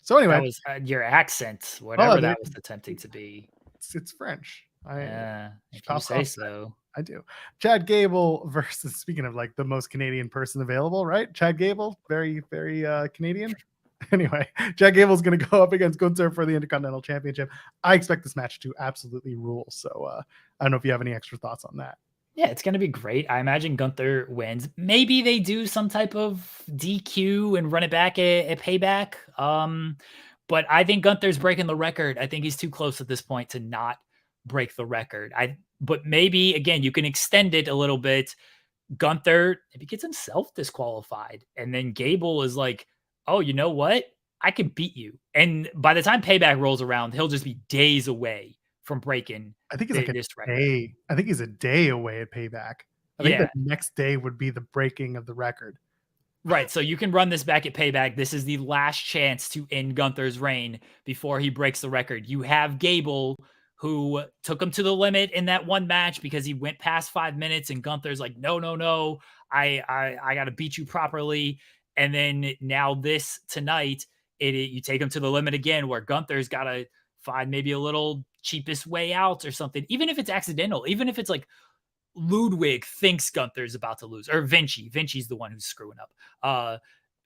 S1: So anyway.
S2: That was your accent, whatever that was attempting to be.
S1: It's French.
S2: If you say so.
S1: I do. Chad Gable versus, speaking of like the most Canadian person available, right? Chad Gable, very, very Canadian. Anyway, Chad Gable's going to go up against Gunther for the Intercontinental Championship. I expect this match to absolutely rule. So I don't know if you have any extra thoughts on that.
S2: Yeah, it's gonna be great. I imagine Gunther wins. Maybe they do some type of DQ and run it back at Payback. But I think Gunther's breaking the record. I think he's too close at this point to not break the record. But maybe again you can extend it a little bit. Gunther maybe gets himself disqualified, and then Gable is like, "Oh, you know what? I can beat you." And by the time Payback rolls around, he'll just be days away from breaking
S1: I think he's like
S2: this
S1: a
S2: record.
S1: day. I think he's a day away at Payback. I think
S2: Yeah.
S1: the next day would be the breaking of the record.
S2: Right. So you can run this back at Payback. This is the last chance to end Gunther's reign before he breaks the record. You have Gable, who took him to the limit in that one match because he went past 5 minutes, and Gunther's like, no, no, no, I got to beat you properly. And then now this tonight, you take him to the limit again, where Gunther's got to find maybe a little cheapest way out or something, even if it's accidental, even if it's like Ludwig thinks Gunther's about to lose, or Vinci. Vinci's the one who's screwing up.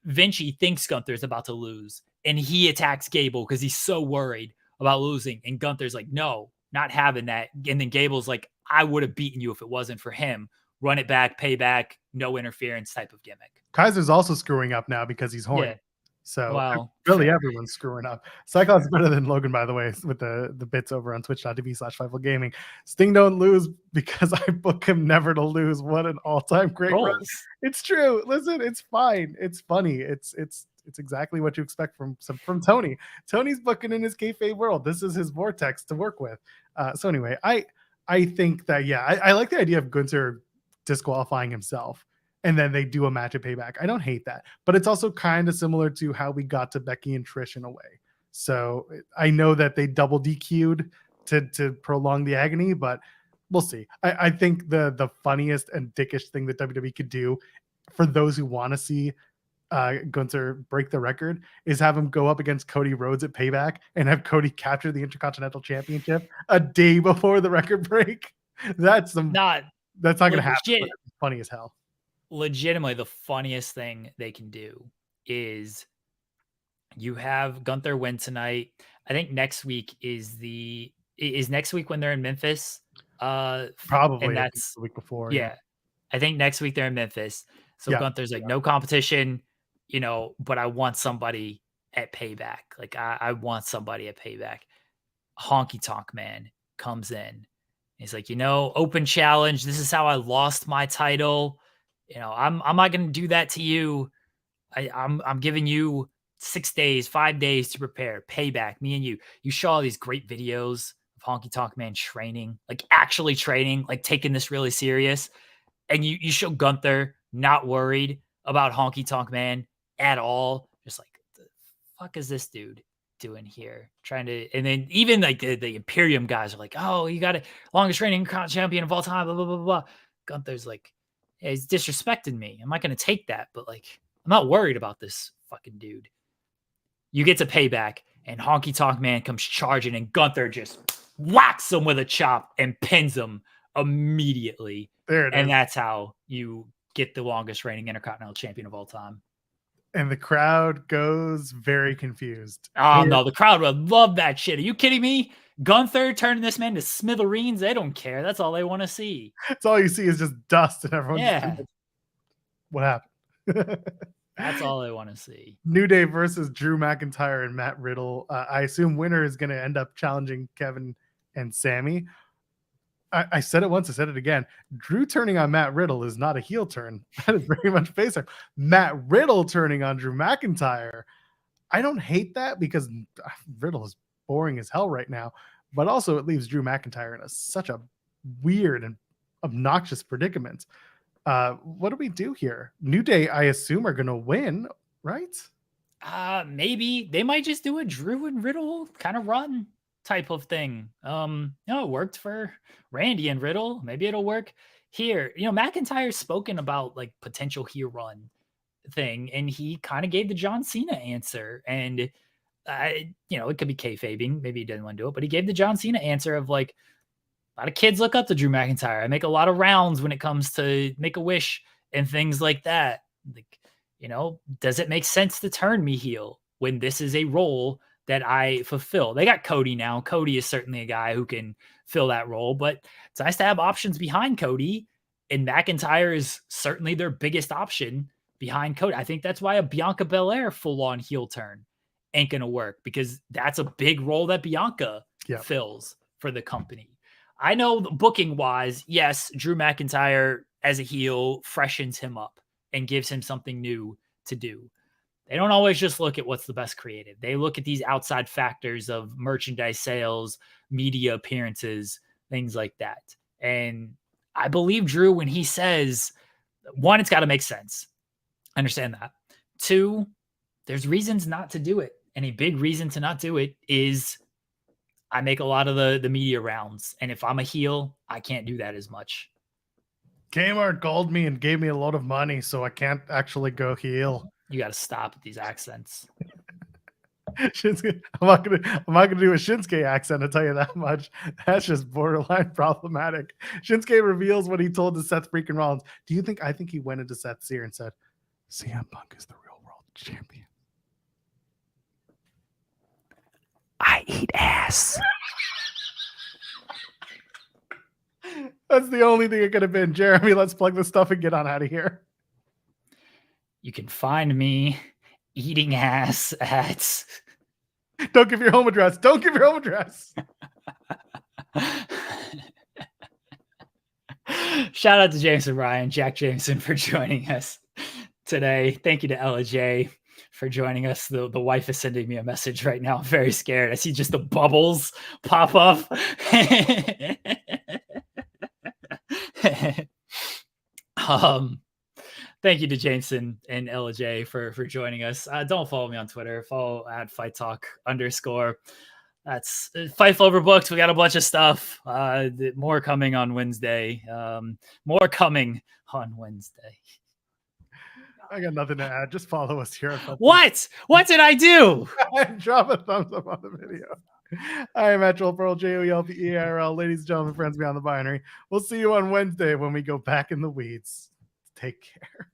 S2: Vinci thinks Gunther's about to lose, and he attacks Gable because he's so worried about losing. And Gunther's like, no, not having that. And then Gable's like, I would have beaten you if it wasn't for him. Run it back, payback, no interference type of gimmick.
S1: Kaiser's also screwing up now because he's horny.
S2: Yeah.
S1: So
S2: Well,
S1: really
S2: fair.
S1: everyone's screwing up. Cyclops is better than Logan, by the way, with the bits over on twitch.tv/Fightful Gaming. Sting don't lose because I book him never to lose. What an all-time great run.
S2: Goals.
S1: It's true. Listen, it's fine. It's funny. It's exactly what you expect from Tony. Tony's booking in his kayfabe world. This is his vortex to work with. So anyway, I think that, yeah, I like the idea of Gunther disqualifying himself, and then they do a match at Payback. I don't hate that, but it's also kind of similar to how we got to Becky and Trish in a way. So I know that they double DQ'd to prolong the agony, but we'll see. I think the funniest and dickish thing that WWE could do for those who want to see Gunther break the record is have him go up against Cody Rhodes at Payback and have Cody capture the Intercontinental Championship a day before the record break. That's not going to happen. It's funny as hell.
S2: Legitimately, the funniest thing they can do is you have Gunther win tonight. I think next week is next week when they're in Memphis.
S1: Probably,
S2: and that's
S1: the week before.
S2: Yeah, I think next week they're in Memphis. So
S1: Yeah.
S2: Gunther's like, no competition, but I want somebody at Payback. Like I want somebody at Payback. Honky Tonk Man comes in. He's like, open challenge. This is how I lost my title. I'm not going to do that to you. I'm giving you 6 days, 5 days to prepare. Payback, me and you. You show all these great videos of Honky Tonk Man training, like actually training, like taking this really serious. And you show Gunther not worried about Honky Tonk Man at all. Just like, the fuck is this dude doing here? And then even like the Imperium guys are like, oh, you got it, longest reigning champion of all time, blah, blah, blah, blah. Gunther's like, yeah, he's disrespecting me. I'm not going to take that, but like, I'm not worried about this fucking dude. You get to Payback, and Honky Tonk Man comes charging, and Gunther just whacks him with a chop and pins him immediately.
S1: There it is.
S2: And that's how you get the longest reigning Intercontinental Champion of all time.
S1: And the crowd goes very confused.
S2: Oh, no, the crowd would love that shit. Are you kidding me? Gunther turning this man to smithereens? They don't care. That's all they want to see.
S1: That's all you see is just dust, and everyone's
S2: Yeah.
S1: like, what happened?
S2: That's all they want to see.
S1: New Day versus Drew McIntyre and Matt Riddle. I assume winner is going to end up challenging Kevin and Sammy. I said it once, I said it again. Drew turning on Matt Riddle is not a heel turn. That is very much face turn. Matt Riddle turning on Drew McIntyre. I don't hate that because Riddle is boring as hell right now, but also it leaves Drew McIntyre in such a weird and obnoxious predicament. What do we do here? New Day, I assume, are going to win, right?
S2: Maybe they might just do a Drew and Riddle kind of run type of thing. It worked for Randy and Riddle. Maybe it'll work here. McIntyre's spoken about like potential heel run thing, and he kind of gave the John Cena answer. And it could be kayfabing. Maybe he didn't want to do it, but he gave the John Cena answer of like, a lot of kids look up to Drew McIntyre. I make a lot of rounds when it comes to Make-A-Wish and things like that. Like, does it make sense to turn me heel when this is a role that I fulfill? They got Cody now. Cody is certainly a guy who can fill that role, but it's nice to have options behind Cody. And McIntyre is certainly their biggest option behind Cody. I think that's why a Bianca Belair full-on heel turn ain't going to work, because that's a big role that Bianca fills for the company. I know booking-wise, yes, Drew McIntyre as a heel freshens him up and gives him something new to do. They don't always just look at what's the best creative. They look at these outside factors of merchandise sales, media appearances, things like that. And I believe Drew when he says, one, it's got to make sense. I understand that. Two, there's reasons not to do it. And a big reason to not do it is I make a lot of the media rounds. And if I'm a heel, I can't do that as much.
S1: Kmart called me and gave me a lot of money, so I can't actually go heel.
S2: You got to stop with these accents.
S1: Shinsuke, I'm not gonna do a Shinsuke accent, I'll tell you that much. That's just borderline problematic. Shinsuke reveals what he told to Seth freaking Rollins. I think he went into Seth's ear and said, CM Punk is the real world champion.
S2: I eat ass.
S1: That's the only thing it could have been. Jeremy, let's plug this stuff and get on out of here.
S2: You can find me eating ass at...
S1: Don't give your home address. Don't give your home address.
S2: Shout out to Jameson Ryan, Jack Jameson, for joining us today. Thank you to Ella J for joining us. The wife is sending me a message right now. I'm very scared. I see just the bubbles pop up. Thank you to Jameson and Ella J for joining us. Don't follow me on Twitter. Follow at Fight Talk _. That's Fightful Overbooked. We got a bunch of stuff. More coming on Wednesday. More coming on Wednesday.
S1: I got nothing to add. Just follow us here.
S2: What did I do?
S1: Drop a thumbs up on the video. I am at Joel Pearl, JOELPERL. Ladies and gentlemen, friends beyond the binary. We'll see you on Wednesday when we go back in the weeds. Take care.